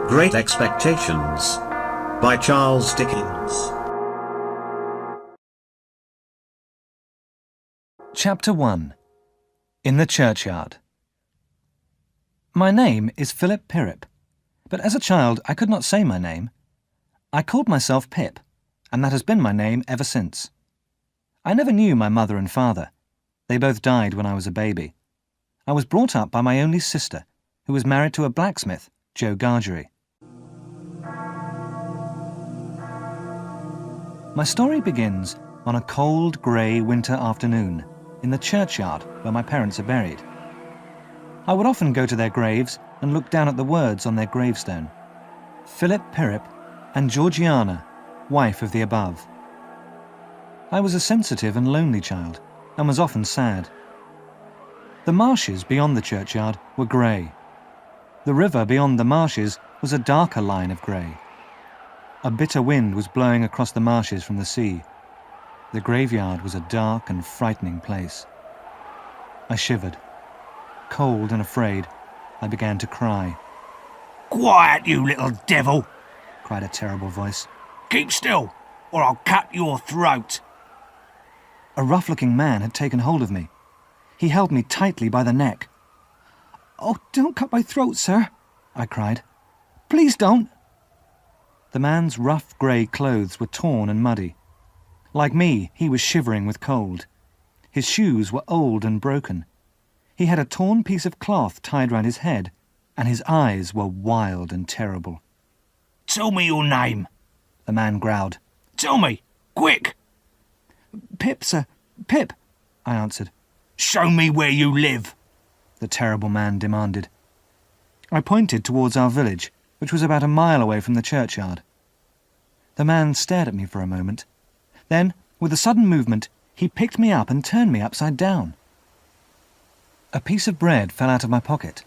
Great Expectations by Charles Dickens. Chapter 1. In the Churchyard. My name is Philip Pirrip, but as a child I could not say my name. I called myself Pip, and that has been my name ever since. I never knew my mother and father. They both died when I was a baby. I was brought up by my only sister, who was married to a blacksmith, Joe Gargery. My story begins on a cold, grey winter afternoon in the churchyard where my parents are buried. I would often go to their graves and look down at the words on their gravestone: Philip Pirrip and Georgiana, wife of the above. I was a sensitive and lonely child and was often sad. The marshes beyond the churchyard were grey. The river beyond the marshes was a darker line of grey. A bitter wind was blowing across the marshes from the sea. The graveyard was a dark and frightening place. I shivered. Cold and afraid, I began to cry. "Quiet, you little devil!" cried a terrible voice. "Keep still, or I'll cut your throat!" A rough-looking man had taken hold of me. He held me tightly by the neck. "Oh, don't cut my throat, sir," I cried. "Please don't." The man's rough grey clothes were torn and muddy. Like me, he was shivering with cold. His shoes were old and broken. He had a torn piece of cloth tied round his head, and his eyes were wild and terrible. "Tell me your name," the man growled. "Tell me, quick!" "Pip, sir, Pip," I answered. "Show me where you live," the terrible man demanded. I pointed towards our village, which was about a mile away from the churchyard. The man stared at me for a moment. Then, with a sudden movement, he picked me up and turned me upside down. A piece of bread fell out of my pocket.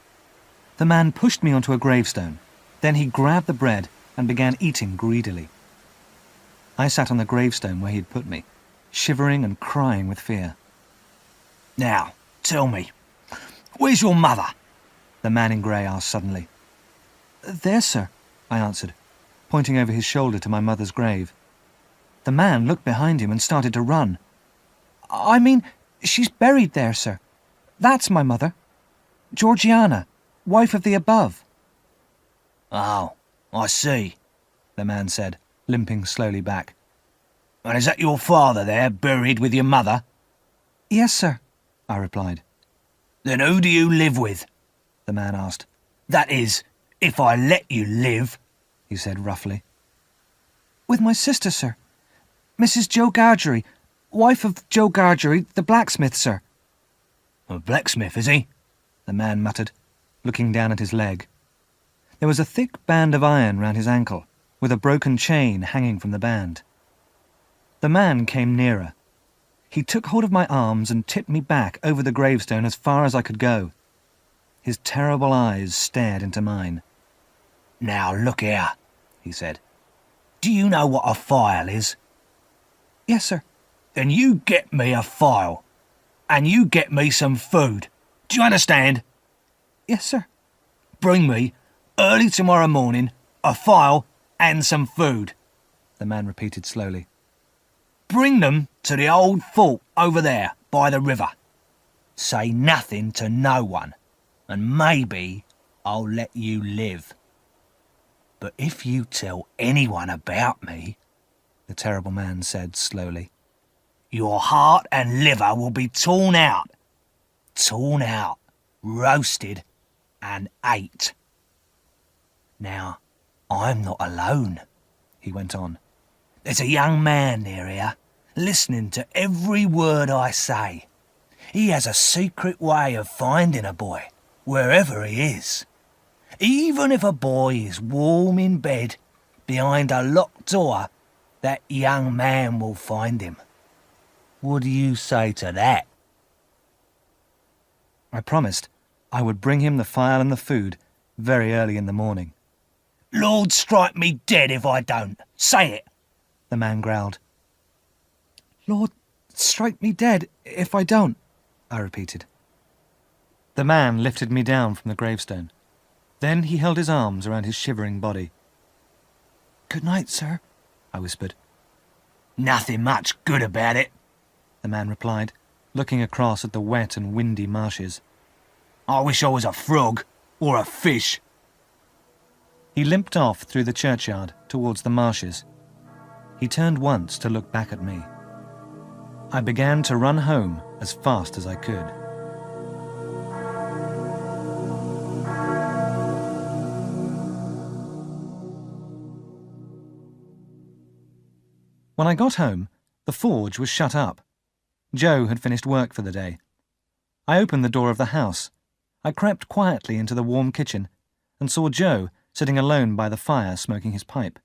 The man pushed me onto a gravestone. Then he grabbed the bread and began eating greedily. I sat on the gravestone where he had put me, shivering and crying with fear. "Now, tell me, where's your mother?" the man in grey asked suddenly. "There, sir," I answered, pointing over his shoulder to my mother's grave. The man looked behind him and started to run. "I mean, she's buried there, sir. That's my mother. Georgiana, wife of the above." "Oh, I see," the man said, limping slowly back. "And is that your father there, buried with your mother?" "Yes, sir," I replied. "Then who do you live with?" the man asked. "That is, if I let you live," he said roughly. "With my sister, sir. Mrs. Joe Gargery, wife of Joe Gargery, the blacksmith, sir." "A blacksmith, is he?" the man muttered, looking down at his leg. There was a thick band of iron round his ankle, with a broken chain hanging from the band. The man came nearer. He took hold of my arms and tipped me back over the gravestone as far as I could go. His terrible eyes stared into mine. "Now look here," he said. "Do you know what a file is?" "Yes, sir." "Then you get me a file, and you get me some food. Do you understand?" "Yes, sir." "Bring me, early tomorrow morning, a file and some food," the man repeated slowly. "Bring them to the old fort over there by the river. Say nothing to no one, and maybe I'll let you live. But if you tell anyone about me," the terrible man said slowly, "your heart and liver will be torn out, roasted and ate. Now, I'm not alone," he went on. "There's a young man near here, listening to every word I say. He has a secret way of finding a boy, wherever he is. Even if a boy is warm in bed behind a locked door, that young man will find him. What do you say to that?" I promised I would bring him the file and the food very early in the morning. "Lord strike me dead if I don't. Say it," the man growled. "Lord, strike me dead if I don't," I repeated. The man lifted me down from the gravestone. Then he held his arms around his shivering body. "Good night, sir," I whispered. "Nothing much good about it," the man replied, looking across at the wet and windy marshes. "I wish I was a frog or a fish." He limped off through the churchyard towards the marshes. He turned once to look back at me. I began to run home as fast as I could. When I got home, the forge was shut up. Joe had finished work for the day. I opened the door of the house. I crept quietly into the warm kitchen and saw Joe sitting alone by the fire smoking his pipe.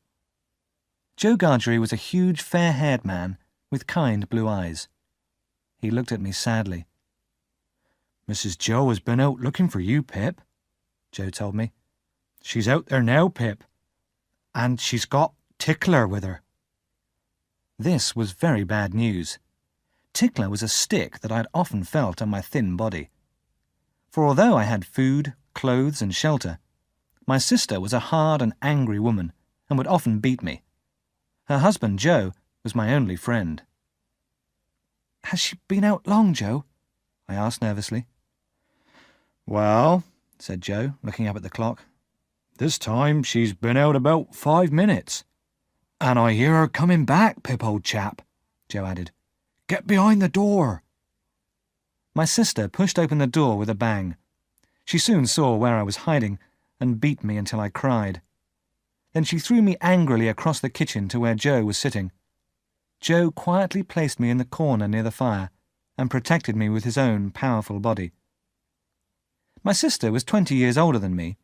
Joe Gargery was a huge, fair-haired man with kind blue eyes. He looked at me sadly. "Mrs. Joe has been out looking for you, Pip," Joe told me. "She's out there now, Pip, and she's got Tickler with her." This was very bad news. Tickler was a stick that I had often felt on my thin body. For although I had food, clothes, and shelter, my sister was a hard and angry woman and would often beat me. Her husband, Joe, was my only friend. "Has she been out long, Joe?" I asked nervously. "Well," said Joe, looking up at the clock, "this time she's been out about 5 minutes. And I hear her coming back, Pip, old chap," Joe added. "Get behind the door." My sister pushed open the door with a bang. She soon saw where I was hiding and beat me until I cried. Then she threw me angrily across the kitchen to where Joe was sitting. Joe quietly placed me in the corner near the fire and protected me with his own powerful body. My sister was 20 years older than me.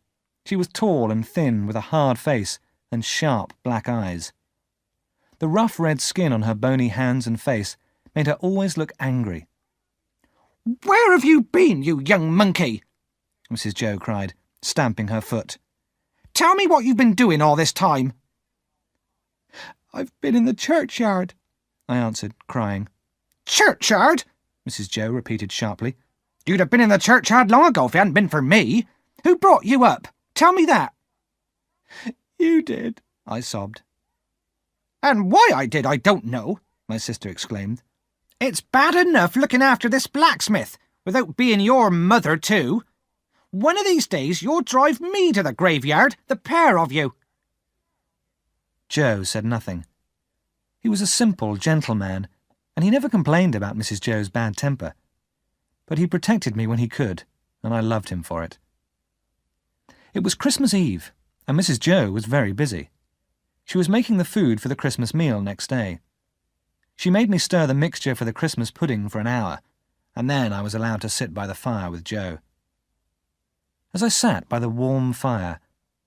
She was tall and thin with a hard face and sharp black eyes. The rough red skin on her bony hands and face made her always look angry. "Where have you been, you young monkey?" Mrs. Joe cried, stamping her foot. "Tell me what you've been doing all this time." "I've been in the churchyard," I answered, crying. "Churchyard?" Mrs. Joe repeated sharply. "You'd have been in the churchyard long ago if it hadn't been for me. Who brought you up? Tell me that." "You did," I sobbed. "And why I did, I don't know," my sister exclaimed. "It's bad enough looking after this blacksmith, without being your mother too. One of these days you'll drive me to the graveyard, the pair of you." Joe said nothing. He was a simple, gentle man, and he never complained about Mrs. Joe's bad temper. But he protected me when he could, and I loved him for it. It was Christmas Eve, and Mrs. Joe was very busy. She was making the food for the Christmas meal next day. She made me stir the mixture for the Christmas pudding for an hour, and then I was allowed to sit by the fire with Joe. As I sat by the warm fire,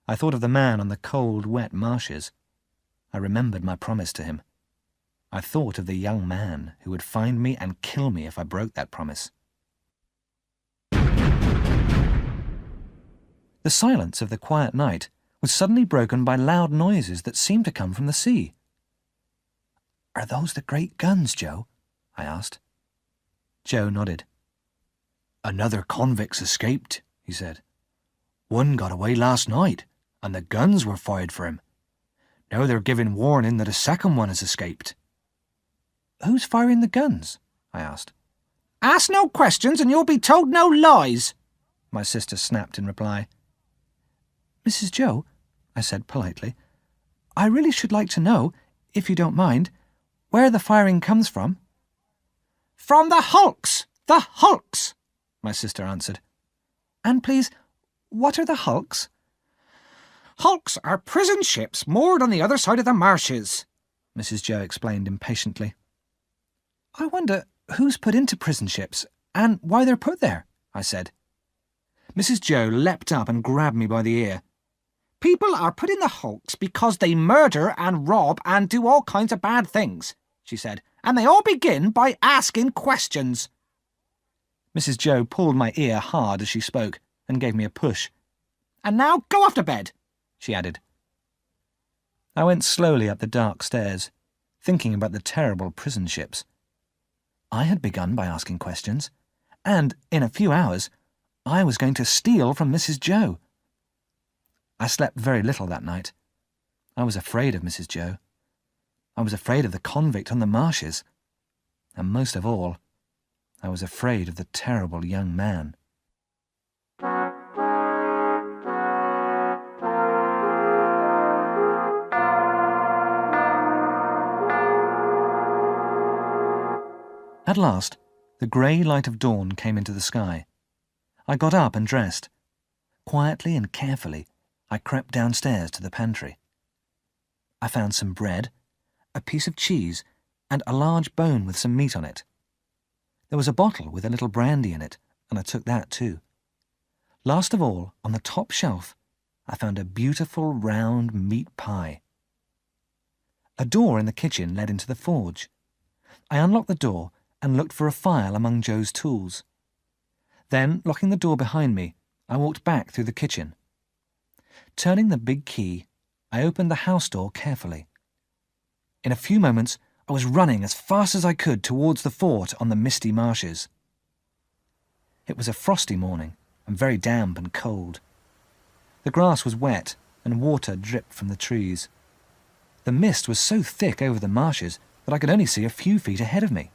I thought of the man on the cold, wet marshes. I remembered my promise to him. I thought of the young man who would find me and kill me if I broke that promise. The silence of the quiet night was suddenly broken by loud noises that seemed to come from the sea. "Are those the great guns, Joe?" I asked. Joe nodded. "Another convict's escaped," he said. "One got away last night, and the guns were fired for him. Now they're giving warning that a second one has escaped." "Who's firing the guns?" I asked. "Ask no questions and you'll be told no lies," my sister snapped in reply. "Mrs. Joe," I said politely, "I really should like to know, if you don't mind, where the firing comes from." "From the hulks! The hulks!" my sister answered. "And please, what are the hulks?" "Hulks are prison ships moored on the other side of the marshes," Mrs. Joe explained impatiently. "I wonder who's put into prison ships and why they're put there," I said. Mrs. Joe leapt up and grabbed me by the ear. "People are put in the hulks because they murder and rob and do all kinds of bad things," she said, "and they all begin by asking questions." Mrs. Joe pulled my ear hard as she spoke and gave me a push. "And now go off to bed," she added. I went slowly up the dark stairs, thinking about the terrible prison ships. I had begun by asking questions, and in a few hours I was going to steal from Mrs. Joe. I slept very little that night. I was afraid of Mrs. Joe. I was afraid of the convict on the marshes. And most of all, I was afraid of the terrible young man. At last, the grey light of dawn came into the sky. I got up and dressed. Quietly and carefully, I crept downstairs to the pantry. I found some bread, a piece of cheese, and a large bone with some meat on it. There was a bottle with a little brandy in it, and I took that too. Last of all, on the top shelf, I found a beautiful round meat pie. A door in the kitchen led into the forge. I unlocked the door and looked for a file among Joe's tools. Then, locking the door behind me, I walked back through the kitchen. Turning the big key, I opened the house door carefully. In a few moments, I was running as fast as I could towards the fort on the misty marshes. It was a frosty morning, and very damp and cold. The grass was wet, and water dripped from the trees. The mist was so thick over the marshes that I could only see a few feet ahead of me.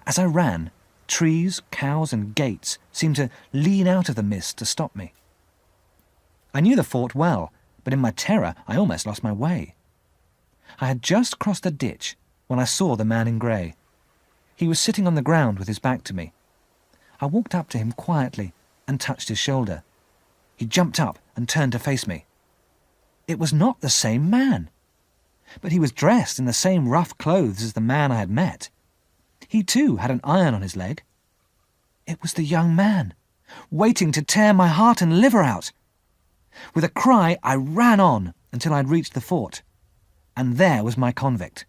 As I ran, trees, cows, and gates seemed to lean out of the mist to stop me. I knew the fort well, but in my terror I almost lost my way. I had just crossed a ditch when I saw the man in grey. He was sitting on the ground with his back to me. I walked up to him quietly and touched his shoulder. He jumped up and turned to face me. It was not the same man, but he was dressed in the same rough clothes as the man I had met. He too had an iron on his leg. It was the young man, waiting to tear my heart and liver out. With a cry, I ran on until I'd reached the fort. And there was my convict.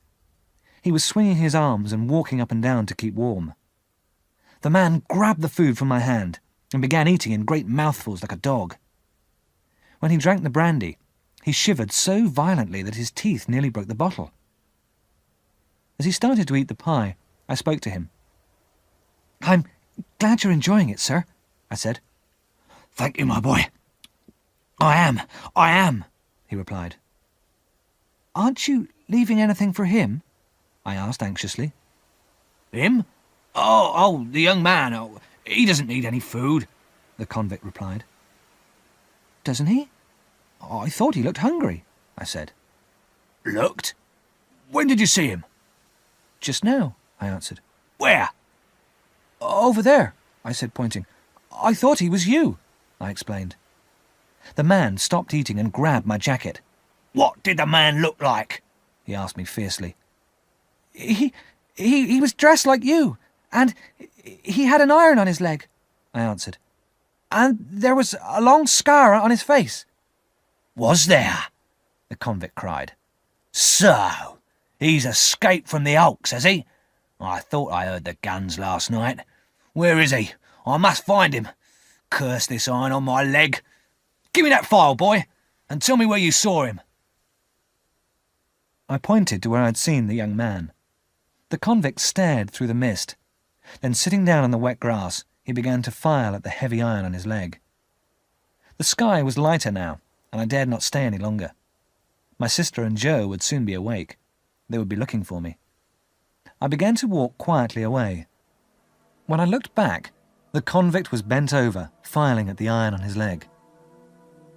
He was swinging his arms and walking up and down to keep warm. The man grabbed the food from my hand and began eating in great mouthfuls like a dog. When he drank the brandy, he shivered so violently that his teeth nearly broke the bottle. As he started to eat the pie, I spoke to him. "I'm glad you're enjoying it, sir," I said. "Thank you, my boy. I am," he replied. "Aren't you leaving anything for him?" I asked anxiously. "Him? Oh, the young man. Oh, he doesn't need any food," the convict replied. "Doesn't he? I thought he looked hungry," I said. "Looked? When did you see him?" "Just now," I answered. "Where?" "Over there," I said, pointing. "I thought he was you," I explained. The man stopped eating and grabbed my jacket. "What did the man look like?" he asked me fiercely. He was dressed like you, and he had an iron on his leg," I answered. "And there was a long scar on his face." "Was there?" the convict cried. "So, he's escaped from the hulks, has he? I thought I heard the guns last night. Where is he? I must find him. Curse this iron on my leg. Give me that file, boy, and tell me where you saw him." I pointed to where I'd seen the young man. The convict stared through the mist. Then, sitting down on the wet grass, he began to file at the heavy iron on his leg. The sky was lighter now, and I dared not stay any longer. My sister and Joe would soon be awake. They would be looking for me. I began to walk quietly away. When I looked back, the convict was bent over, filing at the iron on his leg.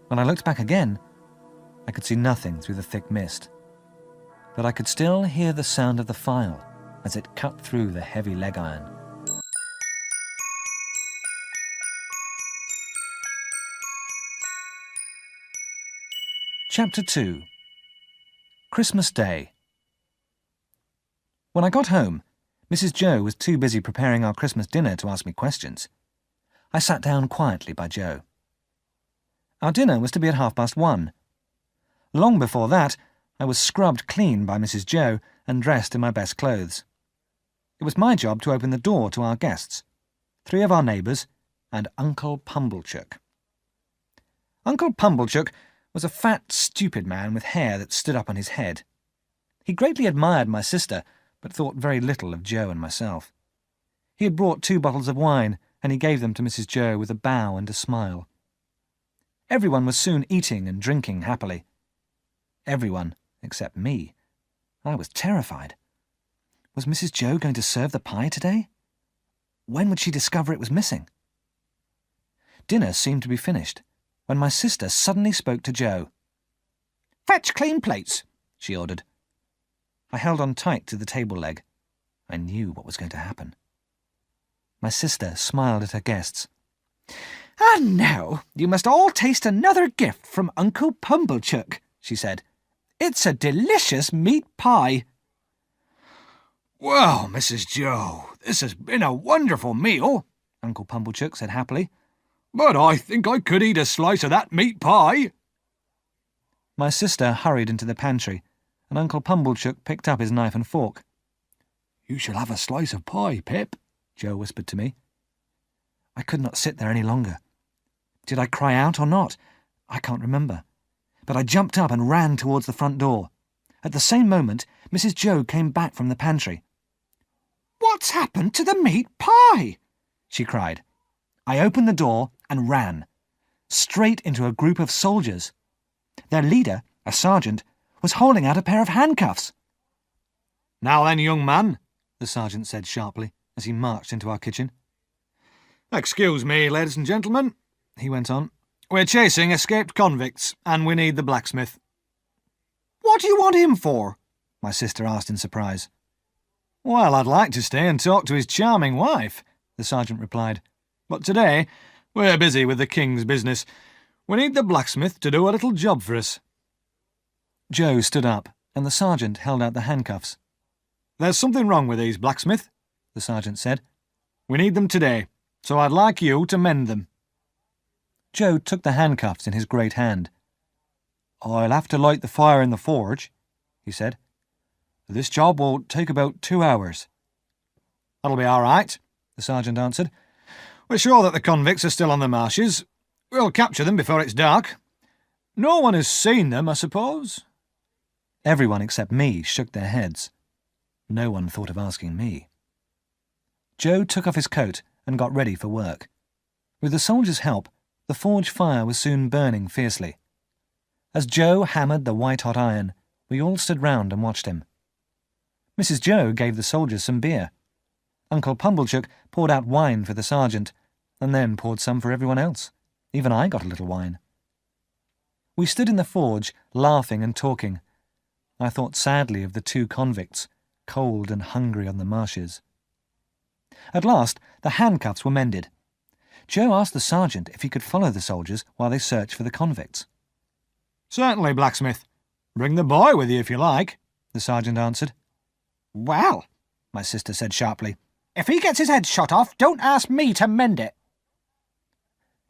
When I looked back again, I could see nothing through the thick mist, but I could still hear the sound of the file as it cut through the heavy leg iron. Chapter 2. Christmas Day. When I got home, Mrs. Joe was too busy preparing our Christmas dinner to ask me questions. I sat down quietly by Joe. Our dinner was to be at 1:30. Long before that, I was scrubbed clean by Mrs. Joe and dressed in my best clothes. It was my job to open the door to our guests, 3 of our neighbours, and Uncle Pumblechook. Uncle Pumblechook was a fat, stupid man with hair that stood up on his head. He greatly admired my sister, but thought very little of Joe and myself. He had brought 2 bottles of wine, and he gave them to Mrs. Joe with a bow and a smile. Everyone was soon eating and drinking happily. Everyone except me. I was terrified. Was Mrs. Joe going to serve the pie today? When would she discover it was missing? Dinner seemed to be finished when my sister suddenly spoke to Joe. "Fetch clean plates," she ordered. I held on tight to the table leg. I knew what was going to happen. My sister smiled at her guests. "And now you must all taste another gift from Uncle Pumblechook," she said. "It's a delicious meat pie." "Well, Mrs. Joe, this has been a wonderful meal," Uncle Pumblechook said happily. "But I think I could eat a slice of that meat pie." My sister hurried into the pantry, and Uncle Pumblechook picked up his knife and fork. "You shall have a slice of pie, Pip," Joe whispered to me. I could not sit there any longer. Did I cry out or not? I can't remember. But I jumped up and ran towards the front door. At the same moment, Mrs. Joe came back from the pantry. "What's happened to the meat pie?" she cried. I opened the door and ran, straight into a group of soldiers. Their leader, a sergeant, was holding out a pair of handcuffs. "Now then, young man," the sergeant said sharply as he marched into our kitchen. "Excuse me, ladies and gentlemen," he went on. "We're chasing escaped convicts, and we need the blacksmith." "What do you want him for?" my sister asked in surprise. "Well, I'd like to stay and talk to his charming wife," the sergeant replied. "But today, we're busy with the king's business. We need the blacksmith to do a little job for us." Joe stood up, and the sergeant held out the handcuffs. "There's something wrong with these, blacksmith," the sergeant said. "We need them today, so I'd like you to mend them." Joe took the handcuffs in his great hand. "I'll have to light the fire in the forge," he said. "This job will take about 2 hours." "That'll be all right," the sergeant answered. "We're sure that the convicts are still on the marshes. We'll capture them before it's dark. No one has seen them, I suppose?" Everyone except me shook their heads. No one thought of asking me. Joe took off his coat and got ready for work. With the soldiers' help, the forge fire was soon burning fiercely. As Joe hammered the white-hot iron, we all stood round and watched him. Mrs. Joe gave the soldiers some beer. Uncle Pumblechook poured out wine for the sergeant, and then poured some for everyone else. Even I got a little wine. We stood in the forge, laughing and talking. I thought sadly of the 2 convicts, cold and hungry on the marshes. At last, the handcuffs were mended. Joe asked the sergeant if he could follow the soldiers while they searched for the convicts. "Certainly, blacksmith. Bring the boy with you if you like," the sergeant answered. "Well," my sister said sharply, "if he gets his head shot off, don't ask me to mend it."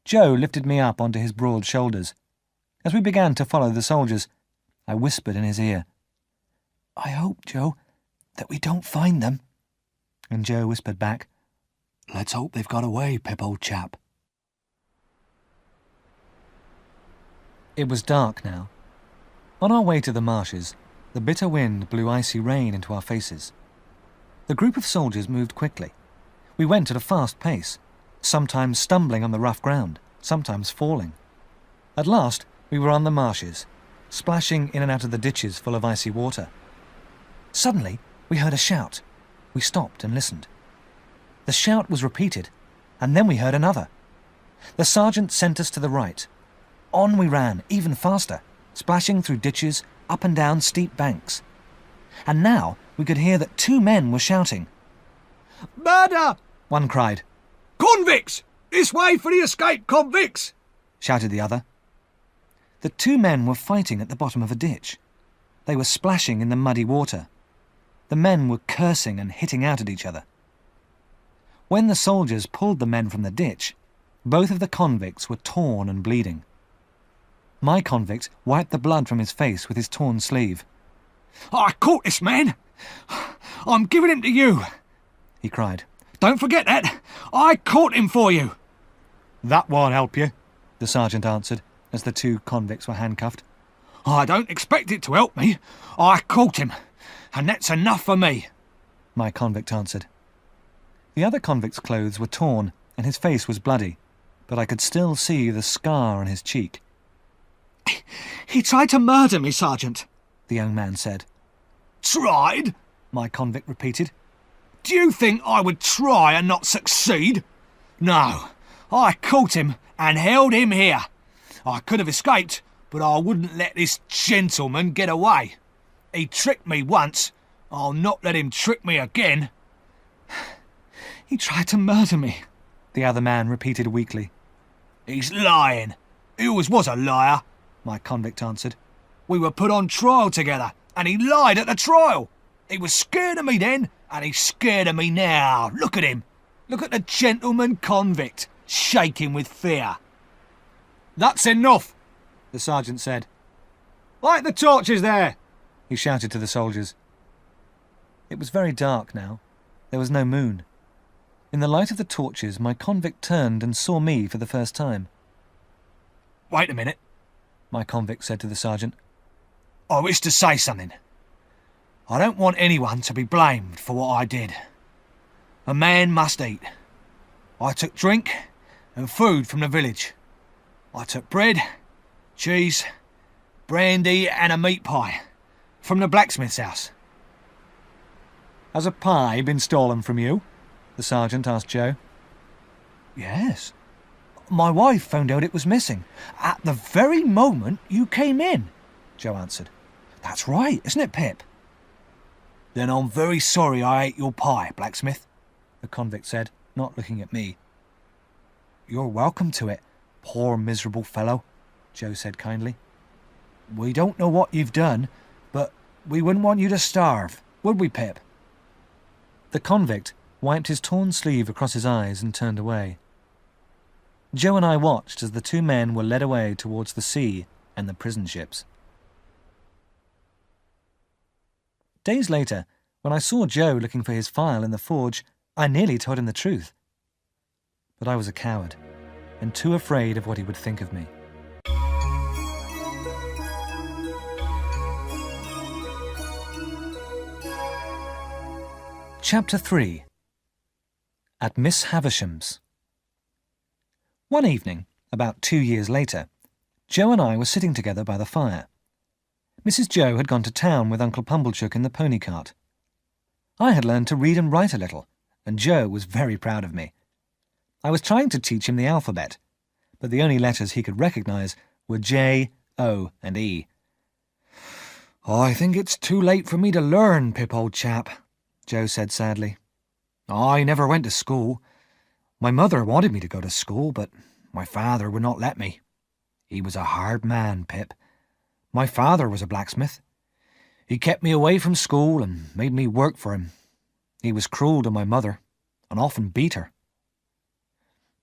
Joe lifted me up onto his broad shoulders. As we began to follow the soldiers, I whispered in his ear, "I hope, Joe, that we don't find them." And Joe whispered back, "Let's hope they've got away, Pip, old chap." It was dark now. On our way to the marshes, the bitter wind blew icy rain into our faces. The group of soldiers moved quickly. We went at a fast pace, sometimes stumbling on the rough ground, sometimes falling. At last, we were on the marshes, splashing in and out of the ditches full of icy water. Suddenly, we heard a shout. We stopped and listened. The shout was repeated, and then we heard another. The sergeant sent us to the right. On we ran, even faster, splashing through ditches, up and down steep banks. And now we could hear that 2 men were shouting. "Murder!" One cried. "Convicts! This way for the escaped convicts!" shouted the other. The 2 men were fighting at the bottom of a ditch. They were splashing in the muddy water. The men were cursing and hitting out at each other. When the soldiers pulled the men from the ditch, both of the convicts were torn and bleeding. My convict wiped the blood from his face with his torn sleeve. "I caught this man! I'm giving him to you!" he cried. "Don't forget that! I caught him for you!" "That won't help you," the sergeant answered as the 2 convicts were handcuffed. "I don't expect it to help me. I caught him, and that's enough for me," my convict answered. The other convict's clothes were torn and his face was bloody, but I could still see the scar on his cheek. He tried to murder me, Sergeant, the young man said. Tried? My convict repeated. Do you think I would try and not succeed? No, I caught him and held him here. I could have escaped, but I wouldn't let this gentleman get away. He tricked me once. I'll not let him trick me again. He tried to murder me, the other man repeated weakly. He's lying. He always was a liar, my convict answered. We were put on trial together, and he lied at the trial. He was scared of me then, and he's scared of me now. Look at him. Look at the gentleman convict, shaking with fear. That's enough, the sergeant said. Light the torches there, he shouted to the soldiers. It was very dark now. There was no moon. In the light of the torches, my convict turned and saw me for the first time. Wait a minute, my convict said to the sergeant. I wish to say something. I don't want anyone to be blamed for what I did. A man must eat. I took drink and food from the village. I took bread, cheese, brandy and a meat pie from the blacksmith's house. Has a pie been stolen from you? The sergeant asked Joe. Yes. My wife found out it was missing at the very moment you came in, Joe answered. That's right, isn't it, Pip? Then I'm very sorry I ate your pie, blacksmith, the convict said, not looking at me. You're welcome to it, poor miserable fellow, Joe said kindly. We don't know what you've done, but we wouldn't want you to starve, would we, Pip? The convict wiped his torn sleeve across his eyes and turned away. Joe and I watched as the two men were led away towards the sea and the prison ships. Days later, when I saw Joe looking for his file in the forge, I nearly told him the truth. But I was a coward, and too afraid of what he would think of me. Chapter 3. At Miss Havisham's. One evening, about 2 years later, Joe and I were sitting together by the fire. Mrs. Joe had gone to town with Uncle Pumblechook in the pony cart. I had learned to read and write a little, and Joe was very proud of me. I was trying to teach him the alphabet, but the only letters he could recognise were J, O, and E. I think it's too late for me to learn, Pip, old chap, Joe said sadly. I never went to school. My mother wanted me to go to school, but my father would not let me. He was a hard man, Pip. My father was a blacksmith. He kept me away from school and made me work for him. He was cruel to my mother, and often beat her.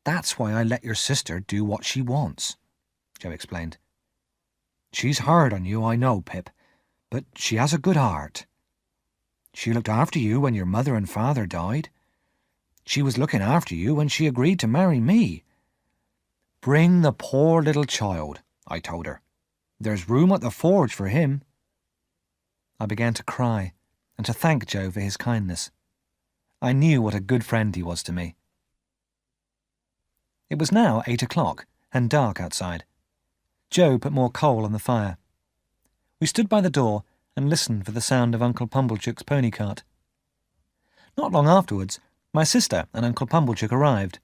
That's why I let your sister do what she wants, Joe explained. She's hard on you, I know, Pip, but she has a good heart. She looked after you when your mother and father died. She was looking after you when she agreed to marry me. Bring the poor little child, I told her. There's room at the forge for him. I began to cry and to thank Joe for his kindness. I knew what a good friend he was to me. It was now 8 o'clock and dark outside. Joe put more coal on the fire. We stood by the door and listened for the sound of Uncle Pumblechook's pony cart. Not long afterwards, my sister and Uncle Pumblechook arrived.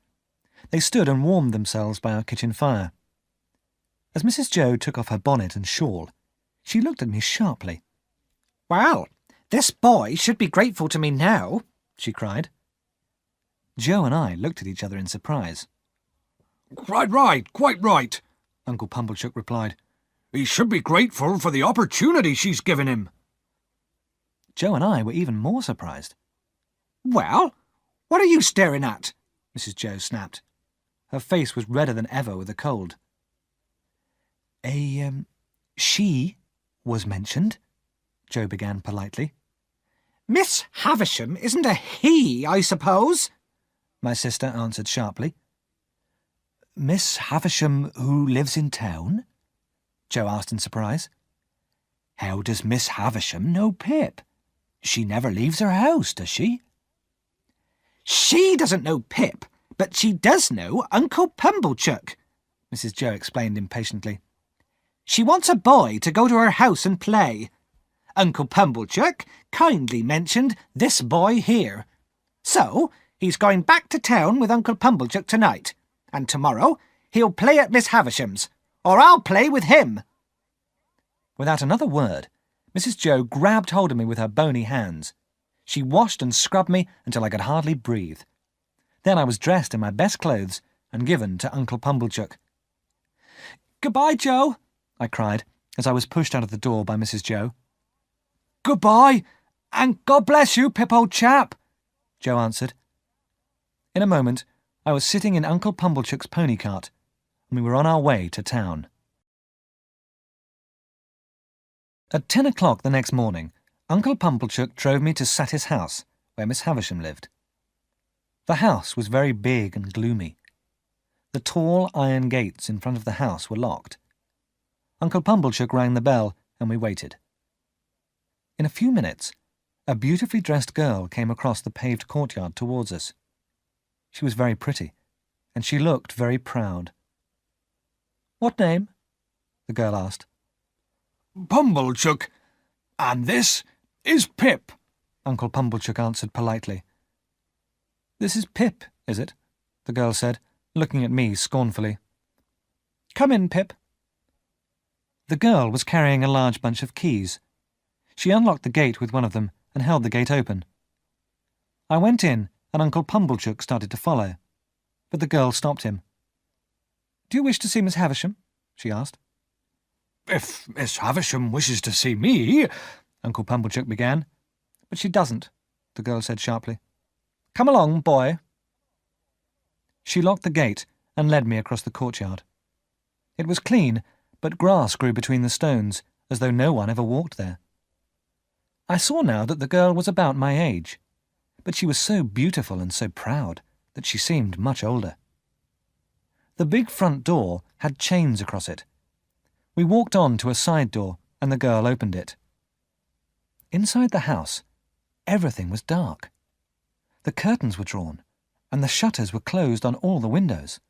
They stood and warmed themselves by our kitchen fire. As Mrs. Joe took off her bonnet and shawl, she looked at me sharply. Well, this boy should be grateful to me now, she cried. Joe and I looked at each other in surprise. Quite right, Uncle Pumblechook replied. He should be grateful for the opportunity she's given him. Joe and I were even more surprised. Well, what are you staring at? Mrs. Joe snapped. Her face was redder than ever with the cold. She was mentioned, Joe began politely. Miss Havisham isn't a he, I suppose? My sister answered sharply. Miss Havisham who lives in town? Joe asked in surprise. How does Miss Havisham know Pip? She never leaves her house, does she? She doesn't know Pip, but she does know Uncle Pumblechook, Mrs. Joe explained impatiently. She wants a boy to go to her house and play. Uncle Pumblechook kindly mentioned this boy here. So, he's going back to town with Uncle Pumblechook tonight, and tomorrow he'll play at Miss Havisham's, or I'll play with him. Without another word, Mrs. Joe grabbed hold of me with her bony hands. She washed and scrubbed me until I could hardly breathe. Then I was dressed in my best clothes and given to Uncle Pumblechook. "Goodbye, Joe," I cried, as I was pushed out of the door by Mrs. Joe. "Goodbye, and God bless you, Pip, old chap," Joe answered. In a moment, I was sitting in Uncle Pumblechook's pony cart, and we were on our way to town. At 10 o'clock the next morning, Uncle Pumblechook drove me to Satis house, where Miss Havisham lived. The house was very big and gloomy. The tall iron gates in front of the house were locked. Uncle Pumblechook rang the bell, and we waited. In a few minutes, a beautifully dressed girl came across the paved courtyard towards us. She was very pretty, and she looked very proud. "What name?" the girl asked. "Pumblechook, and this is Pip," Uncle Pumblechook answered politely. "This is Pip, is it?" the girl said, looking at me scornfully. "Come in, Pip." The girl was carrying a large bunch of keys. She unlocked the gate with one of them and held the gate open. I went in, and Uncle Pumblechook started to follow, but the girl stopped him. "Do you wish to see Miss Havisham?" she asked. "If Miss Havisham wishes to see me," Uncle Pumblechook began. "But she doesn't," the girl said sharply. "Come along, boy." She locked the gate and led me across the courtyard. It was clean, but grass grew between the stones, as though no one ever walked there. I saw now that the girl was about my age, but she was so beautiful and so proud that she seemed much older. The big front door had chains across it. We walked on to a side door, and the girl opened it. Inside the house, everything was dark. The curtains were drawn, and the shutters were closed on all the windows.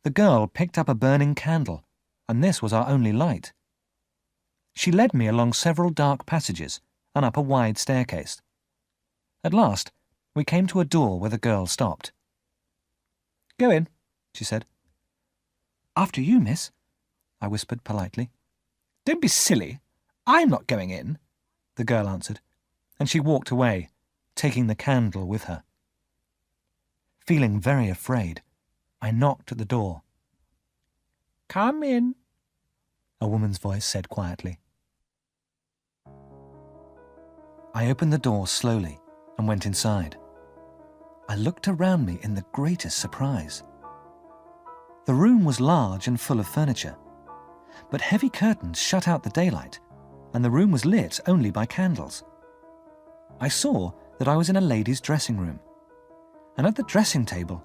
The girl picked up a burning candle, and this was our only light. She led me along several dark passages and up a wide staircase. At last, we came to a door where the girl stopped. "Go in," she said. "After you, miss," I whispered politely. "Don't be silly. I'm not going in," the girl answered, and she walked away, taking the candle with her. Feeling very afraid, I knocked at the door. "Come in," a woman's voice said quietly. I opened the door slowly and went inside. I looked around me in the greatest surprise. The room was large and full of furniture, but heavy curtains shut out the daylight, and the room was lit only by candles. I saw that I was in a lady's dressing room, and at the dressing table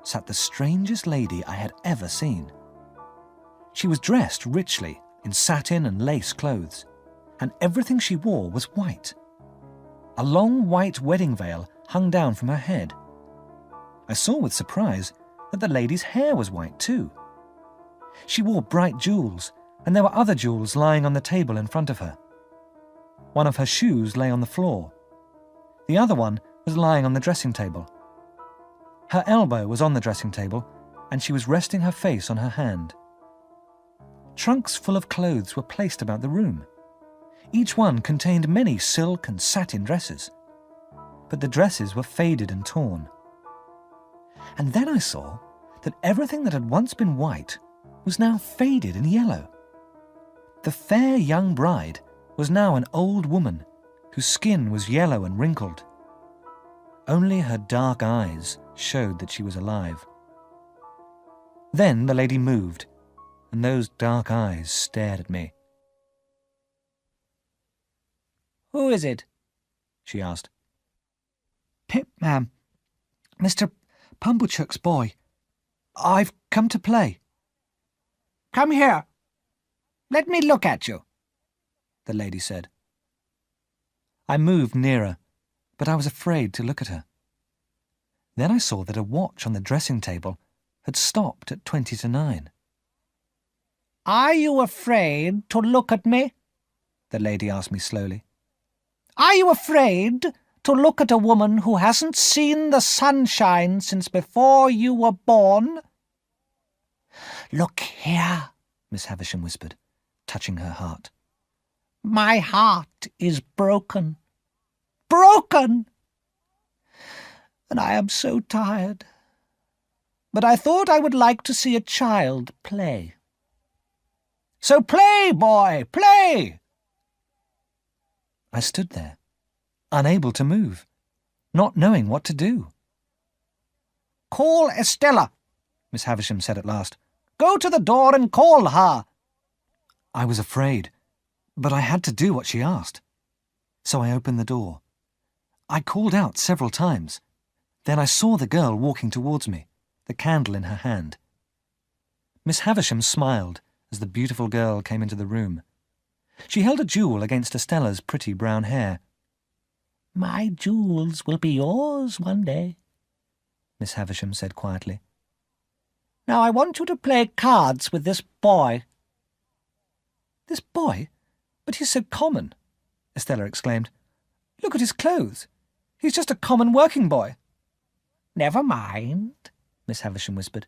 sat the strangest lady I had ever seen. She was dressed richly in satin and lace clothes, and everything she wore was white. A long white wedding veil hung down from her head. I saw with surprise that the lady's hair was white too. She wore bright jewels, and there were other jewels lying on the table in front of her. One of her shoes lay on the floor. The other one was lying on the dressing table. Her elbow was on the dressing table, and she was resting her face on her hand. Trunks full of clothes were placed about the room. Each one contained many silk and satin dresses, but the dresses were faded and torn. And then I saw that everything that had once been white was now faded and yellow. The fair young bride was now an old woman whose skin was yellow and wrinkled. Only her dark eyes showed that she was alive. Then the lady moved, and those dark eyes stared at me. "Who is it?" she asked. "Pip, ma'am. Mr. Pumblechook's boy. I've come to play." "Come here. Let me look at you," the lady said. I moved nearer, but I was afraid to look at her. Then I saw that a watch on the dressing table had stopped at 20 to 9. Are you afraid to look at me? The lady asked me slowly. Are you afraid to look at a woman who hasn't seen the sunshine since before you were born? Look here, Miss Havisham whispered, touching her heart. My heart is broken. Broken! And I am so tired. But I thought I would like to see a child play. So play, boy, play! I stood there, unable to move, not knowing what to do. Call Estella, Miss Havisham said at last. Go to the door and call her. I was afraid, but I had to do what she asked. So I opened the door. I called out several times. Then I saw the girl walking towards me, the candle in her hand. Miss Havisham smiled as the beautiful girl came into the room. She held a jewel against Estella's pretty brown hair. My jewels will be yours one day, Miss Havisham said quietly. Now I want you to play cards with this boy. This boy? But he's so common, Estella exclaimed. Look at his clothes. He's just a common working boy. Never mind, Miss Havisham whispered.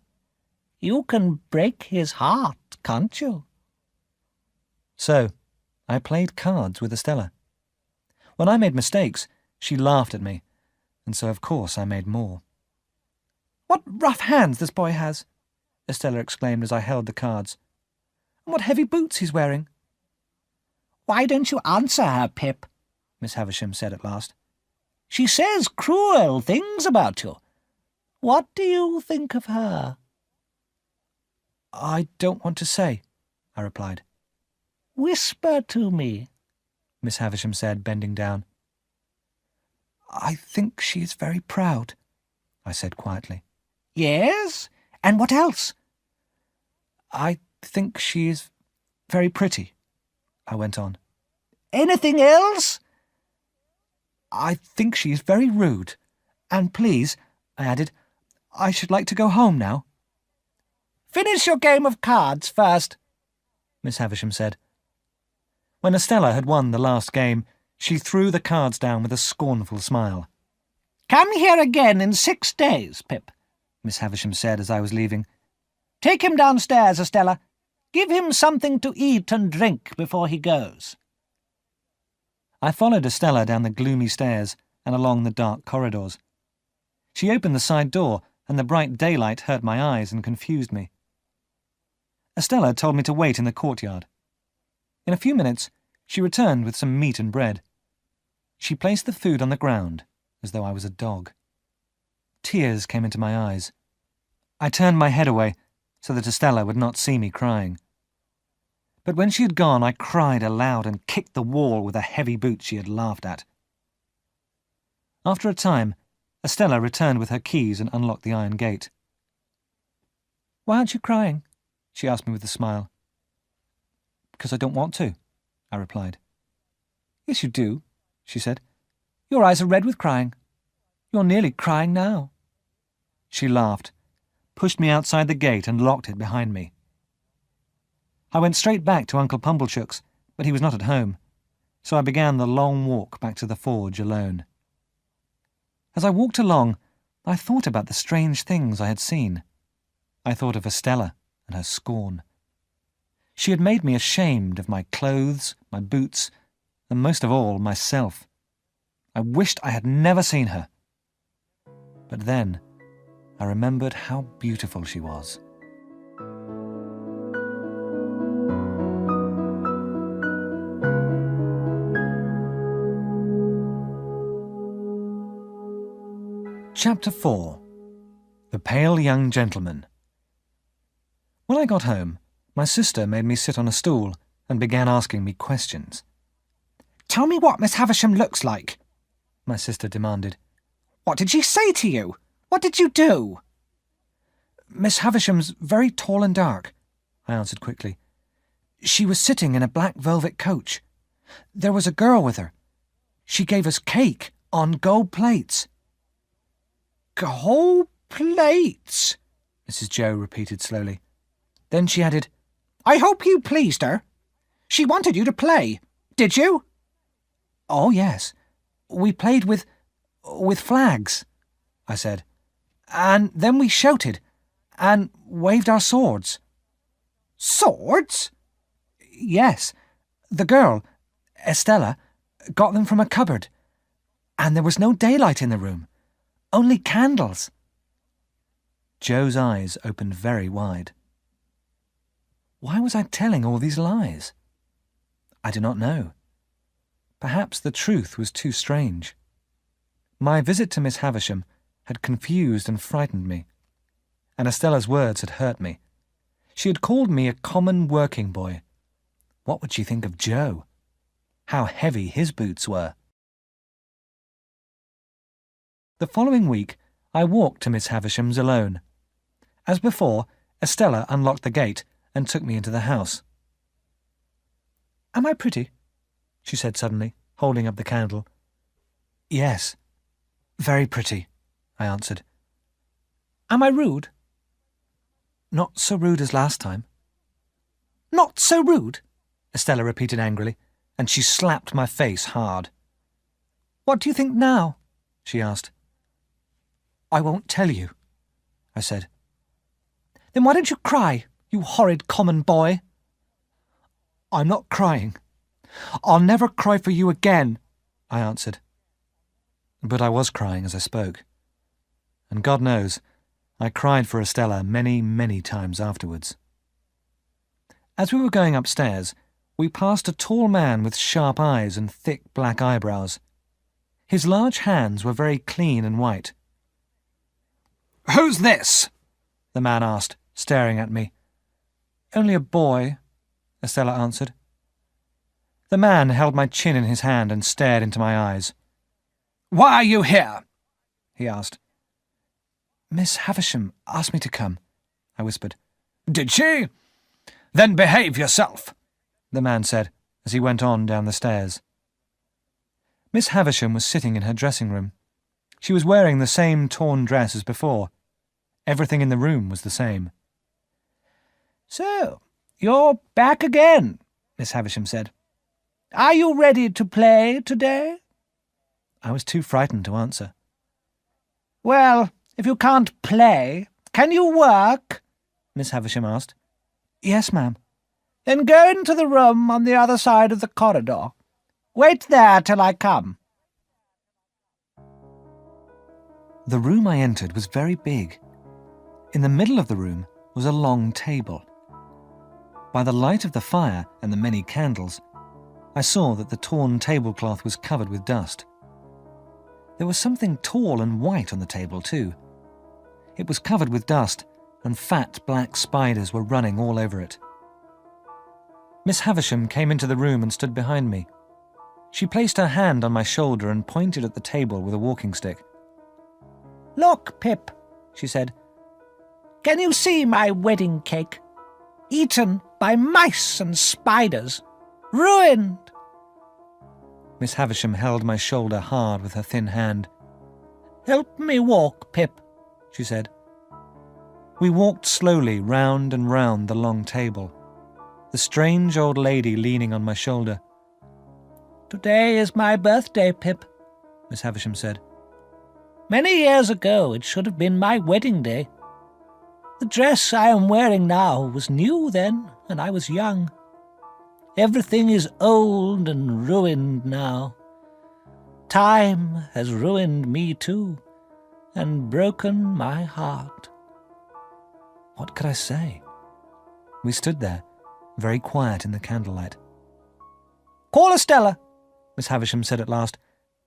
You can break his heart, can't you? So, I played cards with Estella. When I made mistakes, she laughed at me, and so of course I made more. What rough hands this boy has, Estella exclaimed as I held the cards. And what heavy boots he's wearing. Why don't you answer her, Pip? Miss Havisham said at last. She says cruel things about you. What do you think of her? I don't want to say, I replied. Whisper to me, Miss Havisham said, bending down. I think she is very proud, I said quietly. Yes? And what else? I think she is very pretty, I went on. Anything else? I think she is very rude. And please, I added, I should like to go home now. Finish your game of cards first, Miss Havisham said. When Estella had won the last game, she threw the cards down with a scornful smile. Come here again in 6 days, Pip, Miss Havisham said as I was leaving. Take him downstairs, Estella. Give him something to eat and drink before he goes. I followed Estella down the gloomy stairs and along the dark corridors. She opened the side door, and the bright daylight hurt my eyes and confused me. Estella told me to wait in the courtyard. In a few minutes, she returned with some meat and bread. She placed the food on the ground, as though I was a dog. Tears came into my eyes. I turned my head away so that Estella would not see me crying. But when she had gone, I cried aloud and kicked the wall with a heavy boot she had laughed at. After a time, Estella returned with her keys and unlocked the iron gate. Why aren't you crying? She asked me with a smile. Because I don't want to, I replied. Yes, you do, she said. Your eyes are red with crying. You're nearly crying now. She laughed, pushed me outside the gate and locked it behind me. I went straight back to Uncle Pumblechook's, but he was not at home, so I began the long walk back to the forge alone. As I walked along, I thought about the strange things I had seen. I thought of Estella and her scorn. She had made me ashamed of my clothes, my boots, and most of all, myself. I wished I had never seen her. But then, I remembered how beautiful she was. Chapter 4. The Pale Young Gentleman. When I got home, my sister made me sit on a stool and began asking me questions. Tell me what Miss Havisham looks like, my sister demanded. What did she say to you? What did you do? Miss Havisham's very tall and dark, I answered quickly. She was sitting in a black velvet coach. There was a girl with her. She gave us cake on gold plates. Gold plates, Mrs. Joe repeated slowly. Then she added, I hope you pleased her. She wanted you to play. Did you? Oh, yes. We played with flags, I said. And then we shouted and waved our swords. Swords? Yes. The girl, Estella, got them from a cupboard. And there was no daylight in the room. Only candles. Joe's eyes opened very wide. Why was I telling all these lies? I do not know. Perhaps the truth was too strange. My visit to Miss Havisham had confused and frightened me, and Estella's words had hurt me. She had called me a common working boy. What would she think of Joe? How heavy his boots were. The following week, I walked to Miss Havisham's alone. As before, Estella unlocked the gate and took me into the house. "Am I pretty?" she said suddenly, holding up the candle. "Yes, very pretty," I answered. "Am I rude?" "Not so rude as last time." "Not so rude?" Estella repeated angrily, and she slapped my face hard. "What do you think now?" she asked. "I won't tell you," I said. "Then why don't you cry, you horrid common boy?" "I'm not crying. I'll never cry for you again," I answered. But I was crying as I spoke. And God knows, I cried for Estella many, many times afterwards. As we were going upstairs, we passed a tall man with sharp eyes and thick black eyebrows. His large hands were very clean and white. "Who's this?" the man asked, staring at me. "Only a boy," Estella answered. The man held my chin in his hand and stared into my eyes. "Why are you here?" he asked. "Miss Havisham asked me to come," I whispered. "Did she? Then behave yourself," the man said as he went on down the stairs. Miss Havisham was sitting in her dressing room. She was wearing the same torn dress as before. Everything in the room was the same. "So, you're back again," Miss Havisham said. "Are you ready to play today?" I was too frightened to answer. "Well, if you can't play, can you work?" Miss Havisham asked. "Yes, ma'am." "Then go into the room on the other side of the corridor. Wait there till I come." The room I entered was very big. In the middle of the room was a long table. By the light of the fire and the many candles, I saw that the torn tablecloth was covered with dust. There was something tall and white on the table, too. It was covered with dust, and fat black spiders were running all over it. Miss Havisham came into the room and stood behind me. She placed her hand on my shoulder and pointed at the table with a walking stick. "Look, Pip," she said. "Can you see my wedding cake? Eaten by mice and spiders. Ruined." Miss Havisham held my shoulder hard with her thin hand. "Help me walk, Pip," she said. We walked slowly round and round the long table, the strange old lady leaning on my shoulder. "Today is my birthday, Pip," Miss Havisham said. "Many years ago it should have been my wedding day. The dress I am wearing now was new then, and I was young. Everything is old and ruined now. Time has ruined me too, and broken my heart." What could I say? We stood there, very quiet in the candlelight. "Call Estella," Miss Havisham said at last.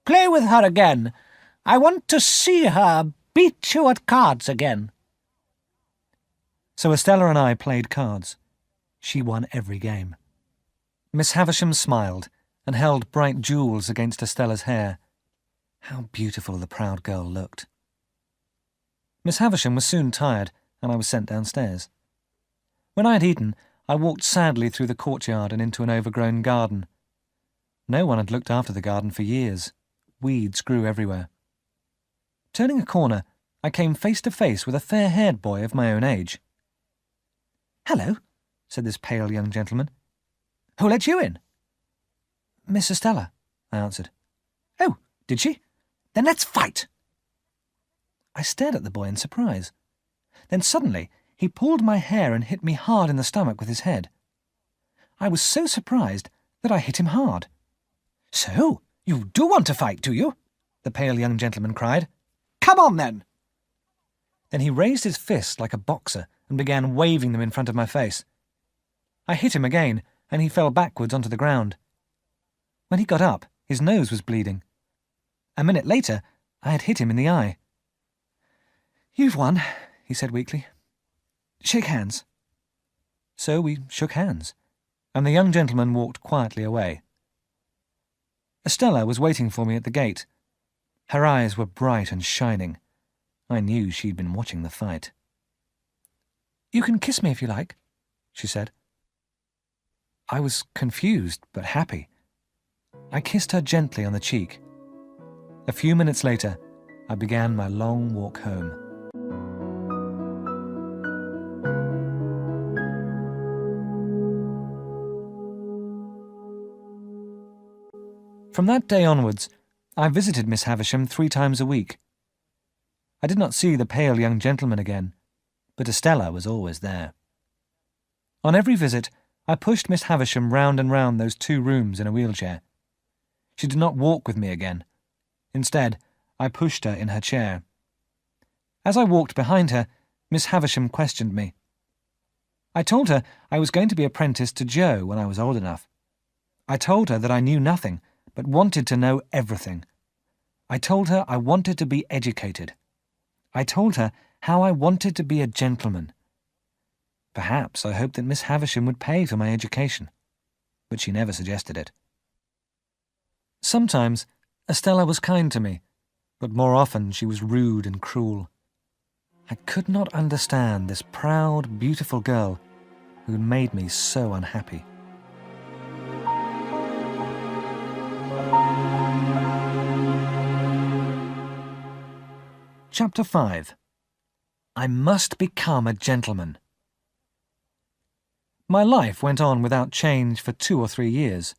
"Play with her again. I want to see her beat you at cards again." So Estella and I played cards. She won every game. Miss Havisham smiled and held bright jewels against Estella's hair. How beautiful the proud girl looked. Miss Havisham was soon tired, and I was sent downstairs. When I had eaten, I walked sadly through the courtyard and into an overgrown garden. No one had looked after the garden for years. Weeds grew everywhere. Turning a corner, I came face to face with a fair-haired boy of my own age. "Hello," said this pale young gentleman. Who let you in? Miss Estella, I answered. Oh, did she? Then let's fight. I stared at the boy in surprise. Then suddenly he pulled my hair and hit me hard in the stomach with his head. I was so surprised that I hit him hard. So, you do want to fight, do you? The pale young gentleman cried. Come on, then. Then he raised his fist like a boxer and began waving them in front of my face. I hit him again, and he fell backwards onto the ground. When he got up, his nose was bleeding. A minute later, I had hit him in the eye. "You've won," he said weakly. "Shake hands." So we shook hands, and the young gentleman walked quietly away. Estella was waiting for me at the gate. Her eyes were bright and shining. I knew she'd been watching the fight. "You can kiss me if you like," she said. I was confused but happy. I kissed her gently on the cheek. A few minutes later, I began my long walk home. From that day onwards, I visited Miss Havisham 3 times a week. I did not see the pale young gentleman again, but Estella was always there. On every visit, I pushed Miss Havisham round and round those 2 rooms in a wheelchair. She did not walk with me again. Instead, I pushed her in her chair. As I walked behind her, Miss Havisham questioned me. I told her I was going to be apprenticed to Joe when I was old enough. I told her that I knew nothing, but wanted to know everything. I told her I wanted to be educated. I told her how I wanted to be a gentleman. Perhaps I hoped that Miss Havisham would pay for my education, but she never suggested it. Sometimes Estella was kind to me, but more often she was rude and cruel. I could not understand this proud, beautiful girl who had made me so unhappy. Chapter 5. I must become a gentleman. My life went on without change for 2 or 3 years.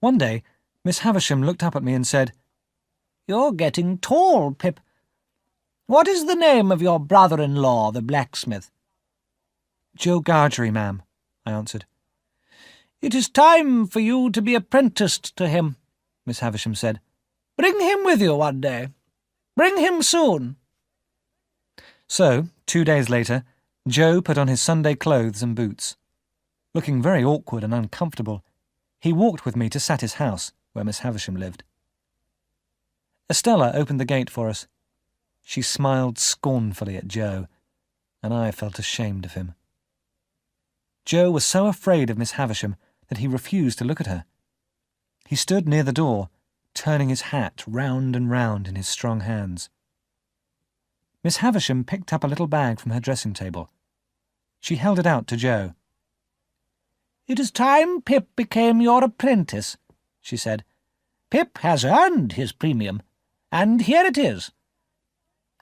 One day, Miss Havisham looked up at me and said, "You're getting tall, Pip. What is the name of your brother-in-law, the blacksmith?" "Joe Gargery, ma'am," I answered. "It is time for you to be apprenticed to him," Miss Havisham said. "Bring him with you one day. Bring him soon." So, 2 days later, Joe put on his Sunday clothes and boots. Looking very awkward and uncomfortable, he walked with me to Satis house, where Miss Havisham lived. Estella opened the gate for us. She smiled scornfully at Joe, and I felt ashamed of him. Joe was so afraid of Miss Havisham that he refused to look at her. He stood near the door, turning his hat round and round in his strong hands. Miss Havisham picked up a little bag from her dressing table. She held it out to Joe. "It is time Pip became your apprentice," she said. "Pip has earned his premium, and here it is.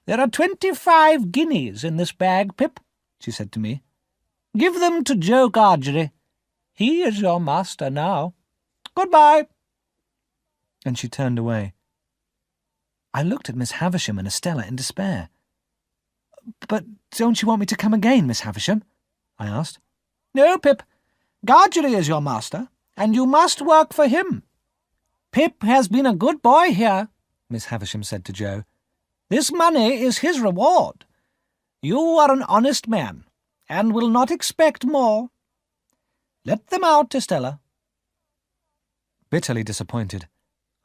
There are 25 guineas in this bag, Pip," she said to me. "Give them to Joe Gargery. He is your master now. Goodbye." And she turned away. I looked at Miss Havisham and Estella in despair. "But don't you want me to come again, Miss Havisham?" I asked. "No, Pip. Gargery is your master, and you must work for him. Pip has been a good boy here," Miss Havisham said to Joe. "This money is his reward. You are an honest man, and will not expect more. Let them out, Estella." Bitterly disappointed,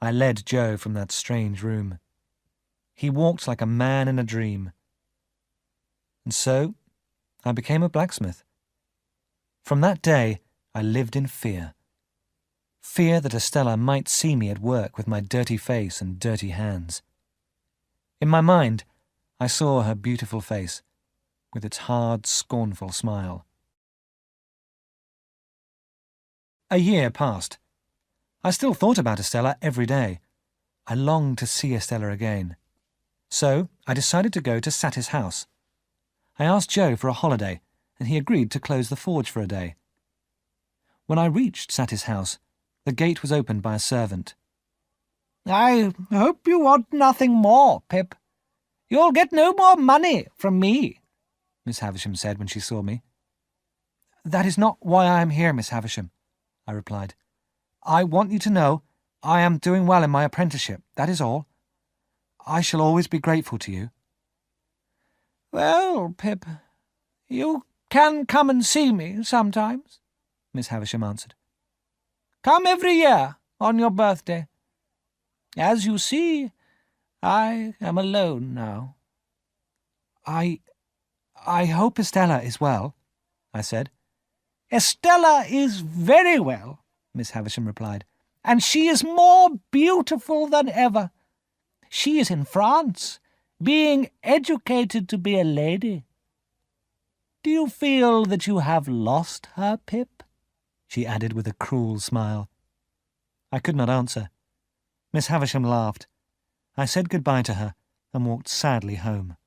I led Joe from that strange room. He walked like a man in a dream. And so I became a blacksmith. From that day, I lived in fear. Fear that Estella might see me at work with my dirty face and dirty hands. In my mind, I saw her beautiful face, with its hard, scornful smile. A year passed. I still thought about Estella every day. I longed to see Estella again. So I decided to go to Satis house. I asked Joe for a holiday, and he agreed to close the forge for a day. When I reached Satis house, the gate was opened by a servant. "I hope you want nothing more, Pip. You'll get no more money from me," Miss Havisham said when she saw me. "That is not why I am here, Miss Havisham," I replied. "I want you to know I am doing well in my apprenticeship, that is all. I shall always be grateful to you." "Well, Pip, you can come and see me sometimes," Miss Havisham answered. "Come every year on your birthday. As you see, I am alone now." I hope Estella is well," I said. "Estella is very well," Miss Havisham replied, "and she is more beautiful than ever. She is in France, being educated to be a lady. Do you feel that you have lost her, Pip?" she added with a cruel smile. I could not answer. Miss Havisham laughed. I said goodbye to her and walked sadly home.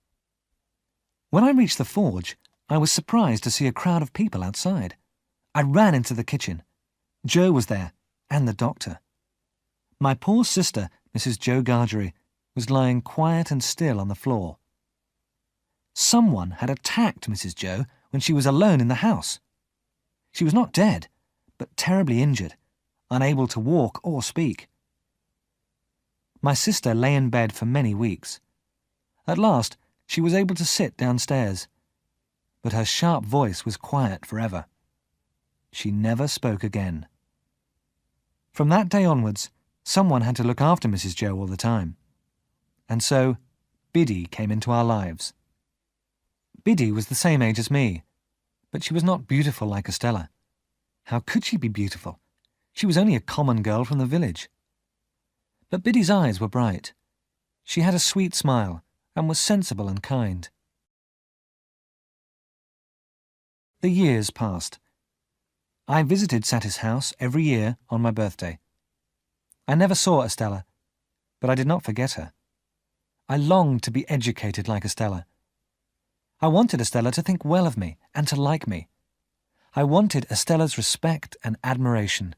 When I reached the forge, I was surprised to see a crowd of people outside. I ran into the kitchen. Joe was there, and the doctor. My poor sister, Mrs. Joe Gargery, was lying quiet and still on the floor. Someone had attacked Mrs. Joe when she was alone in the house. She was not dead, but terribly injured, unable to walk or speak. My sister lay in bed for many weeks. At last, she was able to sit downstairs, but her sharp voice was quiet forever. She never spoke again. From that day onwards, someone had to look after Mrs. Joe all the time. And so, Biddy came into our lives. Biddy was the same age as me, but she was not beautiful like Estella. How could she be beautiful? She was only a common girl from the village. But Biddy's eyes were bright. She had a sweet smile and was sensible and kind. The years passed. I visited Satis house every year on my birthday. I never saw Estella, but I did not forget her. I longed to be educated like Estella. I wanted Estella to think well of me and to like me. I wanted Estella's respect and admiration.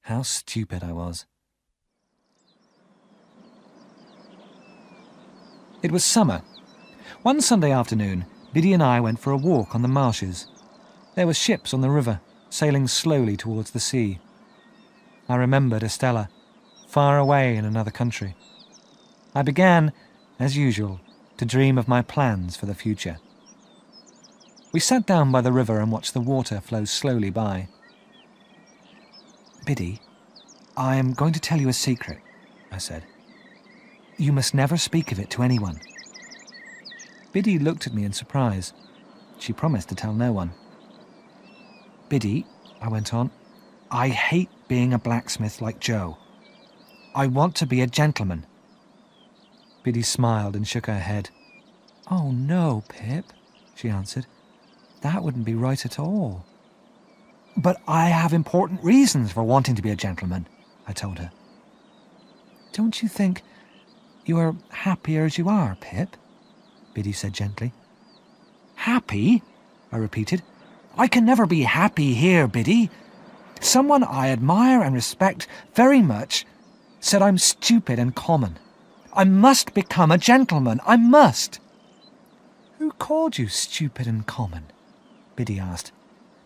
How stupid I was. It was summer. One Sunday afternoon, Biddy and I went for a walk on the marshes. There were ships on the river, sailing slowly towards the sea. I remembered Estella, far away in another country. I began, as usual, to dream of my plans for the future. We sat down by the river and watched the water flow slowly by. "Biddy, I am going to tell you a secret," I said. "You must never speak of it to anyone." Biddy looked at me in surprise. She promised to tell no one. "Biddy," I went on, "I hate being a blacksmith like Joe. I want to be a gentleman." Biddy smiled and shook her head. "Oh no, Pip," she answered. "That wouldn't be right at all." "But I have important reasons for wanting to be a gentleman," I told her. "Don't you think you are happier as you are, Pip?" Biddy said gently. "Happy?" I repeated. "I can never be happy here, Biddy. Someone I admire and respect very much said I'm stupid and common. I must become a gentleman. I must." "Who called you stupid and common?" Biddy asked.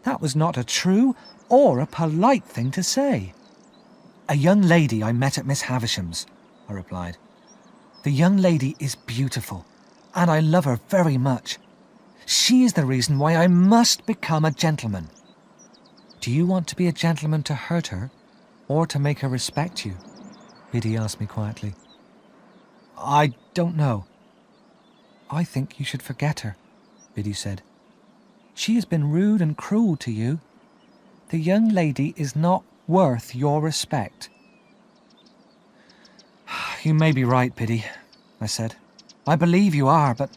"That was not a true or a polite thing to say." "A young lady I met at Miss Havisham's," I replied. "The young lady is beautiful, and I love her very much. She is the reason why I must become a gentleman." "Do you want to be a gentleman to hurt her, or to make her respect you?" Biddy asked me quietly. "I don't know." "I think you should forget her," Biddy said. "She has been rude and cruel to you. The young lady is not worth your respect." "You may be right, Biddy," I said. "I believe you are, but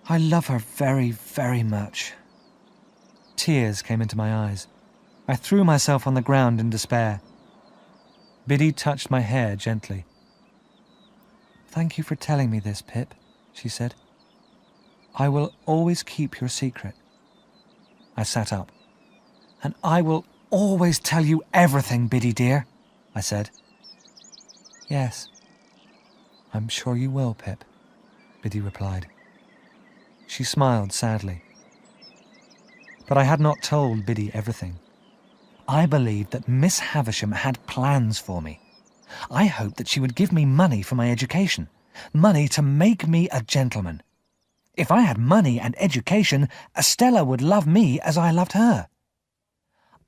I love her very, very much." Tears came into my eyes. I threw myself on the ground in despair. Biddy touched my hair gently. "Thank you for telling me this, Pip," she said. "I will always keep your secret." I sat up. "And I will always tell you everything, Biddy dear," I said. "Yes, I'm sure you will, Pip," Biddy replied. She smiled sadly. But I had not told Biddy everything. I believed that Miss Havisham had plans for me. I hoped that she would give me money for my education, money to make me a gentleman. If I had money and education, Estella would love me as I loved her.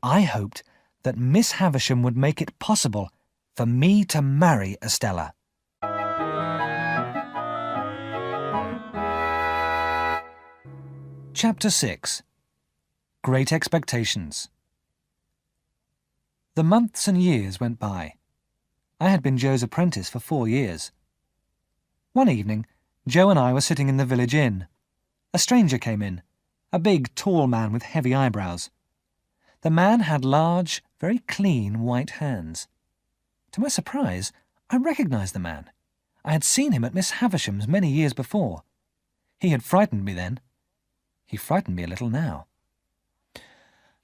I hoped that Miss Havisham would make it possible for me to marry Estella. Chapter 6. Great Expectations. The months and years went by. I had been Joe's apprentice for 4 years. One evening, Joe and I were sitting in the village inn. A stranger came in, a big, tall man with heavy eyebrows. The man had large, very clean white hands. To my surprise, I recognized the man. I had seen him at Miss Havisham's many years before. He had frightened me then. He frightened me a little now.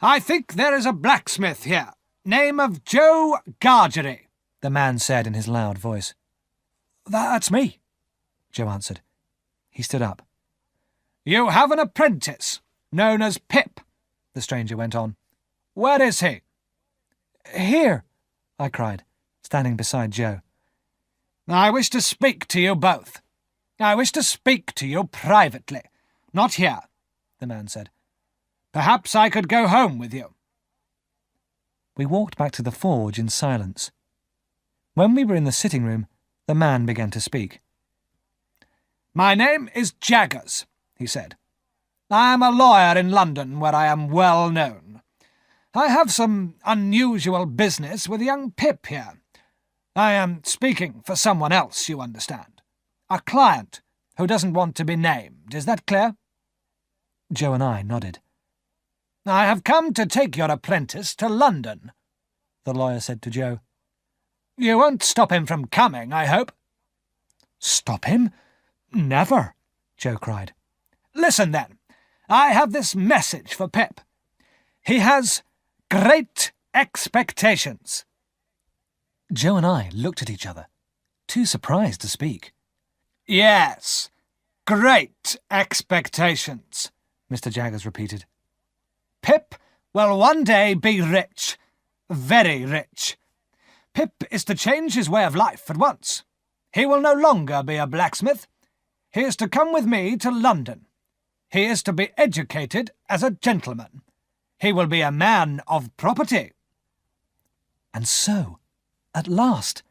"I think there is a blacksmith here, name of Joe Gargery," the man said in his loud voice. "That's me," Joe answered. He stood up. "You have an apprentice, known as Pip," the stranger went on. "Where is he?" "Here," I cried, standing beside Joe. "I wish to speak to you both. I wish to speak to you privately, not here," the man said. "Perhaps I could go home with you." We walked back to the forge in silence. When we were in the sitting room, the man began to speak. "My name is Jaggers," he said. "I am a lawyer in London, where I am well known. I have some unusual business with young Pip here. I am speaking for someone else, you understand. A client who doesn't want to be named. Is that clear?" Joe and I nodded. "I have come to take your apprentice to London," the lawyer said to Joe. "You won't stop him from coming, I hope?" "Stop him? Never!" Joe cried. "Listen, then. I have this message for Pip. He has great expectations." Joe and I looked at each other, too surprised to speak. "Yes, great expectations," Mr. Jaggers repeated. "Pip will one day be rich, very rich. Pip is to change his way of life at once. He will no longer be a blacksmith. He is to come with me to London. He is to be educated as a gentleman. He will be a man of property." And so, at last,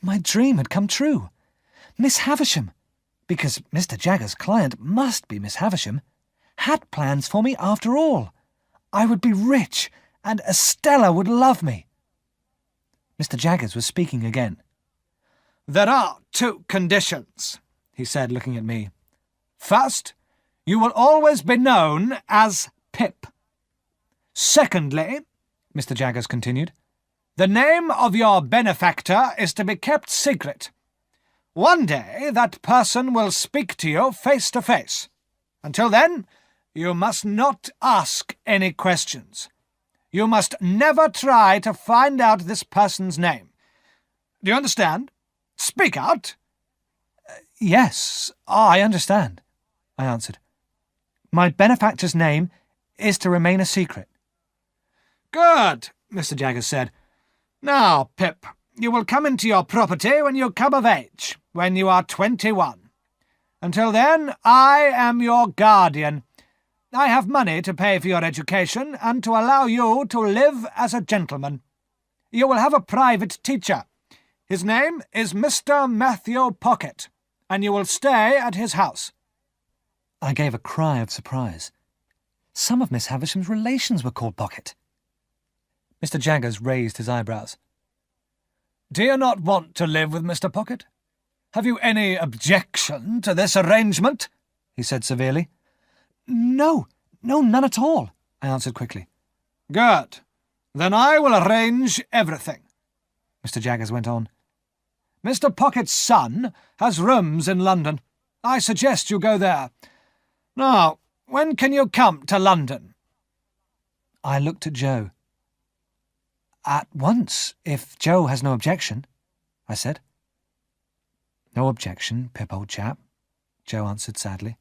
my dream had come true. Miss Havisham, because Mr. Jaggers' client must be Miss Havisham, had plans for me after all. I would be rich, and Estella would love me. Mr. Jaggers was speaking again. "There are 2 conditions," he said, looking at me. "First, you will always be known as Pip. Secondly," Mr. Jaggers continued, "the name of your benefactor is to be kept secret. One day that person will speak to you face to face. Until then, you must not ask any questions. You must never try to find out this person's name. Do you understand? Speak out." "Yes, I understand," I answered. "My benefactor's name is to remain a secret." "Good," Mr. Jaggers said. "Now, Pip, you will come into your property when you come of age, when you are 21. Until then, I am your guardian. I have money to pay for your education and to allow you to live as a gentleman. You will have a private teacher. His name is Mr. Matthew Pocket, and you will stay at his house." I gave a cry of surprise. Some of Miss Havisham's relations were called Pocket. Mr. Jaggers raised his eyebrows. "Do you not want to live with Mr. Pocket? Have you any objection to this arrangement?" he said severely. No, none at all," I answered quickly. "Good. Then I will arrange everything," Mr. Jaggers went on. "Mr. Pocket's son has rooms in London. I suggest you go there. Now, when can you come to London?" I looked at Joe. "At once, if Joe has no objection," I said. "No objection, Pip, old chap," Joe answered sadly.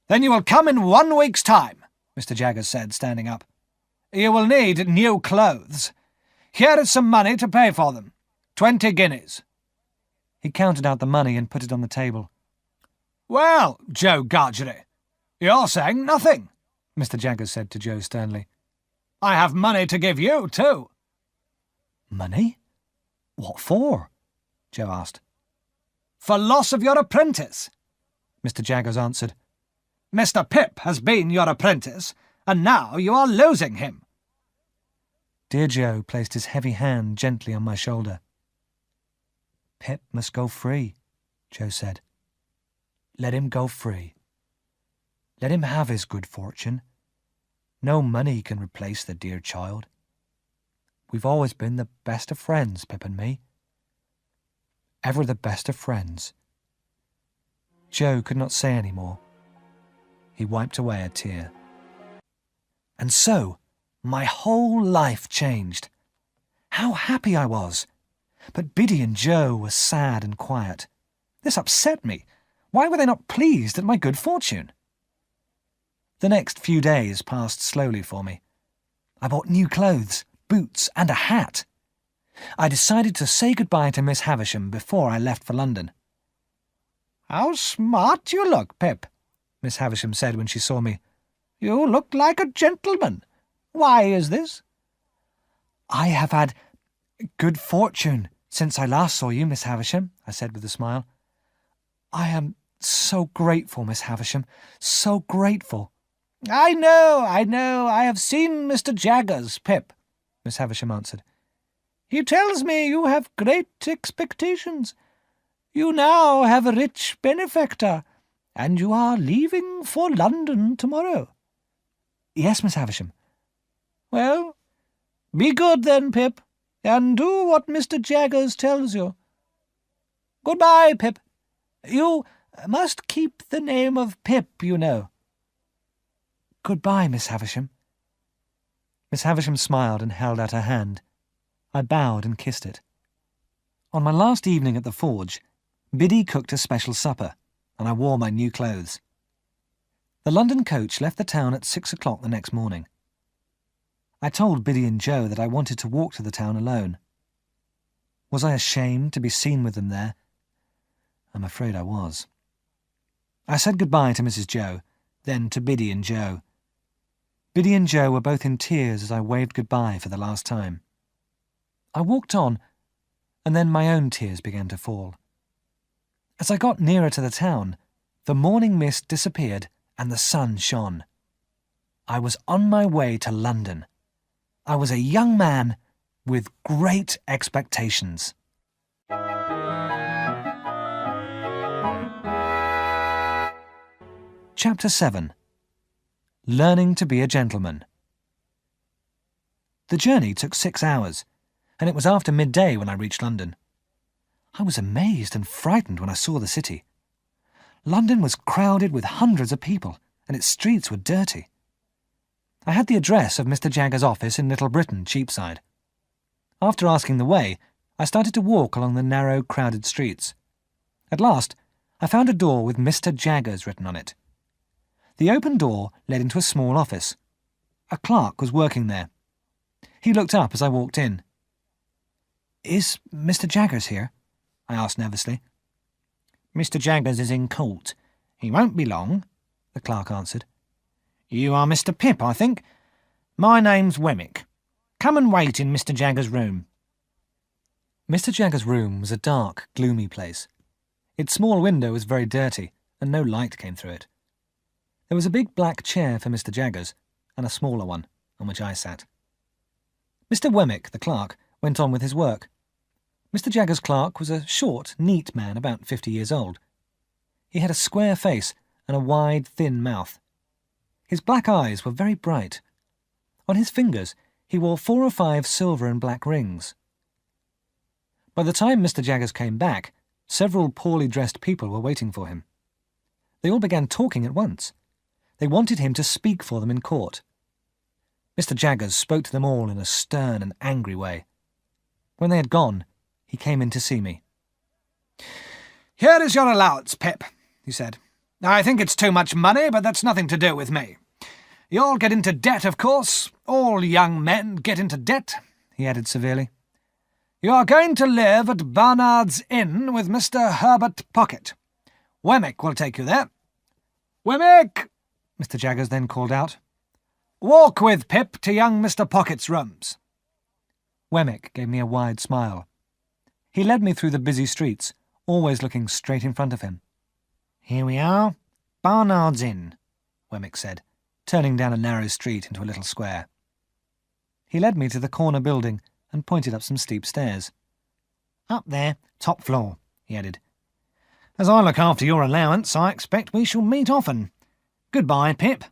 "Then you will come in 1 week's time," Mr. Jaggers said, standing up. "You will need new clothes. Here is some money to pay for them. 20 guineas. He counted out the money and put it on the table. "Well, Joe Gargery, you're saying nothing," Mr. Jaggers said to Joe sternly. "I have money to give you, too." "Money? What for?" Joe asked. "For loss of your apprentice," Mr. Jaggers answered. "Mr. Pip has been your apprentice, and now you are losing him." Dear Joe placed his heavy hand gently on my shoulder. "Pip must go free," Joe said. "Let him go free. Let him have his good fortune. No money can replace the dear child. We've always been the best of friends, Pip and me. Ever the best of friends." Joe could not say any more. He wiped away a tear. And so, my whole life changed. How happy I was! But Biddy and Joe were sad and quiet. This upset me. Why were they not pleased at my good fortune? The next few days passed slowly for me. I bought new clothes, boots, and a hat. I decided to say goodbye to Miss Havisham before I left for London. "How smart you look, Pip," Miss Havisham said when she saw me. "You look like a gentleman. Why is this?" "I have had good fortune since I last saw you, Miss Havisham," I said with a smile. "I am so grateful, Miss Havisham, so grateful." I know. I have seen Mr. Jaggers, Pip," Miss Havisham answered. "He tells me you have great expectations. You now have a rich benefactor, and you are leaving for London tomorrow." "Yes, Miss Havisham." "Well, be good then, Pip, and do what Mr. Jaggers tells you. Goodbye, Pip. You must keep the name of Pip, you know." "Goodbye, Miss Havisham." Miss Havisham smiled and held out her hand. I bowed and kissed it. On my last evening at the forge, Biddy cooked a special supper, and I wore my new clothes. The London coach left the town at 6 o'clock the next morning. I told Biddy and Joe that I wanted to walk to the town alone. Was I ashamed to be seen with them there? I'm afraid I was. I said goodbye to Mrs. Joe, then to Biddy and Joe. Biddy and Joe were both in tears as I waved goodbye for the last time. I walked on, and then my own tears began to fall. As I got nearer to the town, the morning mist disappeared and the sun shone. I was on my way to London. I was a young man with great expectations. Chapter 7. Learning to be a Gentleman. The journey took 6 hours, and it was after midday when I reached London. I was amazed and frightened when I saw the city. London was crowded with hundreds of people, and its streets were dirty. I had the address of Mr. Jaggers' office in Little Britain, Cheapside. After asking the way, I started to walk along the narrow, crowded streets. At last, I found a door with Mr. Jaggers written on it. The open door led into a small office. A clerk was working there. He looked up as I walked in. "Is Mr. Jaggers here?" I asked nervously. "Mr. Jaggers is in court. He won't be long," the clerk answered. "You are Mr. Pip, I think. My name's Wemmick. Come and wait in Mr. Jaggers' room." Mr. Jaggers' room was a dark, gloomy place. Its small window was very dirty, and no light came through it. There was a big black chair for Mr. Jaggers, and a smaller one, on which I sat. Mr. Wemmick, the clerk, went on with his work. Mr. Jaggers' clerk was a short, neat man about 50 years old. He had a square face and a wide, thin mouth. His black eyes were very bright. On his fingers he wore 4 or 5 silver and black rings. By the time Mr. Jaggers came back, several poorly dressed people were waiting for him. They all began talking at once. They wanted him to speak for them in court. Mr. Jaggers spoke to them all in a stern and angry way. When they had gone, he came in to see me. "Here is your allowance, Pip," he said. "I think it's too much money, but that's nothing to do with me. You'll get into debt, of course. All young men get into debt," he added severely. "You are going to live at Barnard's Inn with Mr. Herbert Pocket. Wemmick will take you there. Wemmick!" Mr. Jaggers then called out. "Walk with Pip to young Mr. Pocket's rooms." Wemmick gave me a wide smile. He led me through the busy streets, always looking straight in front of him. "Here we are, Barnard's Inn," Wemmick said, turning down a narrow street into a little square. He led me to the corner building and pointed up some steep stairs. "Up there, top floor," he added. "As I look after your allowance, I expect we shall meet often. Goodbye, Pip."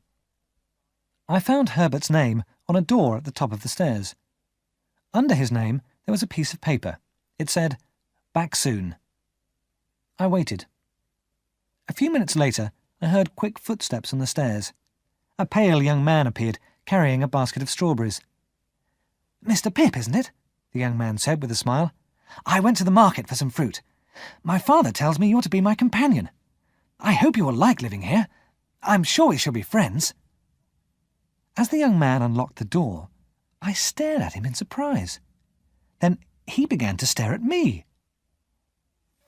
I found Herbert's name on a door at the top of the stairs. Under his name there was a piece of paper. It said, "Back soon." I waited. A few minutes later, I heard quick footsteps on the stairs. A pale young man appeared, carrying a basket of strawberries. "Mr. Pip, isn't it?" the young man said with a smile. "I went to the market for some fruit. My father tells me you're to be my companion. I hope you will like living here. I'm sure we shall be friends." As the young man unlocked the door, I stared at him in surprise. Then he began to stare at me.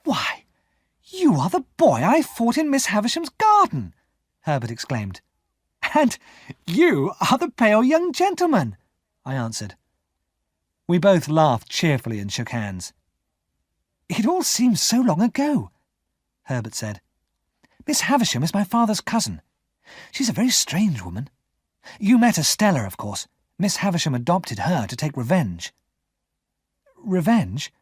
"Why, you are the boy I fought in Miss Havisham's garden!" Herbert exclaimed. "And you are the pale young gentleman," I answered. We both laughed cheerfully and shook hands. "It all seems so long ago," Herbert said. "Miss Havisham is my father's cousin. She's a very strange woman. You met Estella, of course. Miss Havisham adopted her to take revenge." "Revenge?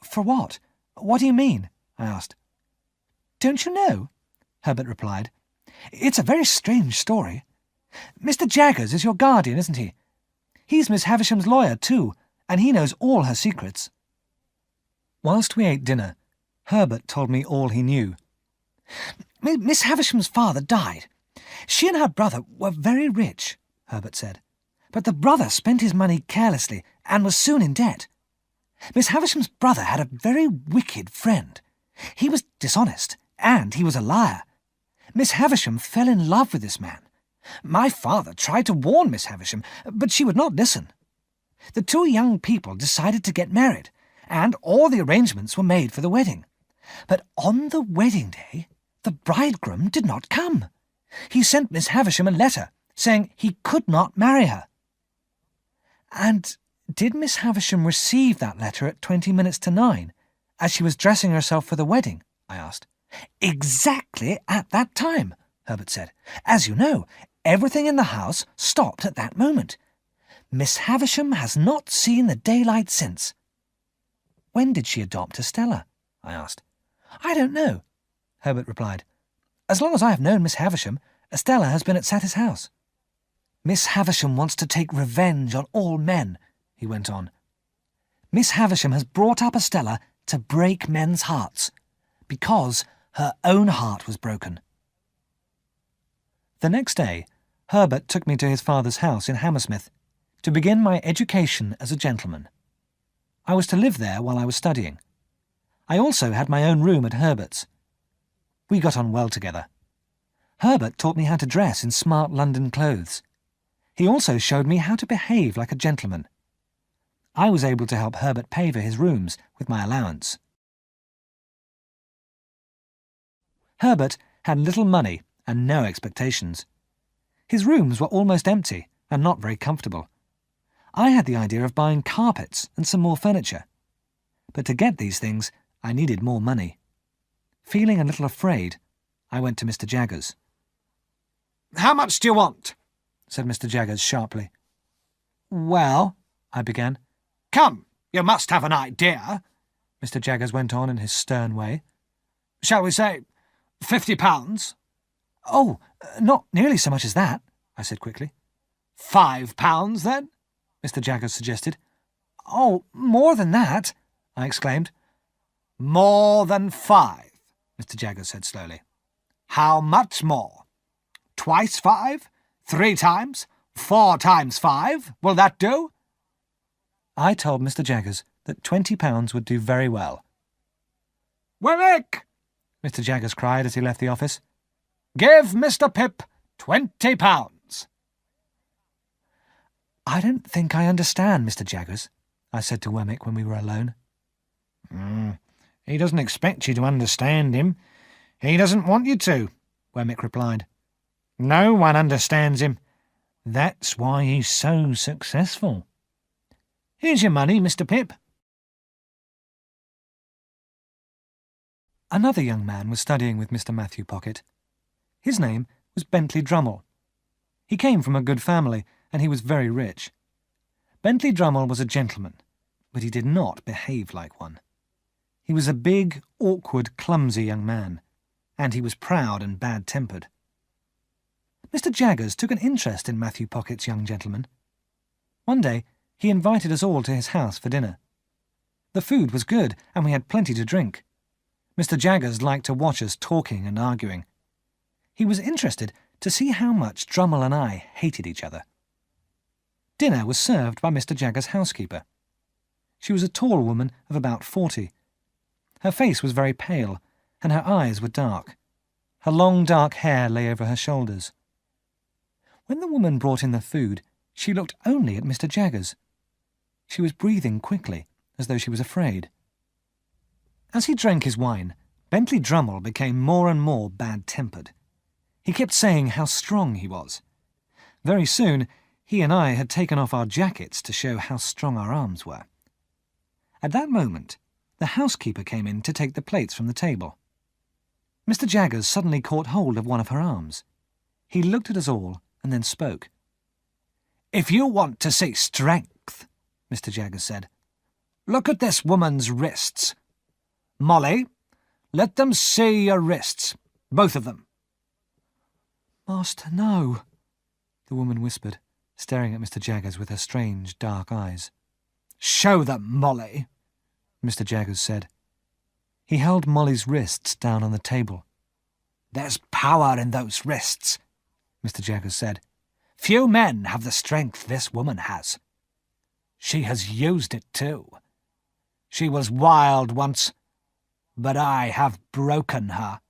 For what? What do you mean?" I asked. "Don't you know?" Herbert replied. "It's a very strange story. Mr. Jaggers is your guardian, isn't he? He's Miss Havisham's lawyer, too, and he knows all her secrets." Whilst we ate dinner, Herbert told me all he knew. "Miss Havisham's father died. She and her brother were very rich," Herbert said. "But the brother spent his money carelessly and was soon in debt. Miss Havisham's brother had a very wicked friend. He was dishonest, and he was a liar. Miss Havisham fell in love with this man. My father tried to warn Miss Havisham, but she would not listen. The two young people decided to get married, and all the arrangements were made for the wedding. But on the wedding day, the bridegroom did not come. He sent Miss Havisham a letter, saying he could not marry her." "And did Miss Havisham receive that letter at 20 minutes to 9, as she was dressing herself for the wedding?" I asked. "Exactly at that time," Herbert said. "As you know, everything in the house stopped at that moment. Miss Havisham has not seen the daylight since." "When did she adopt Estella?" I asked. "I don't know," Herbert replied. "As long as I have known Miss Havisham, Estella has been at Saty's house." "Miss Havisham wants to take revenge on all men," he went on. "Miss Havisham has brought up Estella to break men's hearts, because her own heart was broken." The next day, Herbert took me to his father's house in Hammersmith to begin my education as a gentleman. I was to live there while I was studying. I also had my own room at Herbert's. We got on well together. Herbert taught me how to dress in smart London clothes. He also showed me how to behave like a gentleman. I was able to help Herbert pay for his rooms with my allowance. Herbert had little money and no expectations. His rooms were almost empty and not very comfortable. I had the idea of buying carpets and some more furniture. But to get these things, I needed more money. Feeling a little afraid, I went to Mr. Jaggers. "How much do you want?" said Mr. Jaggers sharply. "Well," I began. "Come, you must have an idea," Mr. Jaggers went on in his stern way. "Shall we say £50? "Oh, not nearly so much as that," I said quickly. £5, then?" Mr. Jaggers suggested. "Oh, more than that," I exclaimed. "More than 5, Mr. Jaggers said slowly. "How much more? Twice 5? 3 times? 4 times 5, will that do? I told Mr. Jaggers that £20 would do very well. Wemmick! Mr. Jaggers cried as he left the office. Give Mr. Pip £20. I don't think I understand, Mr. Jaggers, I said to Wemmick when we were alone. He doesn't expect you to understand him. He doesn't want you to, Wemmick replied. No one understands him. That's why he's so successful. Here's your money, Mr. Pip. Another young man was studying with Mr. Matthew Pocket. His name was Bentley Drummle. He came from a good family, and he was very rich. Bentley Drummle was a gentleman, but he did not behave like one. He was a big, awkward, clumsy young man, and he was proud and bad-tempered. Mr. Jaggers took an interest in Matthew Pocket's young gentleman. One day he invited us all to his house for dinner. The food was good, and we had plenty to drink. Mr. Jaggers liked to watch us talking and arguing. He was interested to see how much Drummle and I hated each other. Dinner was served by Mr. Jaggers' housekeeper. She was a tall woman of about 40. Her face was very pale, and her eyes were dark. Her long dark hair lay over her shoulders. When the woman brought in the food, she looked only at Mr. Jaggers. She was breathing quickly, as though she was afraid. As he drank his wine, Bentley Drummle became more and more bad-tempered. He kept saying how strong he was. Very soon, he and I had taken off our jackets to show how strong our arms were. At that moment, the housekeeper came in to take the plates from the table. Mr. Jaggers suddenly caught hold of one of her arms. He looked at us all and then spoke. If you want to see strength, Mr. Jaggers said, look at this woman's wrists. Molly, let them see your wrists, both of them. Master, no, the woman whispered, staring at Mr. Jaggers with her strange, dark eyes. Show them, Molly, Mr. Jaggers said. He held Molly's wrists down on the table. There's power in those wrists, Mr. Jaggers said. Few men have the strength this woman has. She has used it too. She was wild once, but I have broken her.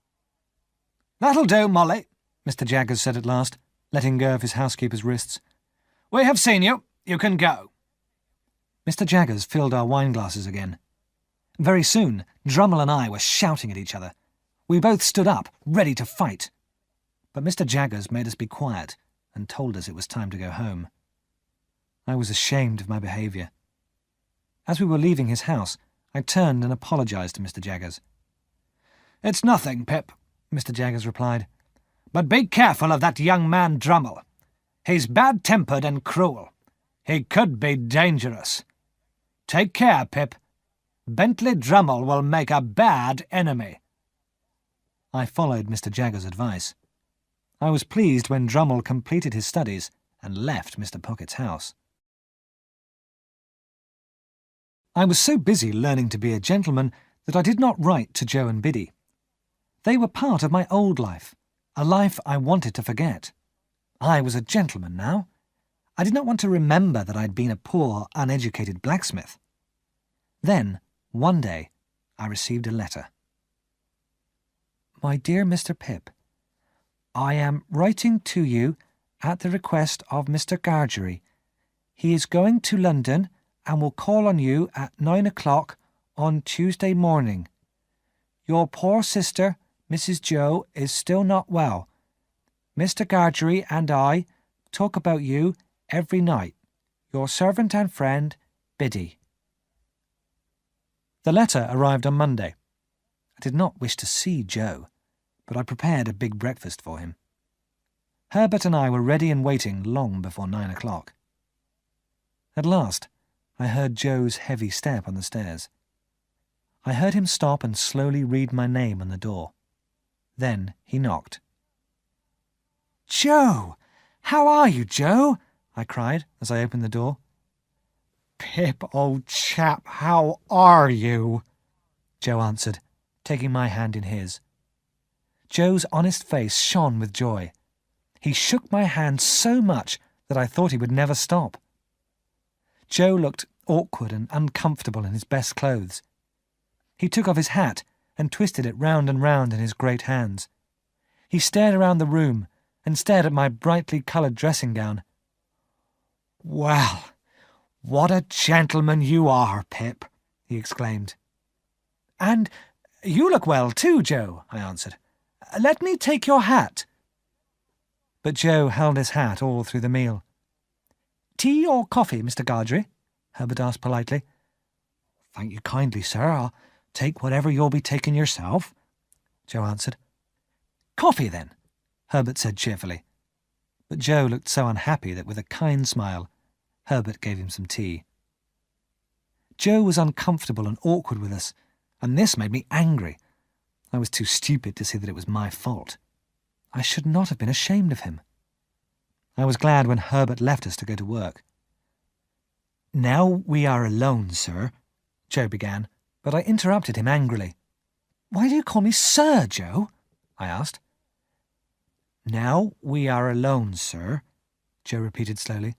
That'll do, Molly, Mr. Jaggers said at last, letting go of his housekeeper's wrists. We have seen you. You can go. Mr. Jaggers filled our wine glasses again. Very soon, Drummle and I were shouting at each other. We both stood up, ready to fight. But Mr. Jaggers made us be quiet and told us it was time to go home. I was ashamed of my behaviour. As we were leaving his house, I turned and apologised to Mr. Jaggers. It's nothing, Pip, Mr. Jaggers replied. But be careful of that young man Drummle. He's bad-tempered and cruel. He could be dangerous. Take care, Pip. Bentley Drummle will make a bad enemy. I followed Mr. Jaggers' advice. I was pleased when Drummle completed his studies and left Mr. Pocket's house. I was so busy learning to be a gentleman that I did not write to Joe and Biddy. They were part of my old life, a life I wanted to forget. I was a gentleman now. I did not want to remember that I had been a poor, uneducated blacksmith. Then, one day, I received a letter. My dear Mr. Pip, I am writing to you at the request of Mr. Gargery. He is going to London and will call on you at 9 o'clock on Tuesday morning. Your poor sister, Mrs. Joe, is still not well. Mr. Gargery and I talk about you every night. Your servant and friend, Biddy. The letter arrived on Monday. I did not wish to see Joe, but I prepared a big breakfast for him. Herbert and I were ready and waiting long before 9 o'clock. At last, I heard Joe's heavy step on the stairs. I heard him stop and slowly read my name on the door. Then he knocked. Joe! How are you, Joe? I cried as I opened the door. Pip, old chap, how are you? Joe answered, taking my hand in his. Joe's honest face shone with joy. He shook my hand so much that I thought he would never stop. Joe looked awkward and uncomfortable in his best clothes. He took off his hat and twisted it round and round in his great hands. He stared around the room and stared at my brightly coloured dressing gown. "Well, what a gentleman you are, Pip," he exclaimed. "And you look well too, Joe," I answered. "Let me take your hat." But Joe held his hat all through the meal. "Tea or coffee, Mr. Gargery?" Herbert asked politely. "Thank you kindly, sir. I'll take whatever you'll be taking yourself," Joe answered. "Coffee, then," Herbert said cheerfully. But Joe looked so unhappy that with a kind smile, Herbert gave him some tea. Joe was uncomfortable and awkward with us, and this made me angry. I was too stupid to see that it was my fault. I should not have been ashamed of him. I was glad when Herbert left us to go to work. "Now we are alone, sir," Joe began, but I interrupted him angrily. "Why do you call me Sir, Joe?" I asked. "Now we are alone, sir," Joe repeated slowly.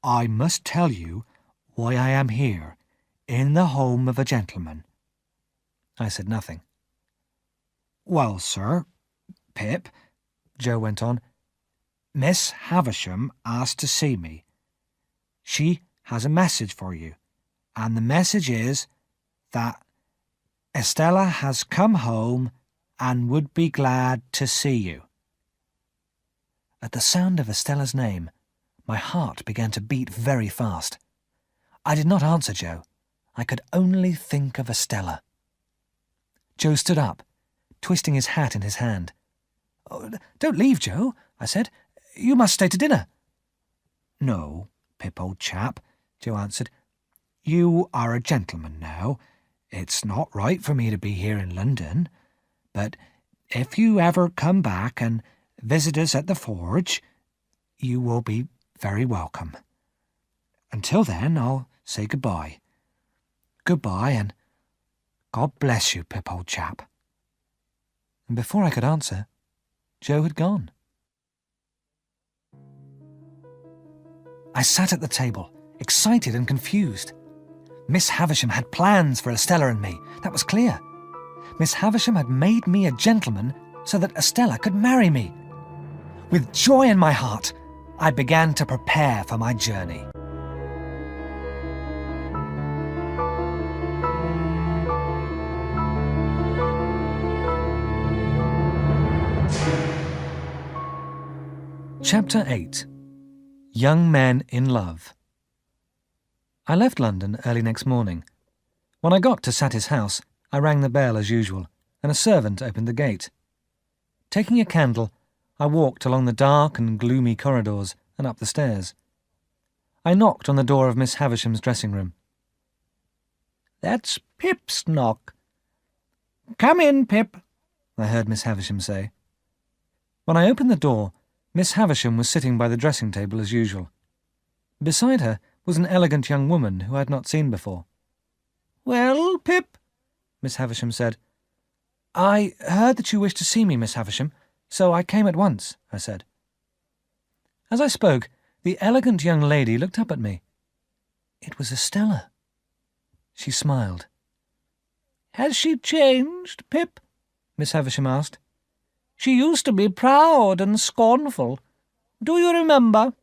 "I must tell you why I am here, in the home of a gentleman." I said nothing. "Well, sir, Pip," Joe went on, "Miss Havisham asked to see me. She has a message for you, and the message is that Estella has come home and would be glad to see you." At the sound of Estella's name, my heart began to beat very fast. I did not answer Joe. I could only think of Estella. Joe stood up, twisting his hat in his hand. "Oh, don't leave, Joe," I said. "You must stay to dinner." "No, Pip, old chap," Joe answered. "You are a gentleman now. It's not right for me to be here in London. But if you ever come back and visit us at the forge, you will be very welcome. Until then, I'll say goodbye. Goodbye, and God bless you, Pip, old chap." And before I could answer, Joe had gone. I sat at the table, excited and confused. Miss Havisham had plans for Estella and me, that was clear. Miss Havisham had made me a gentleman so that Estella could marry me. With joy in my heart, I began to prepare for my journey. Chapter 8. Young Men in Love. I left London early next morning. When I got to Sattie's house, I rang the bell as usual, and a servant opened the gate. Taking a candle, I walked along the dark and gloomy corridors and up the stairs. I knocked on the door of Miss Havisham's dressing room. "That's Pip's knock." "Come in, Pip," I heard Miss Havisham say. When I opened the door, Miss Havisham was sitting by the dressing table as usual. Beside her was an elegant young woman who I had not seen before. "Well, Pip?" Miss Havisham said. "I heard that you wished to see me, Miss Havisham, so I came at once," I said. As I spoke, the elegant young lady looked up at me. It was Estella. She smiled. "Has she changed, Pip?" Miss Havisham asked. "She used to be proud and scornful. Do you remember?"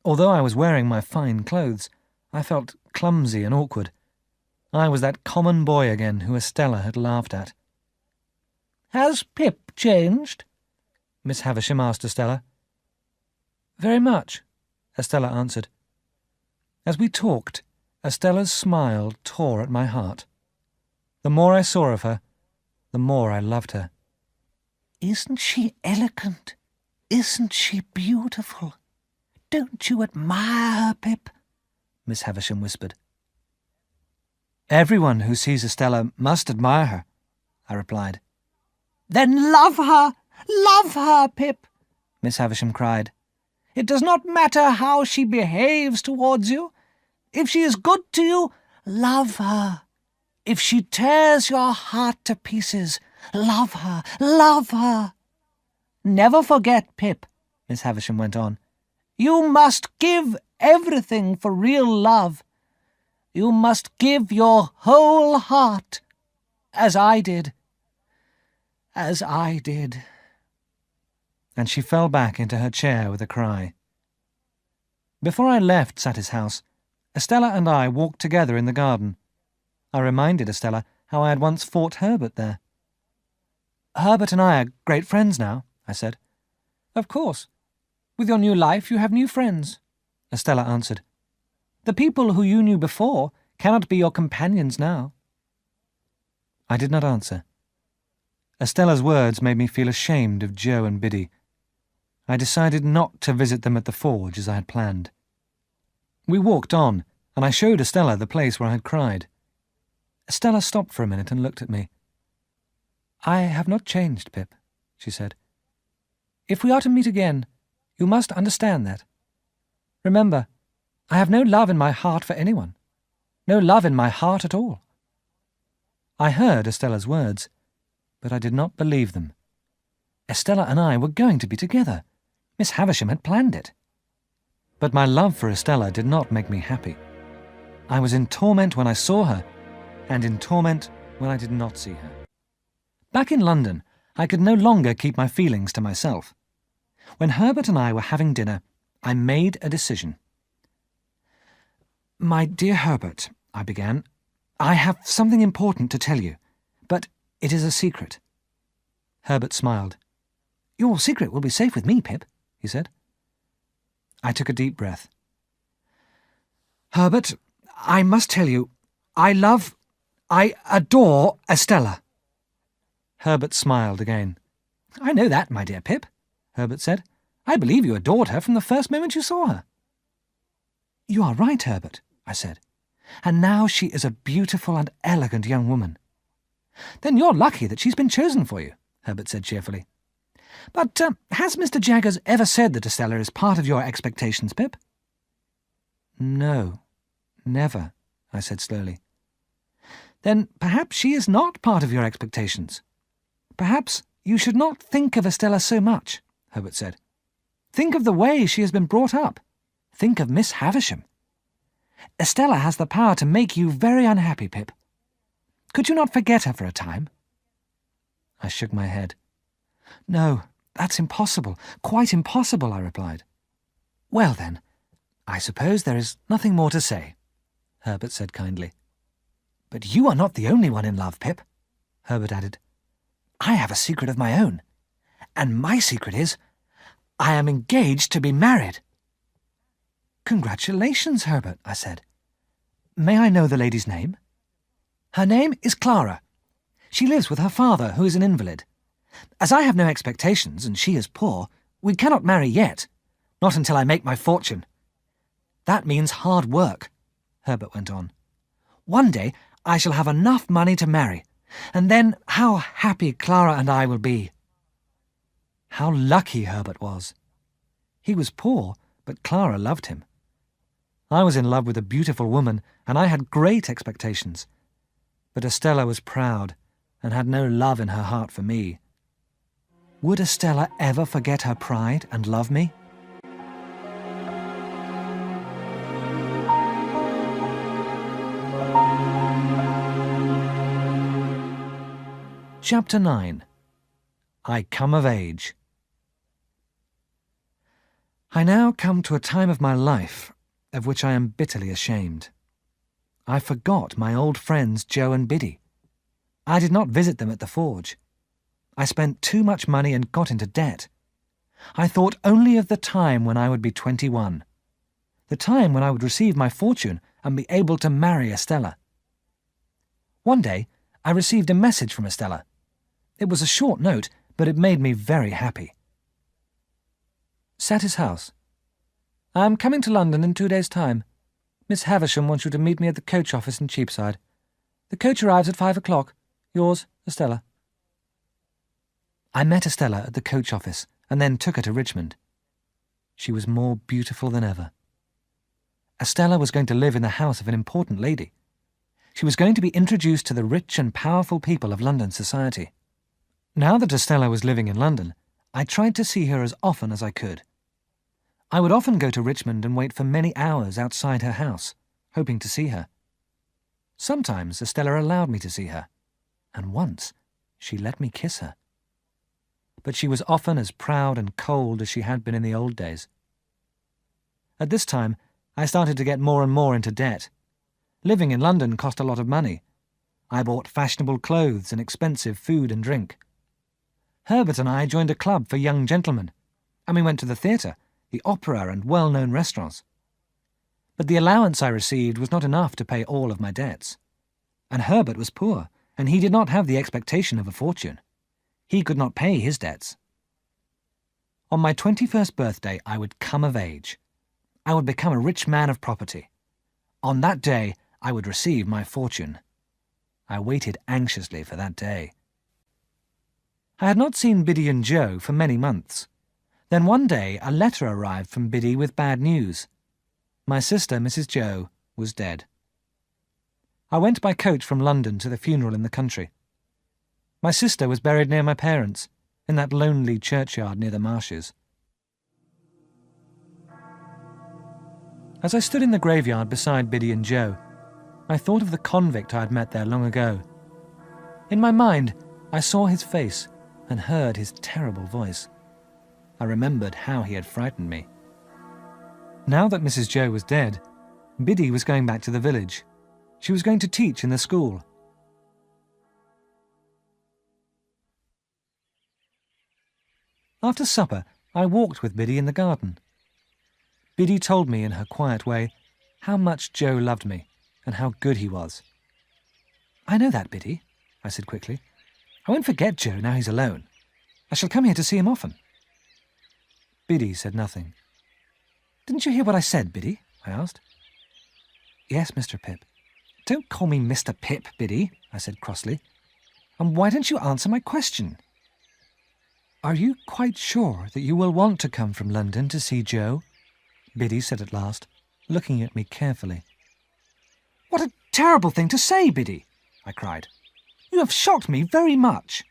Although I was wearing my fine clothes, I felt clumsy and awkward. I was that common boy again who Estella had laughed at. "Has Pip changed?" Miss Havisham asked Estella. "Very much," Estella answered. As we talked, Estella's smile tore at my heart. The more I saw of her, the more I loved her. "Isn't she elegant? Isn't she beautiful? Don't you admire her, Pip?" Miss Havisham whispered. "Everyone who sees Estella must admire her," I replied. "Then love her! Love her, Pip!" Miss Havisham cried. "It does not matter how she behaves towards you. If she is good to you, love her. If she tears your heart to pieces, love her, love her. Never forget, Pip," Miss Havisham went on, You must give everything for real love. You must give your whole heart, as I did. As I did. And she fell back into her chair with a cry. Before I left Satis house, Estella and I walked together in the garden. I reminded Estella how I had once fought Herbert there. "Herbert and I are great friends now," I said. "Of course. With your new life you have new friends," Estella answered. "The people who you knew before cannot be your companions now." I did not answer. Estella's words made me feel ashamed of Joe and Biddy. I decided not to visit them at the forge as I had planned. We walked on, and I showed Estella the place where I had cried. Estella stopped for a minute and looked at me. "I have not changed, Pip," she said. "If we are to meet again, you must understand that. Remember, I have no love in my heart for anyone. No love in my heart at all." I heard Estella's words, but I did not believe them. Estella and I were going to be together. Miss Havisham had planned it. But my love for Estella did not make me happy. I was in torment when I saw her, and in torment when I did not see her. Back in London, I could no longer keep my feelings to myself. When Herbert and I were having dinner, I made a decision. "My dear Herbert," I began, "I have something important to tell you, but it is a secret." Herbert smiled. "Your secret will be safe with me, Pip," he said. I took a deep breath. "Herbert, I must tell you, I adore Estella." Herbert smiled again. "I know that, my dear Pip," Herbert said. "I believe you adored her from the first moment you saw her." "You are right, Herbert," I said. "And now she is a beautiful and elegant young woman." "Then you're lucky that she's been chosen for you," Herbert said cheerfully. "But has Mr. Jaggers ever said that Estella is part of your expectations, Pip?" "No, never," I said slowly. "Then perhaps she is not part of your expectations. Perhaps you should not think of Estella so much," Herbert said. "Think of the way she has been brought up. Think of Miss Havisham. Estella has the power to make you very unhappy, Pip. Could you not forget her for a time?" I shook my head. "No, that's impossible, quite impossible," I replied. "Well then, I suppose there is nothing more to say," Herbert said kindly. "But you are not the only one in love, Pip," Herbert added. "I have a secret of my own, and my secret is, I am engaged to be married." "Congratulations, Herbert," I said. "May I know the lady's name?" "Her name is Clara. She lives with her father, who is an invalid. As I have no expectations and she is poor, we cannot marry yet, not until I make my fortune. That means hard work," Herbert went on. "One day I shall have enough money to marry, and then how happy Clara and I will be." How lucky Herbert was. He was poor, but Clara loved him. I was in love with a beautiful woman, and I had great expectations. But Estella was proud, and had no love in her heart for me. Would Estella ever forget her pride and love me? Chapter 9. I Come of Age. I now come to a time of my life of which I am bitterly ashamed. I forgot my old friends Joe and Biddy. I did not visit them at the forge. I spent too much money and got into debt. I thought only of the time when I would be 21, the time when I would receive my fortune and be able to marry Estella. One day I received a message from Estella. It was a short note, but it made me very happy. Satis house. I am coming to London in 2 days' time. Miss Havisham wants you to meet me at the coach office in Cheapside. The coach arrives at 5 o'clock. Yours, Estella. I met Estella at the coach office and then took her to Richmond. She was more beautiful than ever. Estella was going to live in the house of an important lady. She was going to be introduced to the rich and powerful people of London society. Now that Estella was living in London, I tried to see her as often as I could. I would often go to Richmond and wait for many hours outside her house, hoping to see her. Sometimes Estella allowed me to see her, and once she let me kiss her. But she was often as proud and cold as she had been in the old days. At this time, I started to get more and more into debt. Living in London cost a lot of money. I bought fashionable clothes and expensive food and drink. Herbert and I joined a club for young gentlemen, and we went to the theatre, the opera, and well-known restaurants. But the allowance I received was not enough to pay all of my debts. And Herbert was poor, and he did not have the expectation of a fortune. He could not pay his debts. On my 21st birthday, I would come of age. I would become a rich man of property. On that day, I would receive my fortune. I waited anxiously for that day. I had not seen Biddy and Joe for many months. Then one day a letter arrived from Biddy with bad news. My sister, Mrs. Joe, was dead. I went by coach from London to the funeral in the country. My sister was buried near my parents, in that lonely churchyard near the marshes. As I stood in the graveyard beside Biddy and Joe, I thought of the convict I had met there long ago. In my mind, I saw his face and heard his terrible voice. I remembered how he had frightened me. Now that Mrs. Joe was dead, Biddy was going back to the village. She was going to teach in the school. After supper, I walked with Biddy in the garden. Biddy told me in her quiet way how much Joe loved me and how good he was. "I know that, Biddy," I said quickly. "I won't forget Joe now he's alone. I shall come here to see him often." Biddy said nothing. "Didn't you hear what I said, Biddy?" I asked. "Yes, Mr. Pip." "Don't call me Mr. Pip, Biddy," I said crossly. "And why don't you answer my question?" "Are you quite sure that you will want to come from London to see Joe?" Biddy said at last, looking at me carefully. "What a terrible thing to say, Biddy!" I cried. "You have shocked me very much."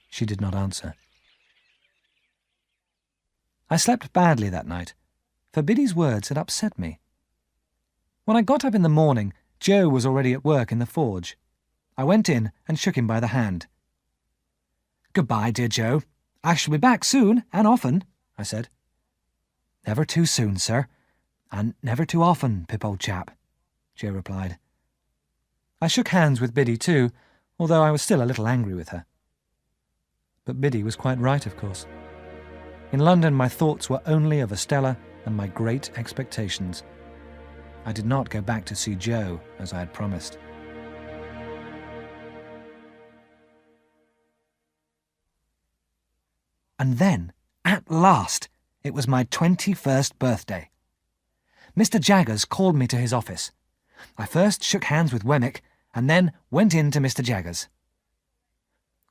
She did not answer. I slept badly that night, for Biddy's words had upset me. When I got up in the morning, Joe was already at work in the forge. I went in and shook him by the hand. "Goodbye, dear Joe. I shall be back soon and often," I said. "Never too soon, sir, and never too often, Pip, old chap," Joe replied. I shook hands with Biddy too, although I was still a little angry with her. But Biddy was quite right, of course. In London, my thoughts were only of Estella and my great expectations. I did not go back to see Joe as I had promised. And then, at last, it was my 21st birthday. Mr. Jaggers called me to his office. I first shook hands with Wemmick, and then went in to Mr. Jaggers.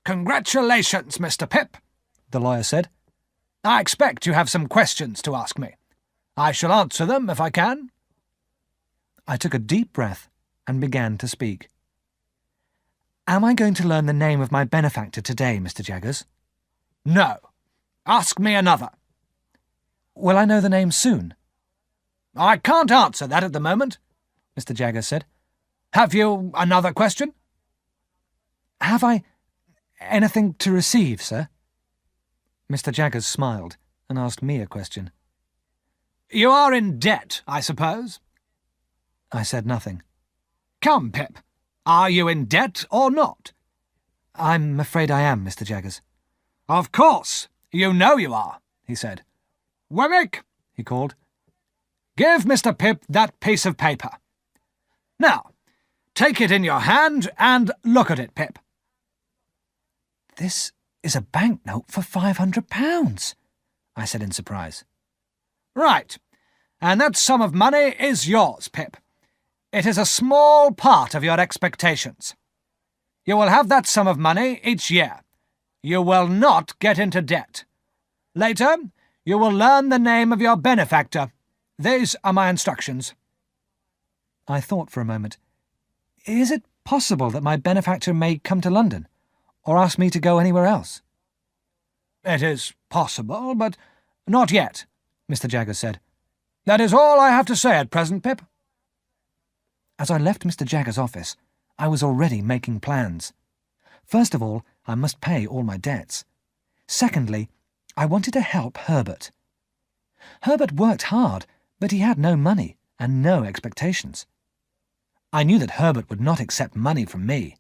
"Congratulations, Mr. Pip," the lawyer said. "I expect you have some questions to ask me. I shall answer them if I can." I took a deep breath and began to speak. "Am I going to learn the name of my benefactor today, Mr. Jaggers?" "No. Ask me another." "Will I know the name soon?" "I can't answer that at the moment," Mr. Jaggers said. "Have you another question?" "Have I anything to receive, sir?" Mr. Jaggers smiled and asked me a question. "You are in debt, I suppose?" I said nothing. "Come, Pip, are you in debt or not?" "I'm afraid I am, Mr. Jaggers." "Of course, you know you are," he said. "Wemmick," he called, "give Mr. Pip that piece of paper. Now, take it in your hand and look at it, Pip." "This is a banknote for £500, I said in surprise. "Right, and that sum of money is yours, Pip. It is a small part of your expectations. You will have that sum of money each year. You will not get into debt. Later, you will learn the name of your benefactor. These are my instructions." I thought for a moment. Is it possible that my benefactor may come to London, or ask me to go anywhere else? "It is possible, but not yet," Mr. Jaggers said. "That is all I have to say at present, Pip." As I left Mr. Jaggers' office, I was already making plans. First of all, I must pay all my debts. Secondly, I wanted to help Herbert. Herbert worked hard, but he had no money and no expectations. I knew that Herbert would not accept money from me.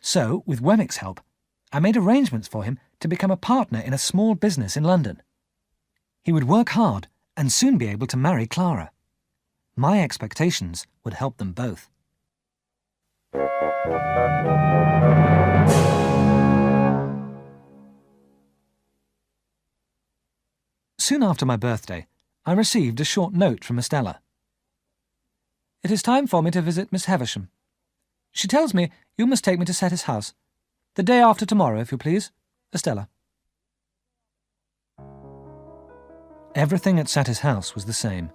So, with Wemmick's help, I made arrangements for him to become a partner in a small business in London. He would work hard and soon be able to marry Clara. My expectations would help them both. Soon after my birthday, I received a short note from Estella. "It is time for me to visit Miss Havisham. She tells me you must take me to Satis House. The day after tomorrow, if you please. Estella." Everything at Satis House was the same.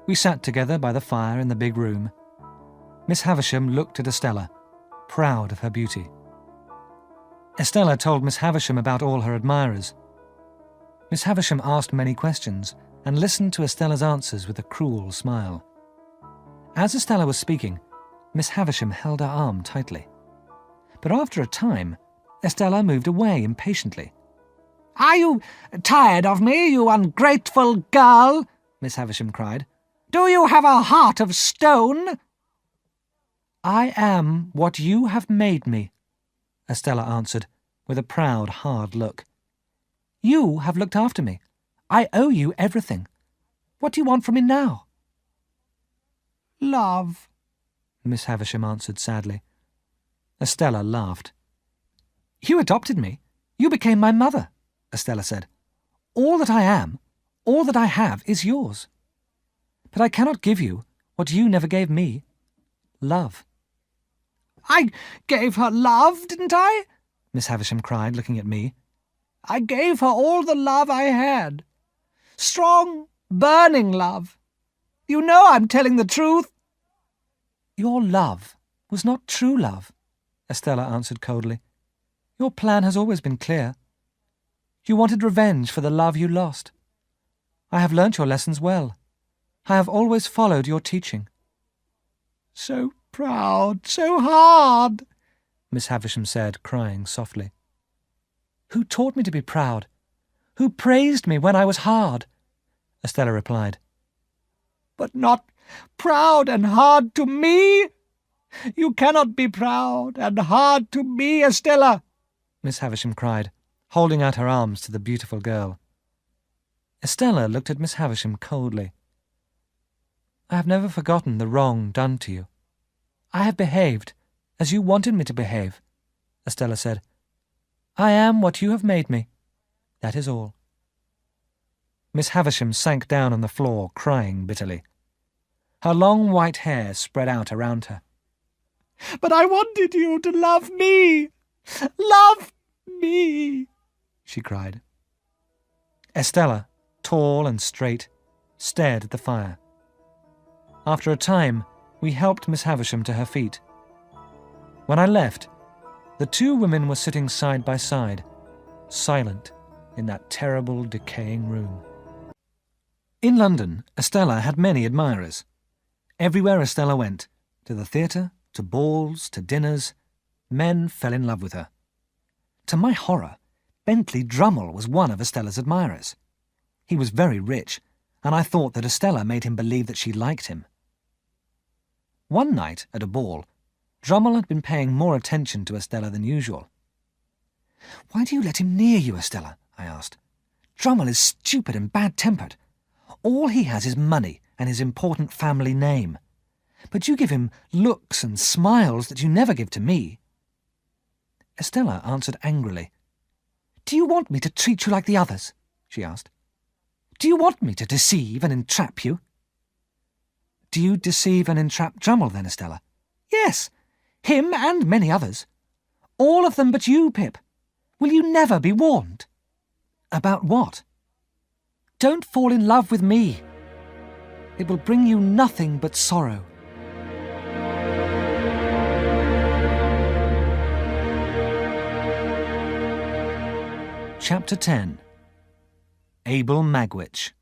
We sat together by the fire in the big room. Miss Havisham looked at Estella, proud of her beauty. Estella told Miss Havisham about all her admirers. Miss Havisham asked many questions and listened to Estella's answers with a cruel smile. As Estella was speaking, Miss Havisham held her arm tightly. But after a time, Estella moved away impatiently. "Are you tired of me, you ungrateful girl?" Miss Havisham cried. "Do you have a heart of stone?" "I am what you have made me," Estella answered, with a proud, hard look. "You have looked after me. I owe you everything. What do you want from me now?" "Love," Miss Havisham answered sadly. Estella laughed. "You adopted me. You became my mother," Estella said. "All that I am, all that I have is yours. But I cannot give you what you never gave me, love." "I gave her love, didn't I?" Miss Havisham cried, looking at me. "I gave her all the love I had. Strong, burning love. You know I'm telling the truth." "Your love was not true love," Estella answered coldly. "Your plan has always been clear. You wanted revenge for the love you lost. I have learnt your lessons well. I have always followed your teaching." "So proud, so hard," Miss Havisham said, crying softly. "Who taught me to be proud? Who praised me when I was hard?" Estella replied. "But not proud and hard to me? You cannot be proud and hard to me, Estella," Miss Havisham cried, holding out her arms to the beautiful girl. Estella looked at Miss Havisham coldly. "I have never forgotten the wrong done to you. I have behaved as you wanted me to behave," Estella said. "I am what you have made me. That is all." Miss Havisham sank down on the floor, crying bitterly. Her long white hair spread out around her. "But I wanted you to love me! Love me!" she cried. Estella, tall and straight, stared at the fire. After a time, we helped Miss Havisham to her feet. When I left, the two women were sitting side by side, silent in that terrible, decaying room. In London, Estella had many admirers. Everywhere Estella went, to the theatre, to balls, to dinners, men fell in love with her. To my horror, Bentley Drummle was one of Estella's admirers. He was very rich, and I thought that Estella made him believe that she liked him. One night, at a ball, Drummle had been paying more attention to Estella than usual. "Why do you let him near you, Estella?" I asked. "Drummle is stupid and bad-tempered. All he has is money and his important family name. But you give him looks and smiles that you never give to me." Estella answered angrily. "Do you want me to treat you like the others?" she asked. "Do you want me to deceive and entrap you?" "Do you deceive and entrap Drummle, then, Estella?" "Yes, him and many others. All of them but you, Pip. Will you never be warned?" "About what?" "Don't fall in love with me. It will bring you nothing but sorrow." Chapter 10. Abel Magwitch.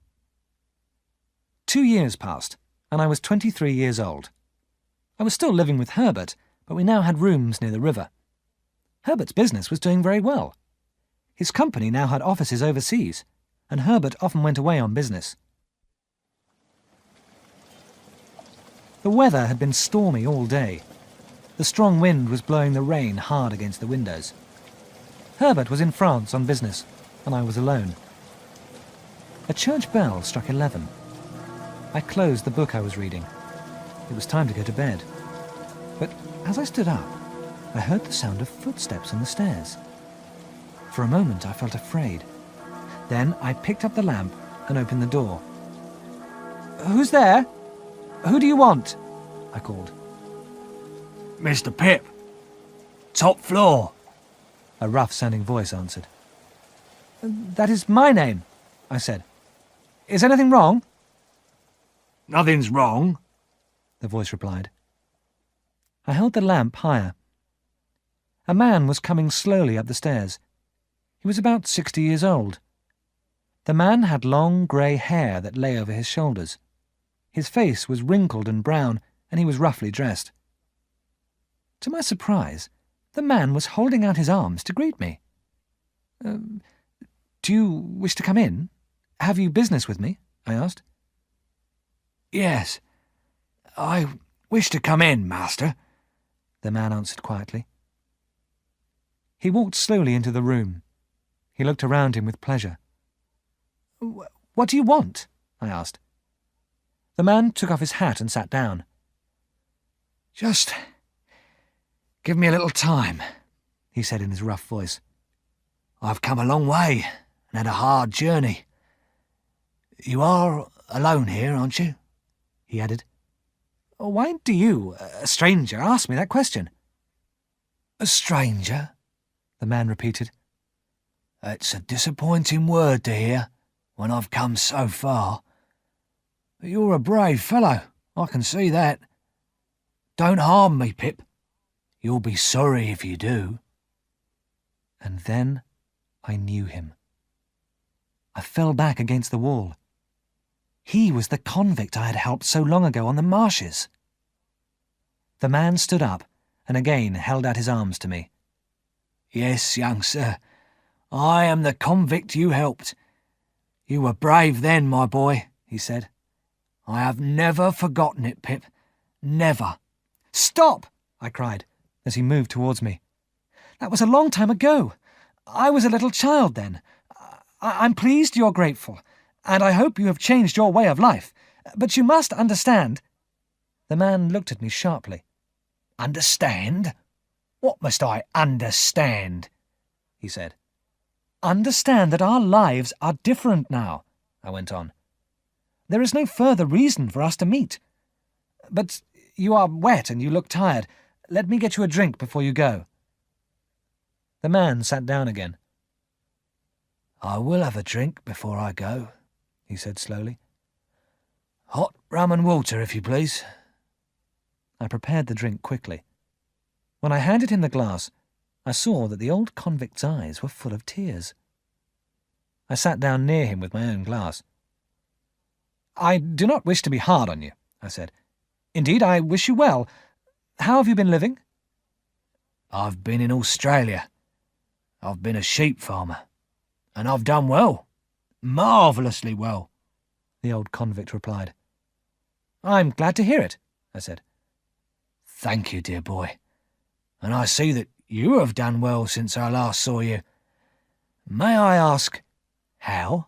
2 years passed, and I was 23 years old. I was still living with Herbert, but we now had rooms near the river. Herbert's business was doing very well. His company now had offices overseas, and Herbert often went away on business. The weather had been stormy all day. The strong wind was blowing the rain hard against the windows. Herbert was in France on business, and I was alone. A church bell struck 11. I closed the book I was reading. It was time to go to bed. But as I stood up, I heard the sound of footsteps on the stairs. For a moment I felt afraid. Then I picked up the lamp and opened the door. "Who's there? Who do you want?" I called. Mr. Pip. Top floor. A rough-sounding voice answered. "That is my name," I said. "Is anything wrong?" Nothing's wrong, the voice replied. I held the lamp higher. A man was coming slowly up the stairs. He was about 60 years old. The man had long grey hair that lay over his shoulders. His face was wrinkled and brown, and he was roughly dressed. To my surprise, the man was holding out his arms to greet me. "Do you wish to come in? Have you business with me?" I asked. Yes, I wish to come in, master, the man answered quietly. He walked slowly into the room. He looked around him with pleasure. "What do you want?" I asked. The man took off his hat and sat down. Just give me a little time, he said in his rough voice. I've come a long way and had a hard journey. You are alone here, aren't you? He added. "Why do you, a stranger, ask me that question?" A stranger? The man repeated. It's a disappointing word to hear when I've come so far. But you're a brave fellow, I can see that. Don't harm me, Pip. You'll be sorry if you do. And then I knew him. I fell back against the wall. He was the convict I had helped so long ago on the marshes. The man stood up and again held out his arms to me. Yes, young sir, I am the convict you helped. You were brave then, my boy, he said. I have never forgotten it, Pip. Never. "Stop!" I cried, as he moved towards me. "That was a long time ago. I was a little child then. I'm pleased you're grateful, and I hope you have changed your way of life. But you must understand—" The man looked at me sharply. Understand? What must I understand? He said. "Understand that our lives are different now," I went on. "There is no further reason for us to meet. But you are wet and you look tired. Let me get you a drink before you go." The man sat down again. I will have a drink before I go, he said slowly. Hot rum and water, if you please. I prepared the drink quickly. When I handed him the glass, I saw that the old convict's eyes were full of tears. I sat down near him with my own glass. "I do not wish to be hard on you," I said. "Indeed, I wish you well. How have you been living?" I've been in Australia. I've been a sheep farmer. And I've done well. Marvellously well, the old convict replied. "I'm glad to hear it," I said. Thank you, dear boy. And I see that you have done well since I last saw you. May I ask, how?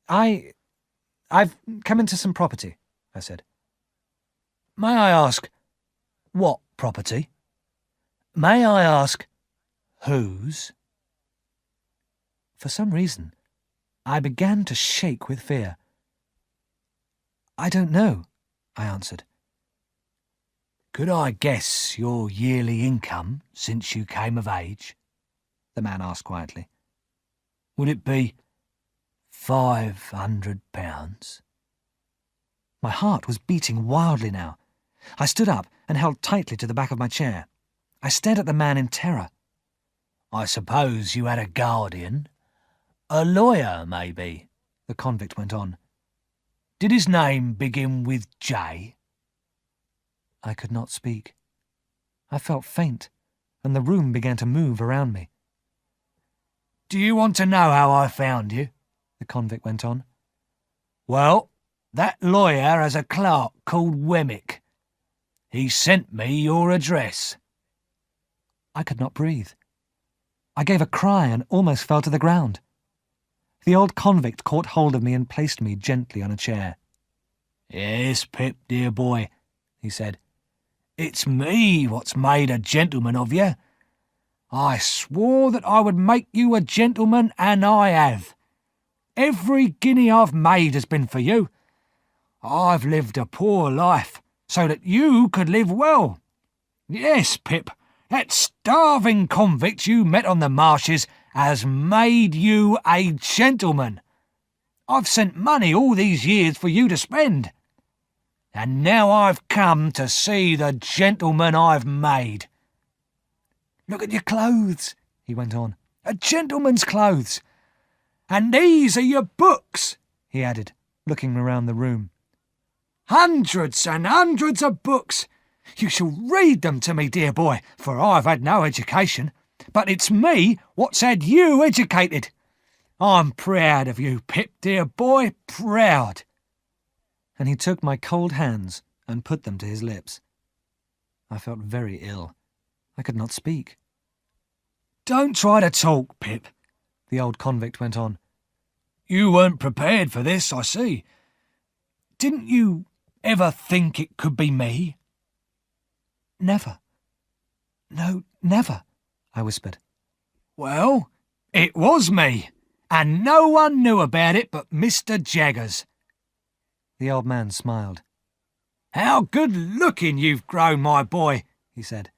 I've come into some property, I said. May I ask, what property? May I ask, whose? For some reason, I began to shake with fear. "I don't know," I answered. Could I guess your yearly income since you came of age? The man asked quietly. Would it be £500? My heart was beating wildly now. I stood up and held tightly to the back of my chair. I stared at the man in terror. I suppose you had a guardian? A lawyer, maybe, the convict went on. Did his name begin with J? I could not speak. I felt faint, and the room began to move around me. Do you want to know how I found you? The convict went on. Well, that lawyer has a clerk called Wemmick. He sent me your address. I could not breathe. I gave a cry and almost fell to the ground. The old convict caught hold of me and placed me gently on a chair. Yes, Pip, dear boy, he said. It's me what's made a gentleman of you. I swore that I would make you a gentleman, and I have. Every guinea I've made has been for you. I've lived a poor life, so that you could live well. Yes, Pip, that starving convict you met on the marshes has made you a gentleman. I've sent money all these years for you to spend. And now I've come to see the gentleman I've made. Look at your clothes, he went on. A gentleman's clothes. And these are your books, he added, looking around the room. Hundreds and hundreds of books. You shall read them to me, dear boy, for I've had no education. But it's me what's had you educated. I'm proud of you, Pip, dear boy, proud. And he took my cold hands and put them to his lips. I felt very ill. I could not speak. Don't try to talk, Pip, the old convict went on. You weren't prepared for this, I see. Didn't you ever think it could be me? Never. No, never, I whispered. Well, it was me, and no one knew about it but Mr. Jaggers. The old man smiled. How good-looking you've grown, my boy, he said.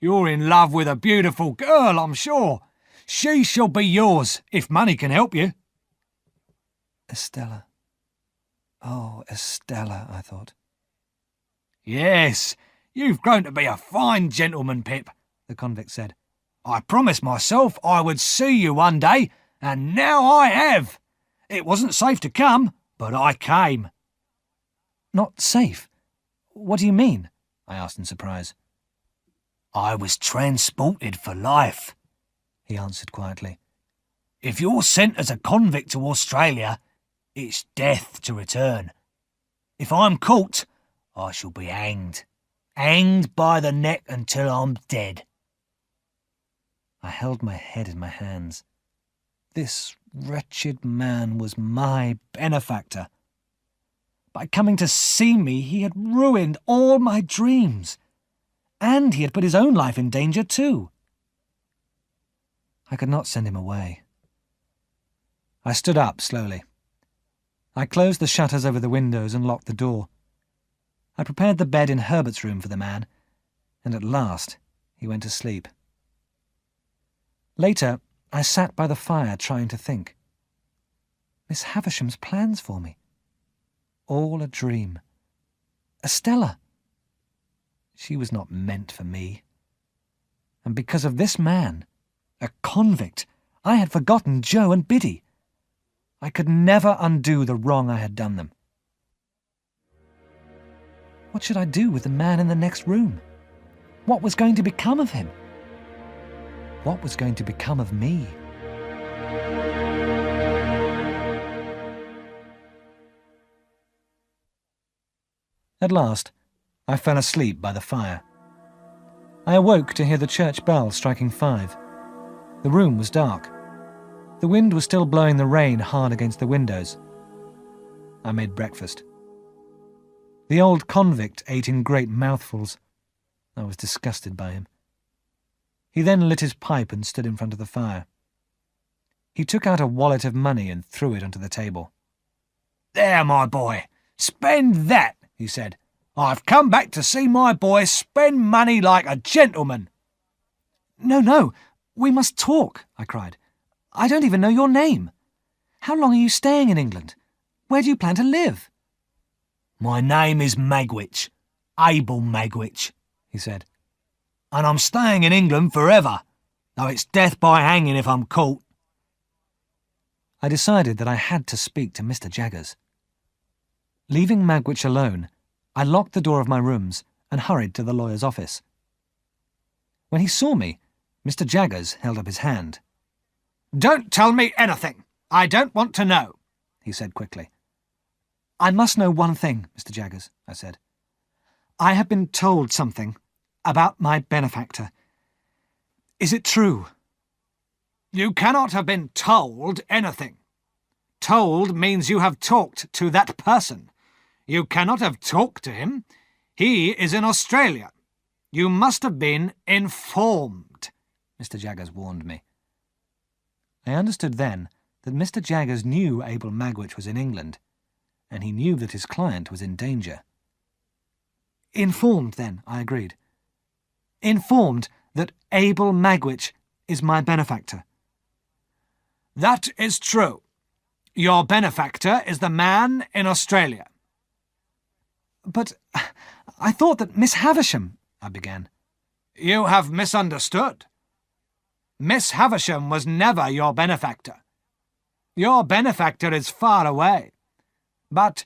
You're in love with a beautiful girl, I'm sure. She shall be yours, if money can help you. Estella. Oh, Estella, I thought. Yes, you've grown to be a fine gentleman, Pip, the convict said. I promised myself I would see you one day, and now I have. It wasn't safe to come, but I came. Not safe? What do you mean? I asked in surprise. I was transported for life, he answered quietly. If you're sent as a convict to Australia, it's death to return. If I'm caught, I shall be hanged. Hanged by the neck until I'm dead. I held my head in my hands. This wretched man was my benefactor. By coming to see me, he had ruined all my dreams. And he had put his own life in danger too. I could not send him away. I stood up slowly. I closed the shutters over the windows and locked the door. I prepared the bed in Herbert's room for the man, and at last he went to sleep. Later, I sat by the fire trying to think. Miss Havisham's plans for me. All a dream. Estella. She was not meant for me. And because of this man, a convict, I had forgotten Joe and Biddy. I could never undo the wrong I had done them. What should I do with the man in the next room? What was going to become of him? What was going to become of me? At last, I fell asleep by the fire. I awoke to hear the church bell striking 5. The room was dark. The wind was still blowing the rain hard against the windows. I made breakfast. The old convict ate in great mouthfuls. I was disgusted by him. He then lit his pipe and stood in front of the fire. He took out a wallet of money and threw it onto the table. "There, my boy, spend that," he said. "I've come back to see my boy spend money like a gentleman." No, we must talk," I cried. "I don't even know your name. How long are you staying in England? Where do you plan to live?" "My name is Magwitch, Abel Magwitch," he said. "And I'm staying in England forever, though it's death by hanging if I'm caught." I decided that I had to speak to Mr. Jaggers. Leaving Magwitch alone, I locked the door of my rooms and hurried to the lawyer's office. When he saw me, Mr. Jaggers held up his hand. "Don't tell me anything. I don't want to know," he said quickly. "I must know one thing, Mr. Jaggers," I said. "I have been told something about my benefactor. Is it true?" "You cannot have been told anything. Told means you have talked to that person. You cannot have talked to him. He is in Australia. You must have been informed," Mr. Jaggers warned me. I understood then that Mr. Jaggers knew Abel Magwitch was in England, and he knew that his client was in danger. "Informed, then," I agreed. "Informed that Abel Magwitch is my benefactor." "That is true. Your benefactor is the man in Australia." "But I thought that Miss Havisham—" I began. "You have misunderstood. Miss Havisham was never your benefactor. Your benefactor is far away, but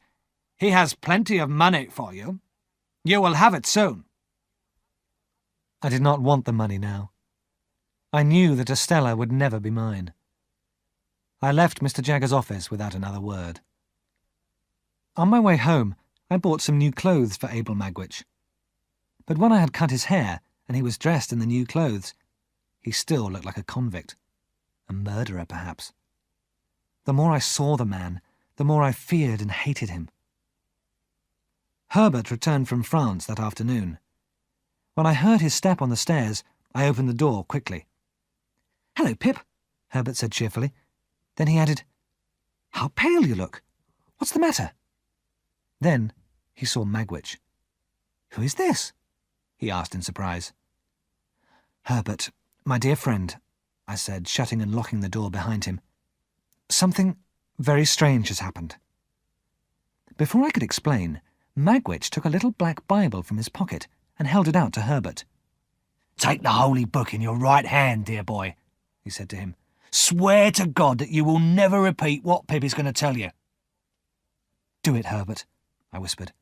he has plenty of money for you. You will have it soon." I did not want the money now. I knew that Estella would never be mine. I left Mr. Jaggers' office without another word. On my way home, I bought some new clothes for Abel Magwitch. But when I had cut his hair and he was dressed in the new clothes, he still looked like a convict. A murderer, perhaps. The more I saw the man, the more I feared and hated him. Herbert returned from France that afternoon. When I heard his step on the stairs, I opened the door quickly. "Hello, Pip," Herbert said cheerfully. Then he added, "How pale you look. What's the matter?" Then he saw Magwitch. "Who is this?" he asked in surprise. "Herbert, my dear friend," I said, shutting and locking the door behind him. "Something very strange has happened." Before I could explain, Magwitch took a little black Bible from his pocket and held it out to Herbert. "Take the holy book in your right hand, dear boy," he said to him. "Swear to God that you will never repeat what Pip is going to tell you." "Do it, Herbert," I whispered.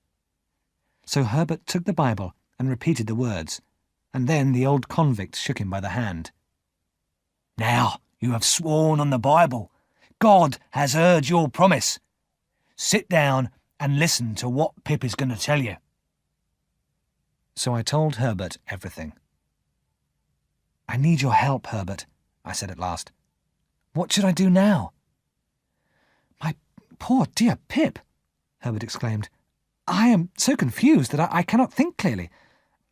So Herbert took the Bible and repeated the words, and then the old convict shook him by the hand. "Now you have sworn on the Bible. God has heard your promise. Sit down and listen to what Pip is going to tell you." So I told Herbert everything. "I need your help, Herbert," I said at last. "What should I do now?" "My poor dear Pip," Herbert exclaimed. "I am so confused that I cannot think clearly.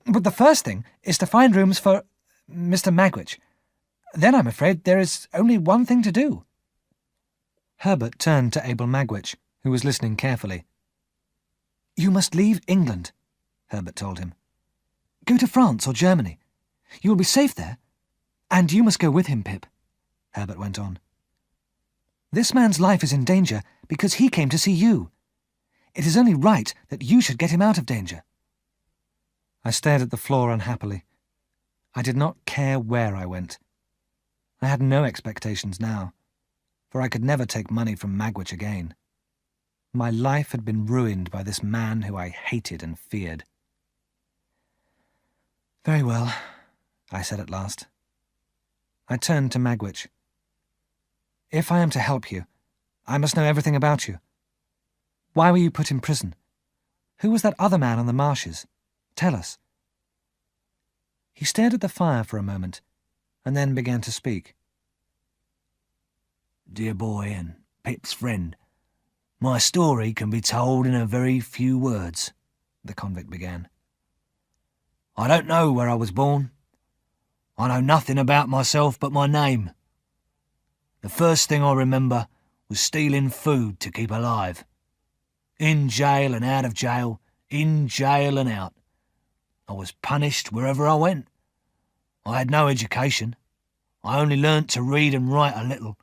But the first thing is to find rooms for Mr. Magwitch. Then I'm afraid there is only one thing to do." Herbert turned to Abel Magwitch, who was listening carefully. "You must leave England," Herbert told him. "Go to France or Germany. You will be safe there. And you must go with him, Pip," Herbert went on. "This man's life is in danger because he came to see you. It is only right that you should get him out of danger." I stared at the floor unhappily. I did not care where I went. I had no expectations now, for I could never take money from Magwitch again. My life had been ruined by this man who I hated and feared. "Very well," I said at last. I turned to Magwitch. "If I am to help you, I must know everything about you. Why were you put in prison? Who was that other man on the marshes? Tell us." He stared at the fire for a moment, and then began to speak. "Dear boy and Pip's friend, my story can be told in a very few words," the convict began. "I don't know where I was born. I know nothing about myself but my name. The first thing I remember was stealing food to keep alive. In jail and out of jail, in jail and out. I was punished wherever I went. I had no education. I only learnt to read and write a little."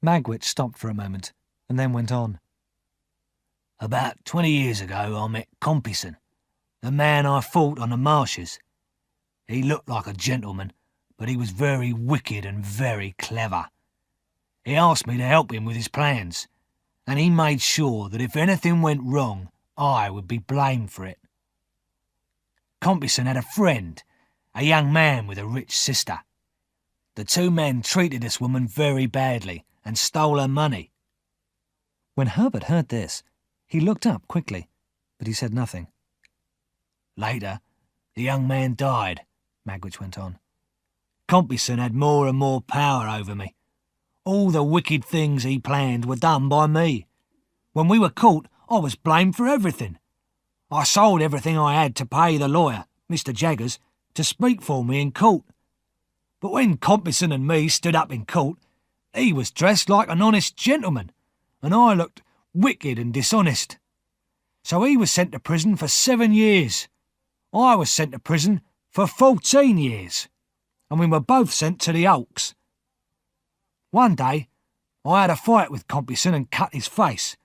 Magwitch stopped for a moment, and then went on. "About 20 years ago I met Compeyson, the man I fought on the marshes. He looked like a gentleman, but he was very wicked and very clever. He asked me to help him with his plans, and he made sure that if anything went wrong, I would be blamed for it. Compeyson had a friend, a young man with a rich sister. The two men treated this woman very badly and stole her money. When Herbert heard this, he looked up quickly, but he said nothing. Later, the young man died, Magwitch went on. Compeyson had more and more power over me. All the wicked things he planned were done by me. When we were caught, I was blamed for everything. I sold everything I had to pay the lawyer, Mr. Jaggers, to speak for me in court. But when Compeyson and me stood up in court, he was dressed like an honest gentleman, and I looked wicked and dishonest. So he was sent to prison for 7 years. I was sent to prison for 14 years, and we were both sent to the hulks. One day, I had a fight with Compeyson and cut his face.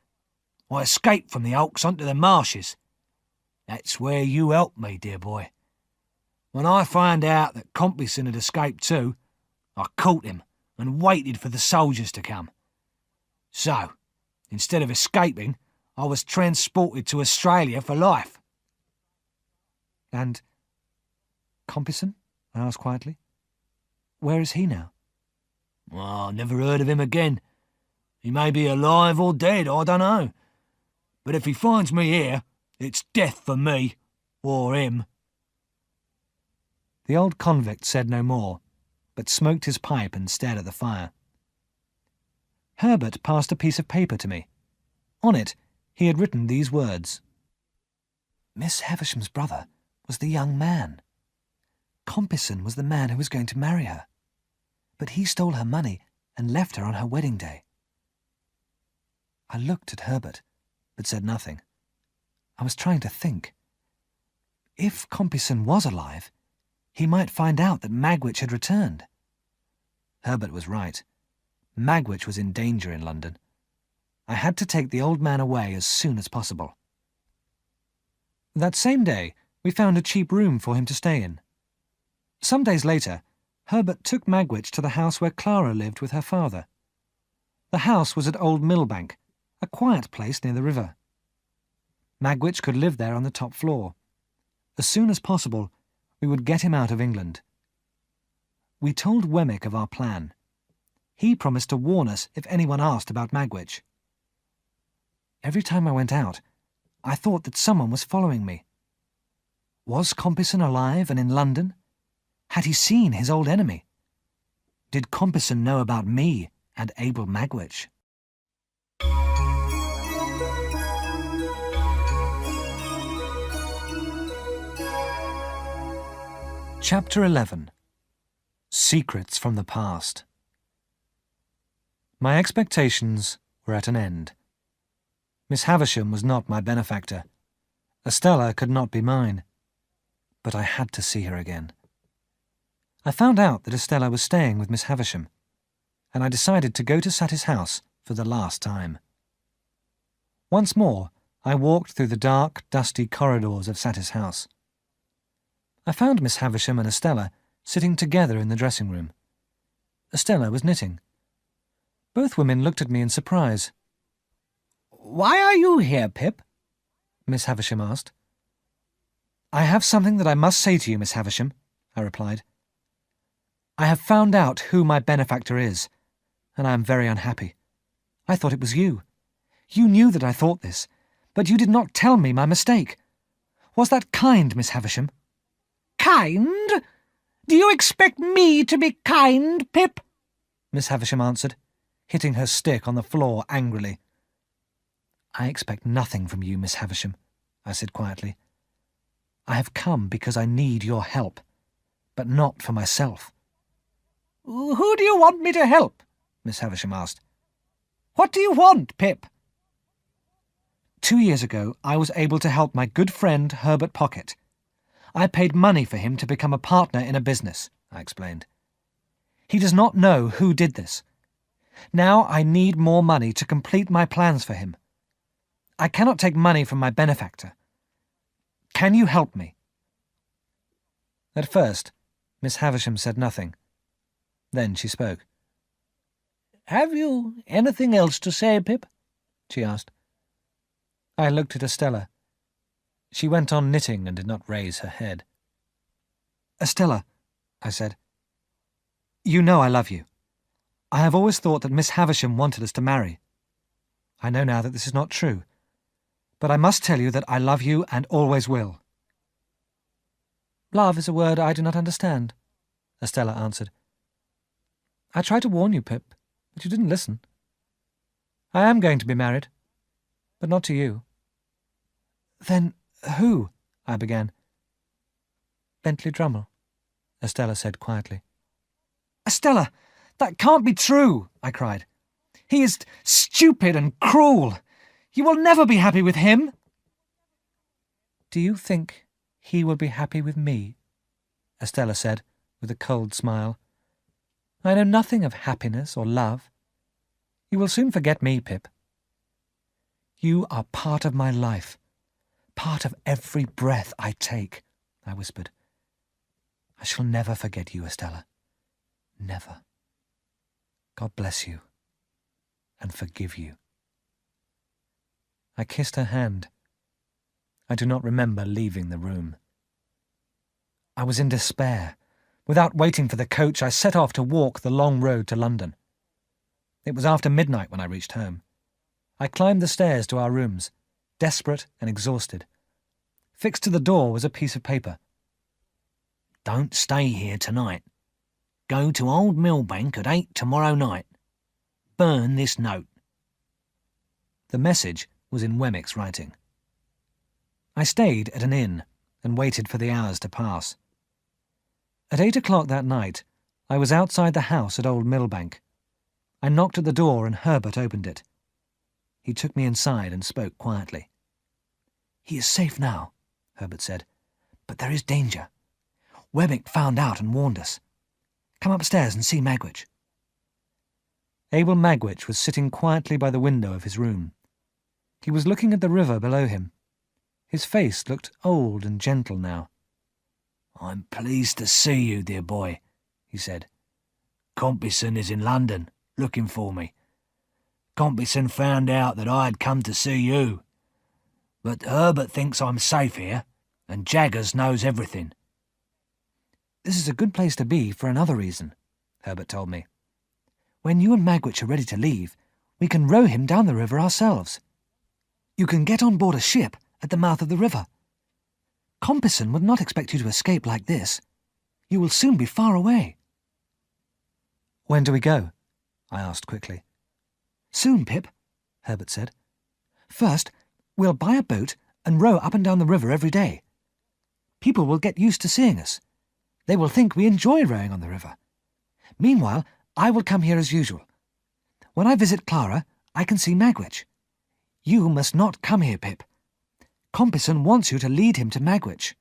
I escaped from the hulks onto the marshes. That's where you helped me, dear boy. When I found out that Compeyson had escaped too, I caught him and waited for the soldiers to come. So, instead of escaping, I was transported to Australia for life. And Compeyson? I asked quietly. Where is he now? I never heard of him again. He may be alive or dead, I don't know. But if he finds me here, it's death for me, or him. The old convict said no more, but smoked his pipe and stared at the fire. Herbert passed a piece of paper to me. On it, he had written these words. Miss Havisham's brother was the young man. Compeyson was the man who was going to marry her. But he stole her money and left her on her wedding day. I looked at Herbert, but said nothing. I was trying to think. If Compeyson was alive, he might find out that Magwitch had returned. Herbert was right. Magwitch was in danger in London. I had to take the old man away as soon as possible. That same day, we found a cheap room for him to stay in. Some days later, Herbert took Magwitch to the house where Clara lived with her father. The house was at Old Millbank, a quiet place near the river. Magwitch could live there on the top floor. As soon as possible, we would get him out of England. We told Wemmick of our plan. He promised to warn us if anyone asked about Magwitch. Every time I went out, I thought that someone was following me. Was Compeyson alive and in London? Had he seen his old enemy? Did Compeyson know about me and Abel Magwitch? Chapter 11. Secrets from the Past. My expectations were at an end. Miss Havisham was not my benefactor. Estella could not be mine. But I had to see her again. I found out that Estella was staying with Miss Havisham, and I decided to go to Sattie's house for the last time. Once more, I walked through the dark, dusty corridors of Sattie's house. I found Miss Havisham and Estella sitting together in the dressing room. Estella was knitting. Both women looked at me in surprise. Why are you here, Pip? Miss Havisham asked. I have something that I must say to you, Miss Havisham, I replied. I have found out who my benefactor is, and I am very unhappy. I thought it was you. You knew that I thought this, but you did not tell me my mistake. Was that kind, Miss Havisham? Kind? Do you expect me to be kind, Pip? Miss Havisham answered, hitting her stick on the floor angrily. I expect nothing from you, Miss Havisham, I said quietly. I have come because I need your help, but not for myself. Who do you want me to help? Miss Havisham asked. What do you want, Pip? 2 years ago, I was able to help my good friend Herbert Pocket. I paid money for him to become a partner in a business, I explained. He does not know who did this. Now I need more money to complete my plans for him. I cannot take money from my benefactor. Can you help me? At first, Miss Havisham said nothing. Then she spoke. Have you anything else to say, Pip? She asked. I looked at Estella. She went on knitting and did not raise her head. Estella, I said, you know I love you. I have always thought that Miss Havisham wanted us to marry. I know now that this is not true, but I must tell you that I love you and always will. Love is a word I do not understand, Estella answered. I tried to warn you, Pip, but you didn't listen. I am going to be married, but not to you. Then who? I began. Bentley Drummle, Estella said quietly. Estella, that can't be true, I cried. He is stupid and cruel. You will never be happy with him. Do you think he will be happy with me? Estella said, with a cold smile. I know nothing of happiness or love. You will soon forget me, Pip. You are part of my life, part of every breath I take, I whispered. I shall never forget you, Estella. Never. God bless you, and forgive you. I kissed her hand. I do not remember leaving the room. I was in despair. Without waiting for the coach, I set off to walk the long road to London. It was after midnight when I reached home. I climbed the stairs to our rooms, desperate and exhausted. Fixed to the door was a piece of paper. Don't stay here tonight. Go to Old Millbank at 8 tomorrow night. Burn this note. The message was in Wemmick's writing. I stayed at an inn and waited for the hours to pass. At 8 o'clock that night, I was outside the house at Old Millbank. I knocked at the door and Herbert opened it. He took me inside and spoke quietly. He is safe now, Herbert said, but there is danger. Wemmick found out and warned us. Come upstairs and see Magwitch. Abel Magwitch was sitting quietly by the window of his room. He was looking at the river below him. His face looked old and gentle now. I'm pleased to see you, dear boy, he said. Compeyson is in London, looking for me. Compeyson found out that I had come to see you. But Herbert thinks I'm safe here, and Jaggers knows everything. This is a good place to be for another reason, Herbert told me. When you and Magwitch are ready to leave, we can row him down the river ourselves. You can get on board a ship at the mouth of the river. Compeyson would not expect you to escape like this. You will soon be far away. When do we go? I asked quickly. Soon, Pip, Herbert said. First, we'll buy a boat and row up and down the river every day. People will get used to seeing us. They will think we enjoy rowing on the river. Meanwhile, I will come here as usual. When I visit Clara, I can see Magwitch. You must not come here, Pip. Compeyson wants you to lead him to Magwitch.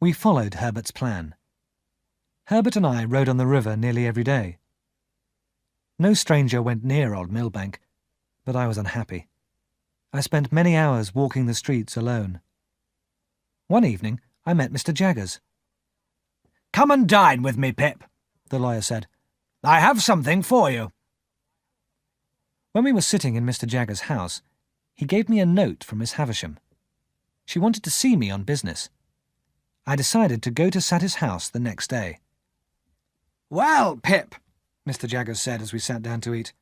We followed Herbert's plan. Herbert and I rowed on the river nearly every day. No stranger went near Old Millbank, but I was unhappy. I spent many hours walking the streets alone. One evening, I met Mr. Jaggers. Come and dine with me, Pip, the lawyer said. I have something for you. When we were sitting in Mr. Jaggers' house, he gave me a note from Miss Havisham. She wanted to see me on business. I decided to go to Sattie's house the next day. Well, Pip, Mr. Jaggers said as we sat down to eat,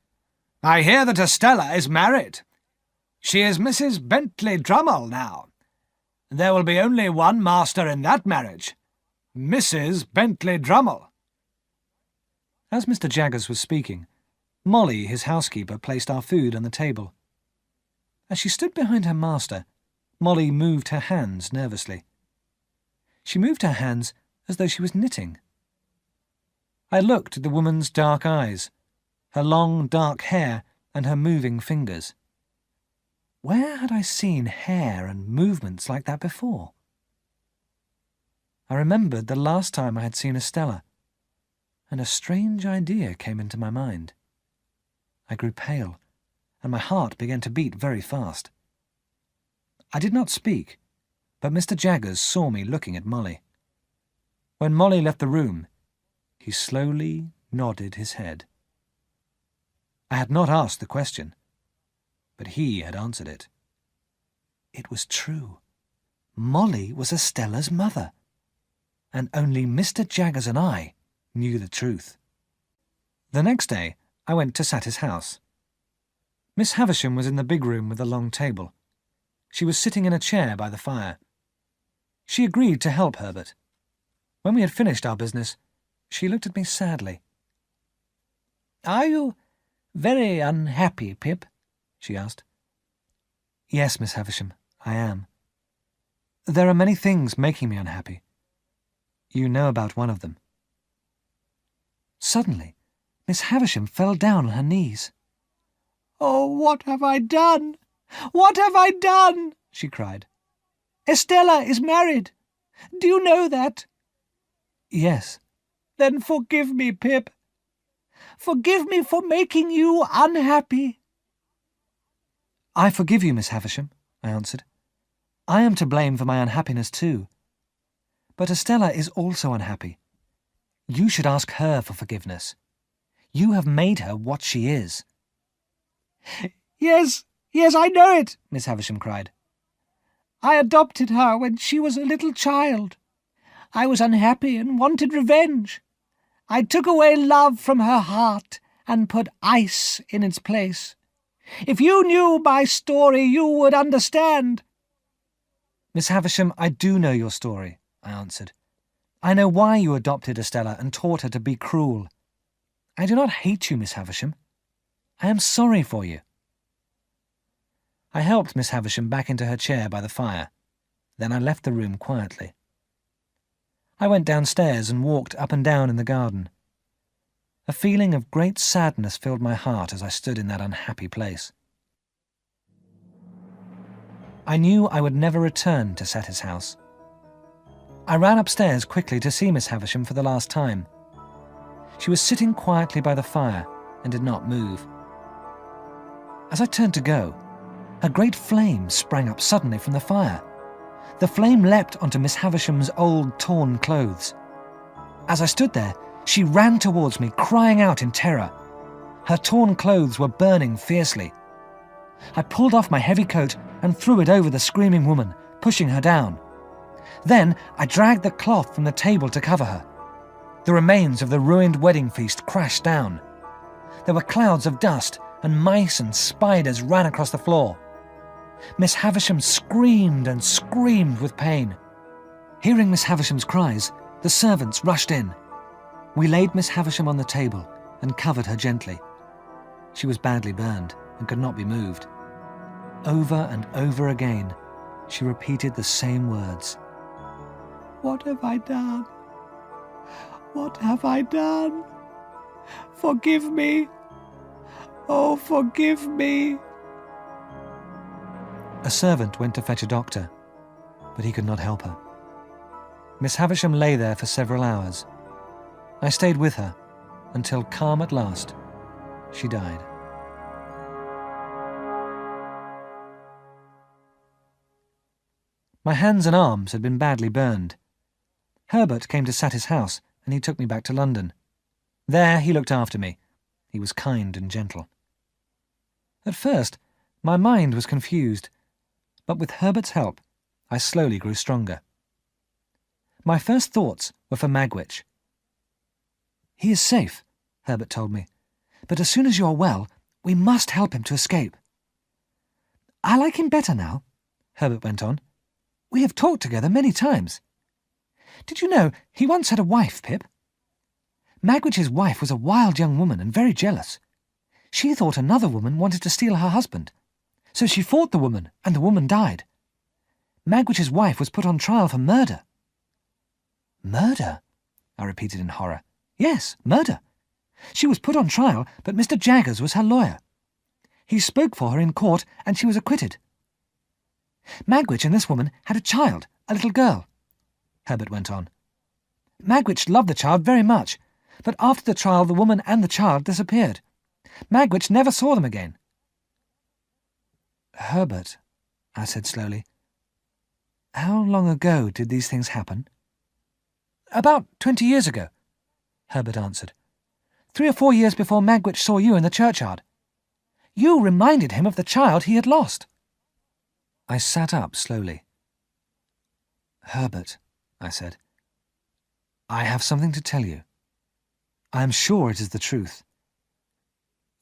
I hear that Estella is married. She is Mrs. Bentley Drummle now. There will be only one master in that marriage, Mrs. Bentley Drummle. As Mr. Jaggers was speaking, Molly, his housekeeper, placed our food on the table. As she stood behind her master, Molly moved her hands nervously. She moved her hands as though she was knitting. I looked at the woman's dark eyes, her long dark hair and her moving fingers. Where had I seen hair and movements like that before? I remembered the last time I had seen Estella, and a strange idea came into my mind. I grew pale, and my heart began to beat very fast. I did not speak, but Mr. Jaggers saw me looking at Molly. When Molly left the room, he slowly nodded his head. I had not asked the question, but he had answered it. It was true. Molly was Estella's mother, and only Mr. Jaggers and I knew the truth. The next day, I went to Sattie's house. Miss Havisham was in the big room with the long table. She was sitting in a chair by the fire. She agreed to help Herbert. When we had finished our business, she looked at me sadly. "Are you very unhappy, Pip?" she asked. Yes, Miss Havisham, I am. There are many things making me unhappy. You know about one of them. Suddenly, Miss Havisham fell down on her knees. "Oh, what have I done? What have I done?" she cried. "Estella is married. Do you know that?" Yes. "Then forgive me, Pip. Forgive me for making you unhappy." I forgive you, Miss Havisham, I answered. I am to blame for my unhappiness too. But Estella is also unhappy. You should ask her for forgiveness. You have made her what she is. Yes, I know it," Miss Havisham cried. "I adopted her when she was a little child. I was unhappy and wanted revenge. I took away love from her heart and put ice in its place. If you knew my story, you would understand." Miss Havisham, I do know your story, I answered. I know why you adopted Estella and taught her to be cruel. I do not hate you, Miss Havisham. I am sorry for you. I helped Miss Havisham back into her chair by the fire. Then I left the room quietly. I went downstairs and walked up and down in the garden. A feeling of great sadness filled my heart as I stood in that unhappy place. I knew I would never return to Sattie's house. I ran upstairs quickly to see Miss Havisham for the last time. She was sitting quietly by the fire and did not move. As I turned to go, a great flame sprang up suddenly from the fire. The flame leapt onto Miss Havisham's old, torn clothes. As I stood there, she ran towards me, crying out in terror. Her torn clothes were burning fiercely. I pulled off my heavy coat and threw it over the screaming woman, pushing her down. Then I dragged the cloth from the table to cover her. The remains of the ruined wedding feast crashed down. There were clouds of dust, and mice and spiders ran across the floor. Miss Havisham screamed and screamed with pain. Hearing Miss Havisham's cries, the servants rushed in. We laid Miss Havisham on the table and covered her gently. She was badly burned and could not be moved. Over and over again, she repeated the same words. "What have I done? What have I done? Forgive me. Oh, forgive me." A servant went to fetch a doctor, but he could not help her. Miss Havisham lay there for several hours. I stayed with her until, calm at last, she died. My hands and arms had been badly burned. Herbert came to Sattie's house, and he took me back to London. There he looked after me. He was kind and gentle. At first, my mind was confused, but with Herbert's help, I slowly grew stronger. My first thoughts were for Magwitch. "He is safe," Herbert told me, "but as soon as you are well, we must help him to escape." "I like him better now," Herbert went on. "We have talked together many times. Did you know he once had a wife, Pip? Magwitch's wife was a wild young woman and very jealous. She thought another woman wanted to steal her husband, so she fought the woman, and the woman died. Magwitch's wife was put on trial for murder." "Murder?" I repeated in horror. "Yes, murder. She was put on trial, but Mr. Jaggers was her lawyer. He spoke for her in court, and she was acquitted. Magwitch and this woman had a child, a little girl," Herbert went on. "Magwitch loved the child very much, but after the trial the woman and the child disappeared. Magwitch never saw them again." "Herbert," I said slowly, "how long ago did these things happen?" "About 20 years ago," Herbert answered. 3 or 4 years before Magwitch saw you in the churchyard. You reminded him of the child he had lost. I sat up slowly. Herbert, I said, I have something to tell you. I am sure it is the truth.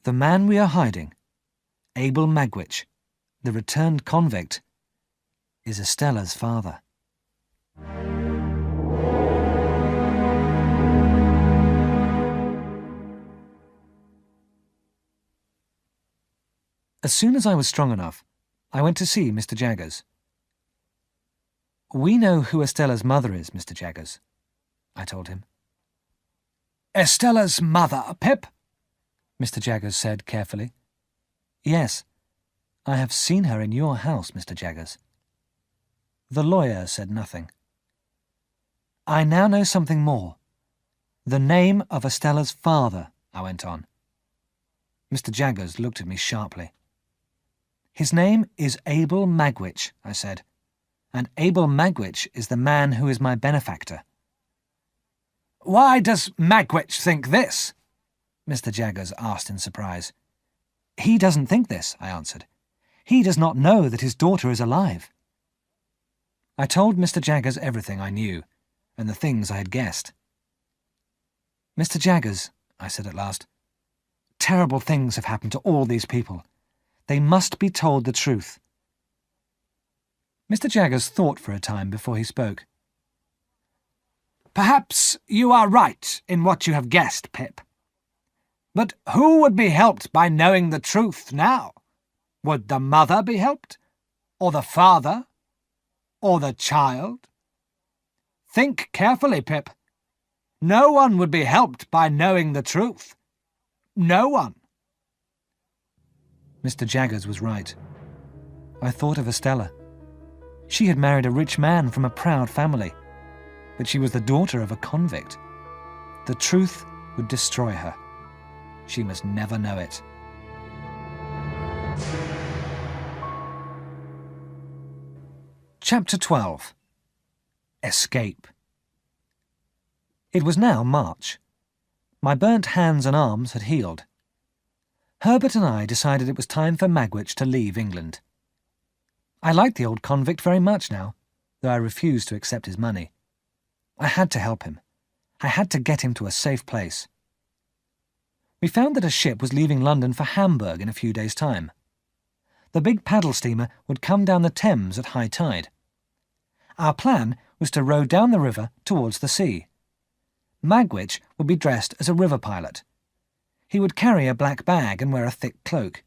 The man we are hiding, Abel Magwitch, the returned convict, is Estella's father. As soon as I was strong enough, I went to see Mr. Jaggers. We know who Estella's mother is, Mr. Jaggers, I told him. Estella's mother, Pip? Mr. Jaggers said carefully. Yes, I have seen her in your house, Mr. Jaggers. The lawyer said nothing. I now know something more. The name of Estella's father, I went on. Mr. Jaggers looked at me sharply. His name is Abel Magwitch, I said, and Abel Magwitch is the man who is my benefactor. Why does Magwitch think this? Mr. Jaggers asked in surprise. He doesn't think this, I answered. He does not know that his daughter is alive. I told Mr. Jaggers everything I knew, and the things I had guessed. Mr. Jaggers, I said at last, terrible things have happened to all these people. They must be told the truth. Mr. Jaggers thought for a time before he spoke. Perhaps you are right in what you have guessed, Pip. But who would be helped by knowing the truth now? Would the mother be helped? Or the father? Or the child? Think carefully, Pip. No one would be helped by knowing the truth. No one. Mr. Jaggers was right. I thought of Estella. She had married a rich man from a proud family, but she was the daughter of a convict. The truth would destroy her. She must never know it. Chapter 12. Escape. It was now March. My burnt hands and arms had healed. Herbert and I decided it was time for Magwitch to leave England. I liked the old convict very much now, though I refused to accept his money. I had to help him. I had to get him to a safe place. We found that a ship was leaving London for Hamburg in a few days' time. The big paddle steamer would come down the Thames at high tide. Our plan was to row down the river towards the sea. Magwitch would be dressed as a river pilot. He would carry a black bag and wear a thick cloak.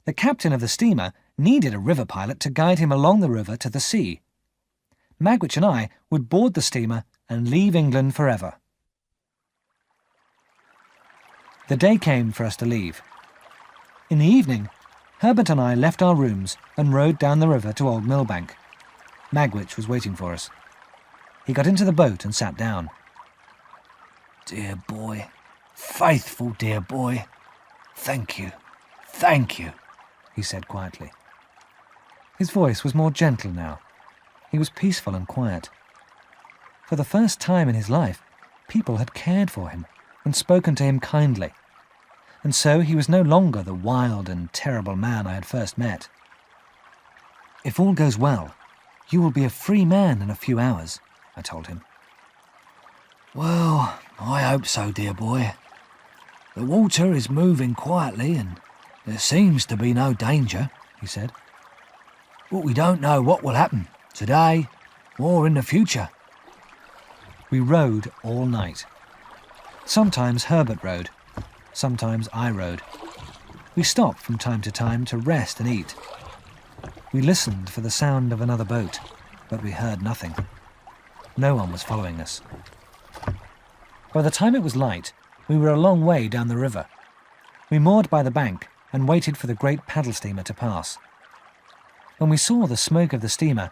The captain of the steamer needed a river pilot to guide him along the river to the sea. Magwitch and I would board the steamer and leave England forever. The day came for us to leave. In the evening, Herbert and I left our rooms and rowed down the river to Old Millbank. Magwitch was waiting for us. He got into the boat and sat down. Dear boy, faithful dear boy, thank you, he said quietly. His voice was more gentle now. He was peaceful and quiet. For the first time in his life, people had cared for him and spoken to him kindly, and so he was no longer the wild and terrible man I had first met. If all goes well, you will be a free man in a few hours, I told him. Well, I hope so, dear boy. The water is moving quietly and there seems to be no danger, he said. But we don't know what will happen today or in the future. We rowed all night. Sometimes Herbert rowed, sometimes I rowed. We stopped from time to rest and eat. We listened for the sound of another boat, but we heard nothing. No one was following us. By the time it was light, we were a long way down the river. We moored by the bank and waited for the great paddle steamer to pass. When we saw the smoke of the steamer,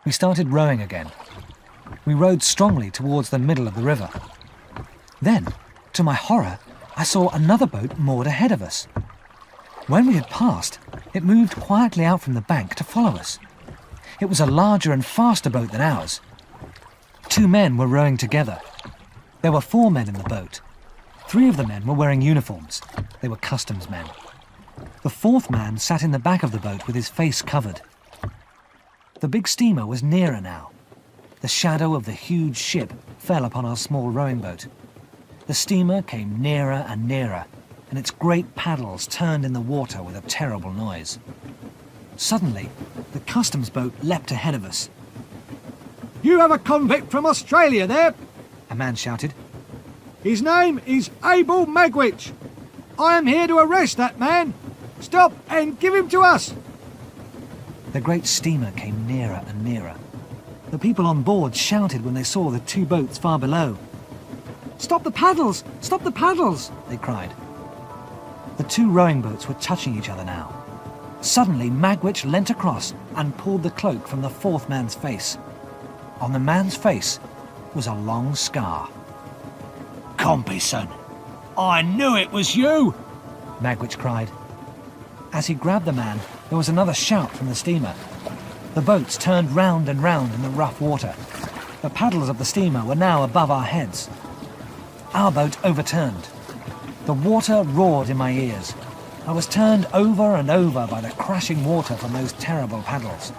we started rowing again. We rowed strongly towards the middle of the river. Then, to my horror, I saw another boat moored ahead of us. When we had passed, it moved quietly out from the bank to follow us. It was a larger and faster boat than ours. 2 men were rowing together. There were 4 men in the boat. 3 of the men were wearing uniforms. They were customs men. The fourth man sat in the back of the boat with his face covered. The big steamer was nearer now. The shadow of the huge ship fell upon our small rowing boat. The steamer came nearer and nearer, and its great paddles turned in the water with a terrible noise. Suddenly, the customs boat leapt ahead of us. You have a convict from Australia there, A man shouted. His name is Abel Magwitch. I am here to arrest that man. Stop and give him to us. The great steamer came nearer and nearer. The people on board shouted when they saw the two boats far below. "Stop the paddles! Stop the paddles!" they cried. The two rowing boats were touching each other now. Suddenly, Magwitch leant across and pulled the cloak from the fourth man's face. On the man's face was a long scar. Compeyson, I knew it was you! Magwitch cried. As he grabbed the man, there was another shout from the steamer. The boats turned round and round in the rough water. The paddles of the steamer were now above our heads. Our boat overturned. The water roared in my ears. I was turned over and over by the crashing water from those terrible paddles.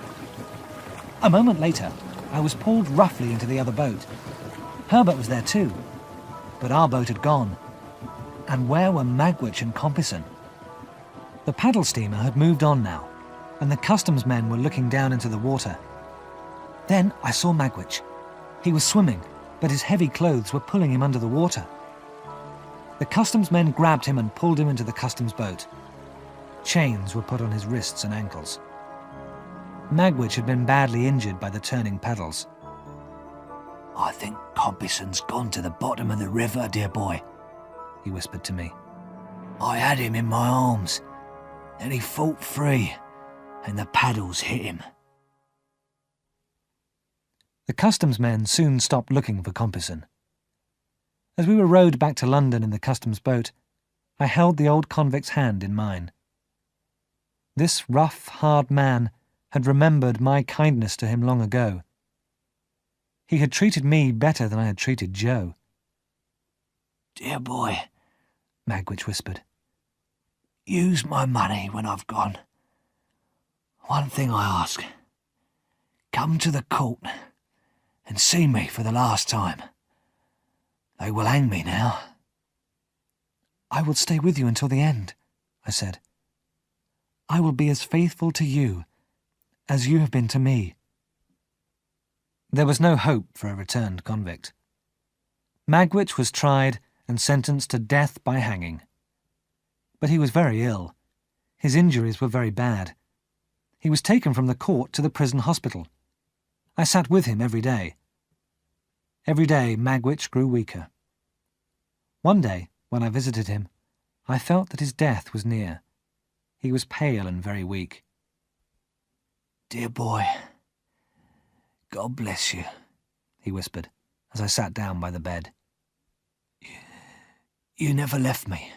A moment later, I was pulled roughly into the other boat. Herbert was there too, but our boat had gone. And where were Magwitch and Compeyson? The paddle steamer had moved on now, and the customs men were looking down into the water. Then I saw Magwitch. He was swimming, but his heavy clothes were pulling him under the water. The customs men grabbed him and pulled him into the customs boat. Chains were put on his wrists and ankles. Magwitch had been badly injured by the turning paddles. I think Compeyson's gone to the bottom of the river, dear boy, he whispered to me. I had him in my arms, then he fought free, and the paddles hit him. The customs men soon stopped looking for Compeyson. As we were rowed back to London in the customs boat, I held the old convict's hand in mine. This rough, hard man had remembered my kindness to him long ago. He had treated me better than I had treated Joe. Dear boy, Magwitch whispered. Use my money when I've gone. One thing I ask. Come to the court and see me for the last time. They will hang me now. I will stay with you until the end, I said. I will be as faithful to you as you have been to me. There was no hope for a returned convict. Magwitch was tried and sentenced to death by hanging. But he was very ill. His injuries were very bad. He was taken from the court to the prison hospital. I sat with him every day. Every day Magwitch grew weaker. One day, when I visited him, I felt that his death was near. He was pale and very weak. Dear boy, God bless you, he whispered, as I sat down by the bed. You never left me,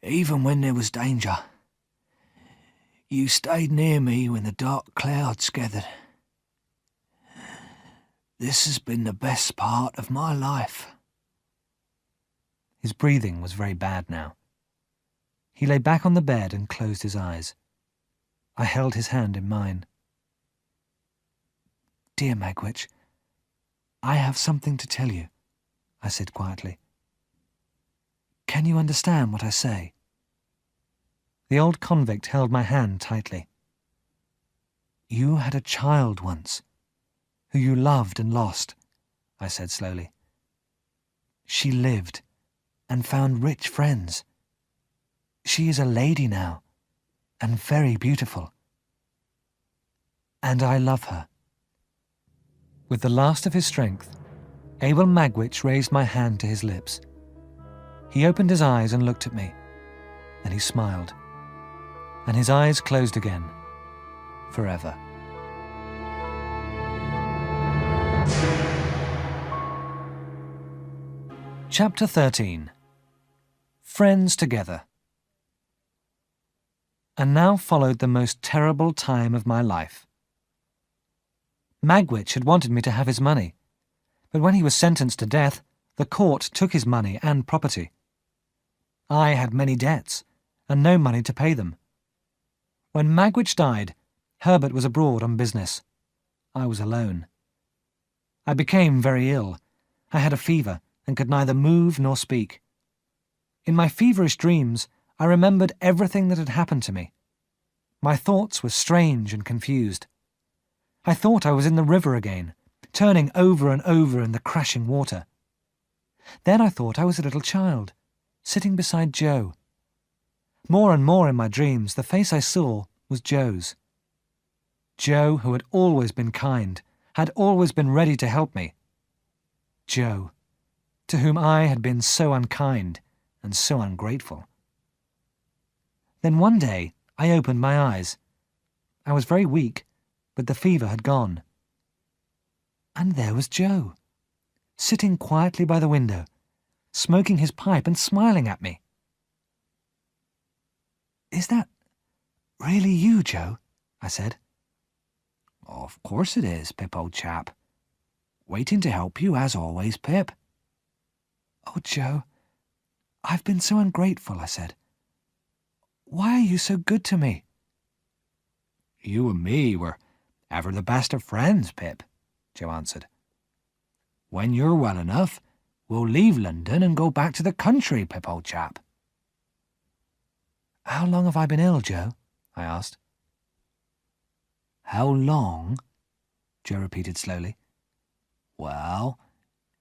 even when there was danger. You stayed near me when the dark clouds gathered. This has been the best part of my life. His breathing was very bad now. He lay back on the bed and closed his eyes. I held his hand in mine. Dear Magwitch, I have something to tell you, I said quietly. Can you understand what I say? The old convict held my hand tightly. You had a child once, who you loved and lost, I said slowly. She lived and found rich friends. She is a lady now, and very beautiful. And I love her. With the last of his strength, Abel Magwitch raised my hand to his lips. He opened his eyes and looked at me. Then he smiled, and his eyes closed again, forever. Chapter 13. Friends Together. And now followed the most terrible time of my life. Magwitch had wanted me to have his money, but when he was sentenced to death, the court took his money and property. I had many debts, and no money to pay them. When Magwitch died, Herbert was abroad on business. I was alone. I became very ill. I had a fever and could neither move nor speak. In my feverish dreams, I remembered everything that had happened to me. My thoughts were strange and confused. I thought I was in the river again, turning over and over in the crashing water. Then I thought I was a little child, sitting beside Joe. More and more in my dreams, the face I saw was Joe's. Joe, who had always been kind, had always been ready to help me. Joe, to whom I had been so unkind and so ungrateful. Then one day I opened my eyes. I was very weak, but the fever had gone. And there was Joe, sitting quietly by the window, smoking his pipe and smiling at me. "Is that really you, Joe?" I said. "Of course it is, Pip, old chap. Waiting to help you as always, Pip." "Oh, Joe, I've been so ungrateful," I said. "Why are you so good to me?" "You and me were ever the best of friends, Pip," Joe answered. "When you're well enough, we'll leave London and go back to the country, Pip, old chap." "How long have I been ill, Joe?" I asked. "How long?" Joe repeated slowly. "Well,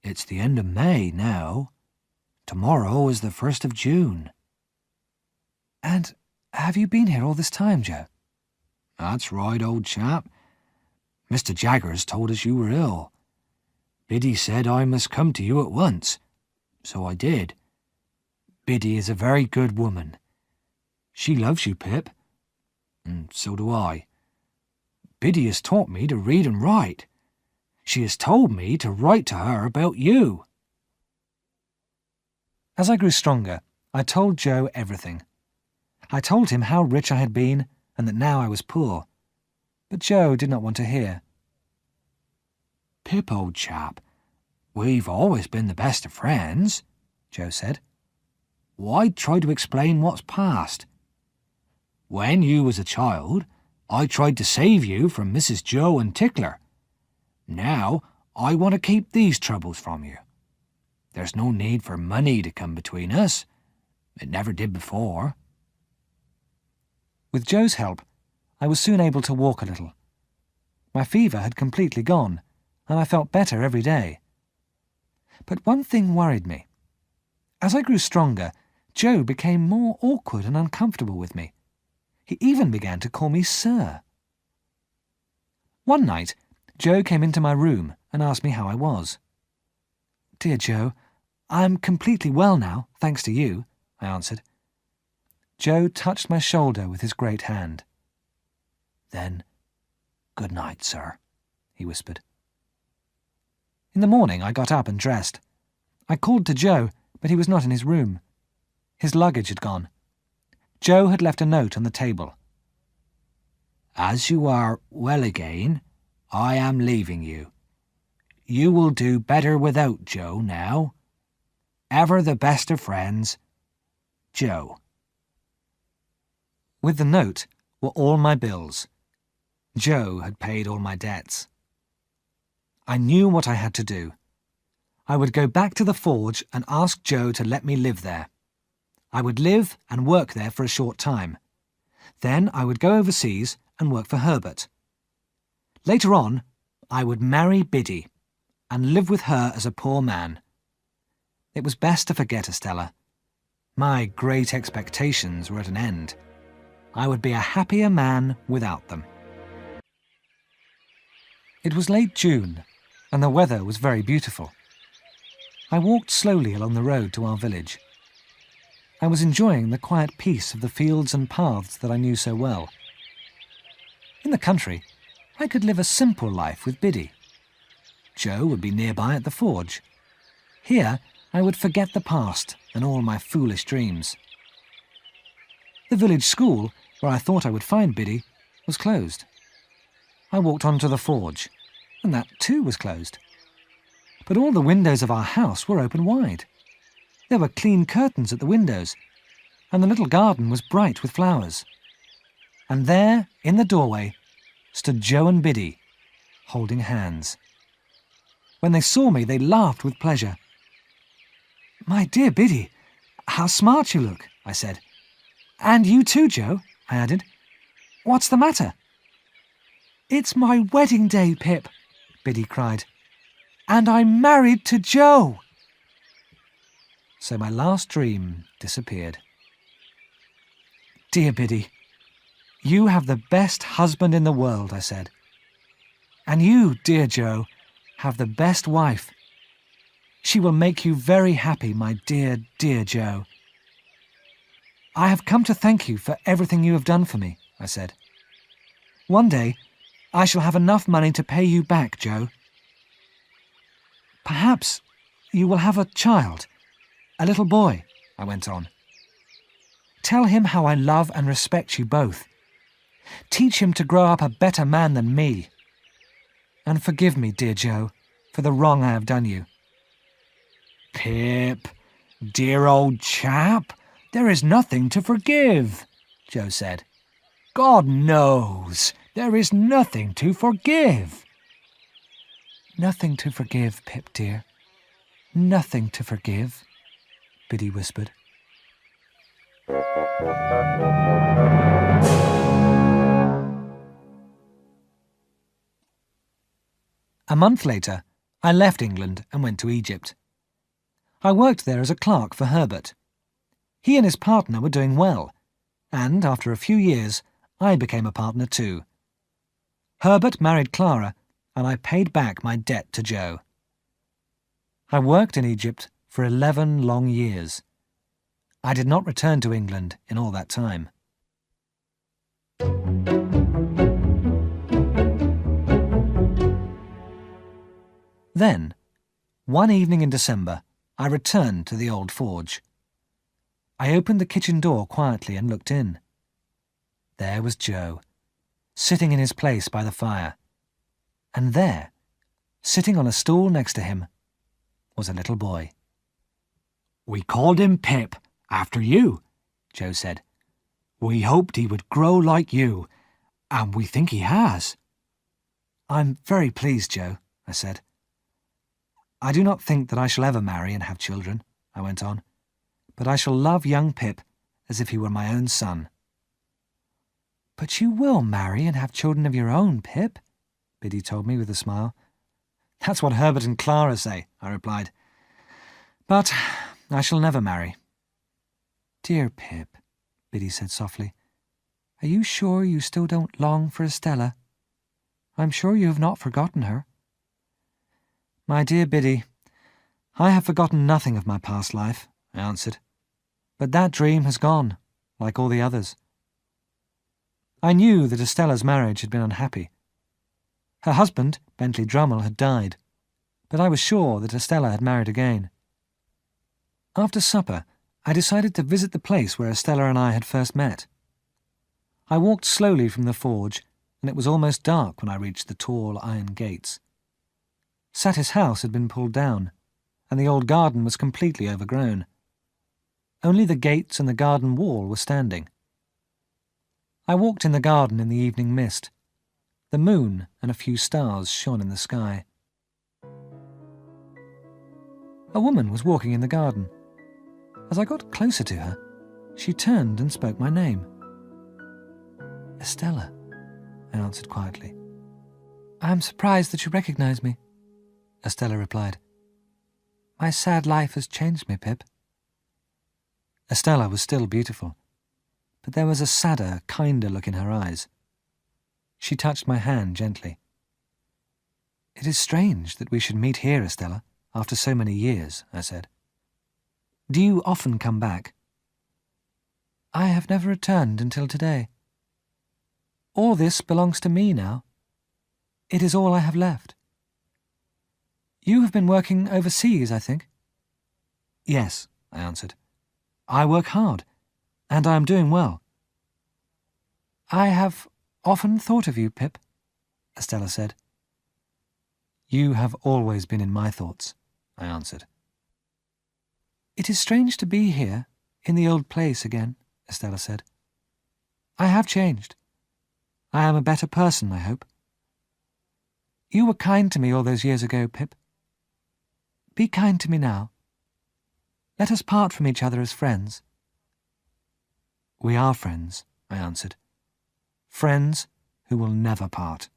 it's the end of May now. Tomorrow is the 1st of June. "And have you been here all this time, Joe?" "That's right, old chap. Mr. Jaggers told us you were ill. Biddy said I must come to you at once, so I did. Biddy is a very good woman. She loves you, Pip, and so do I. Biddy has taught me to read and write. She has told me to write to her about you." As I grew stronger, I told Joe everything. I told him how rich I had been and that now I was poor. But Joe did not want to hear. "Pip, old chap, we've always been the best of friends," Joe said. "Why try to explain what's past? When you was a child, I tried to save you from Mrs. Joe and Tickler. Now I want to keep these troubles from you. There's no need for money to come between us. It never did before." With Joe's help, I was soon able to walk a little. My fever had completely gone, and I felt better every day. But one thing worried me. As I grew stronger, Joe became more awkward and uncomfortable with me. He even began to call me Sir. One night, Joe came into my room and asked me how I was. "Dear Joe, I am completely well now, thanks to you," I answered. Joe touched my shoulder with his great hand. "Then, good night, sir," he whispered. In the morning I got up and dressed. I called to Joe, but he was not in his room. His luggage had gone. Joe had left a note on the table. "As you are well again, I am leaving you. You will do better without Joe now. Ever the best of friends, Joe." With the note were all my bills. Joe had paid all my debts. I knew what I had to do. I would go back to the forge and ask Joe to let me live there. I would live and work there for a short time. Then I would go overseas and work for Herbert. Later on, I would marry Biddy and live with her as a poor man. It was best to forget Estella. My great expectations were at an end. I would be a happier man without them. It was late June, and the weather was very beautiful. I walked slowly along the road to our village. I was enjoying the quiet peace of the fields and paths that I knew so well. In the country, I could live a simple life with Biddy. Joe would be nearby at the forge. Here, I would forget the past and all my foolish dreams. The village school, where I thought I would find Biddy, was closed. I walked on to the forge, and that too was closed. But all the windows of our house were open wide. There were clean curtains at the windows, and the little garden was bright with flowers. And there, in the doorway, stood Joe and Biddy, holding hands. When they saw me, they laughed with pleasure. "My dear Biddy, how smart you look," I said. "And you too, Joe," I added. "What's the matter?" "It's my wedding day, Pip," Biddy cried. "And I'm married to Joe." So my last dream disappeared. "Dear Biddy, you have the best husband in the world," I said. "And you, dear Joe, have the best wife. She will make you very happy, my dear, dear Joe." "I have come to thank you for everything you have done for me," I said. "One day, I shall have enough money to pay you back, Joe. Perhaps you will have a child, a little boy," I went on. "Tell him how I love and respect you both. Teach him to grow up a better man than me. And forgive me, dear Joe, for the wrong I have done you." "Pip, dear old chap, there is nothing to forgive," Joe said. "God knows there is nothing to forgive." "Nothing to forgive, Pip dear. Nothing to forgive," Biddy whispered. A month later, I left England and went to Egypt. I worked there as a clerk for Herbert. He and his partner were doing well, and after a few years, I became a partner too. Herbert married Clara, and I paid back my debt to Joe. I worked in Egypt for 11 long years. I did not return to England in all that time. Then, one evening in December, I returned to the old forge. I opened the kitchen door quietly and looked in. There was Joe, sitting in his place by the fire. And there, sitting on a stool next to him, was a little boy. "We called him Pip, after you," Joe said. "We hoped he would grow like you, and we think he has." "I'm very pleased, Joe," I said. "I do not think that I shall ever marry and have children," I went on, "but I shall love young Pip as if he were my own son." "But you will marry and have children of your own, Pip," Biddy told me with a smile. "That's what Herbert and Clara say," I replied. "But I shall never marry." "Dear Pip," Biddy said softly, "are you sure you still don't long for Estella? I'm sure you have not forgotten her." "My dear Biddy, I have forgotten nothing of my past life," I answered. "But that dream has gone, like all the others. I knew that Estella's marriage had been unhappy. Her husband, Bentley Drummle, had died, but I was sure that Estella had married again. After supper, I decided to visit the place where Estella and I had first met. I walked slowly from the forge, and it was almost dark when I reached the tall iron gates. Satis' house had been pulled down, and the old garden was completely overgrown. Only the gates and the garden wall were standing. I walked in the garden in the evening mist. The moon and a few stars shone in the sky. A woman was walking in the garden. As I got closer to her, she turned and spoke my name. "Estella," I answered quietly. "I am surprised that you recognize me," Estella replied. "My sad life has changed me, Pip." Estella was still beautiful, but there was a sadder, kinder look in her eyes. She touched my hand gently. "It is strange that we should meet here, Estella, after so many years," I said. "Do you often come back?" "I have never returned until today. All this belongs to me now. It is all I have left." "You have been working overseas, I think?" "Yes," I answered. "I work hard, and I am doing well." "I have often thought of you, Pip," Estella said. "You have always been in my thoughts," I answered. "It is strange to be here, in the old place again," Estella said. I have changed. I am a better person, I hope. You were kind to me all those years ago, Pip. Be kind to me now. Let us part from each other as friends. We are friends, I answered. Friends who will never part.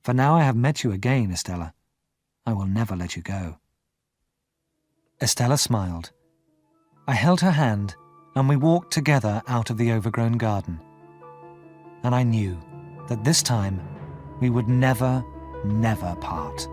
For now I have met you again, Estella. I will never let you go. Estella smiled. I held her hand, and we walked together out of the overgrown garden. And I knew that this time we would never, never part.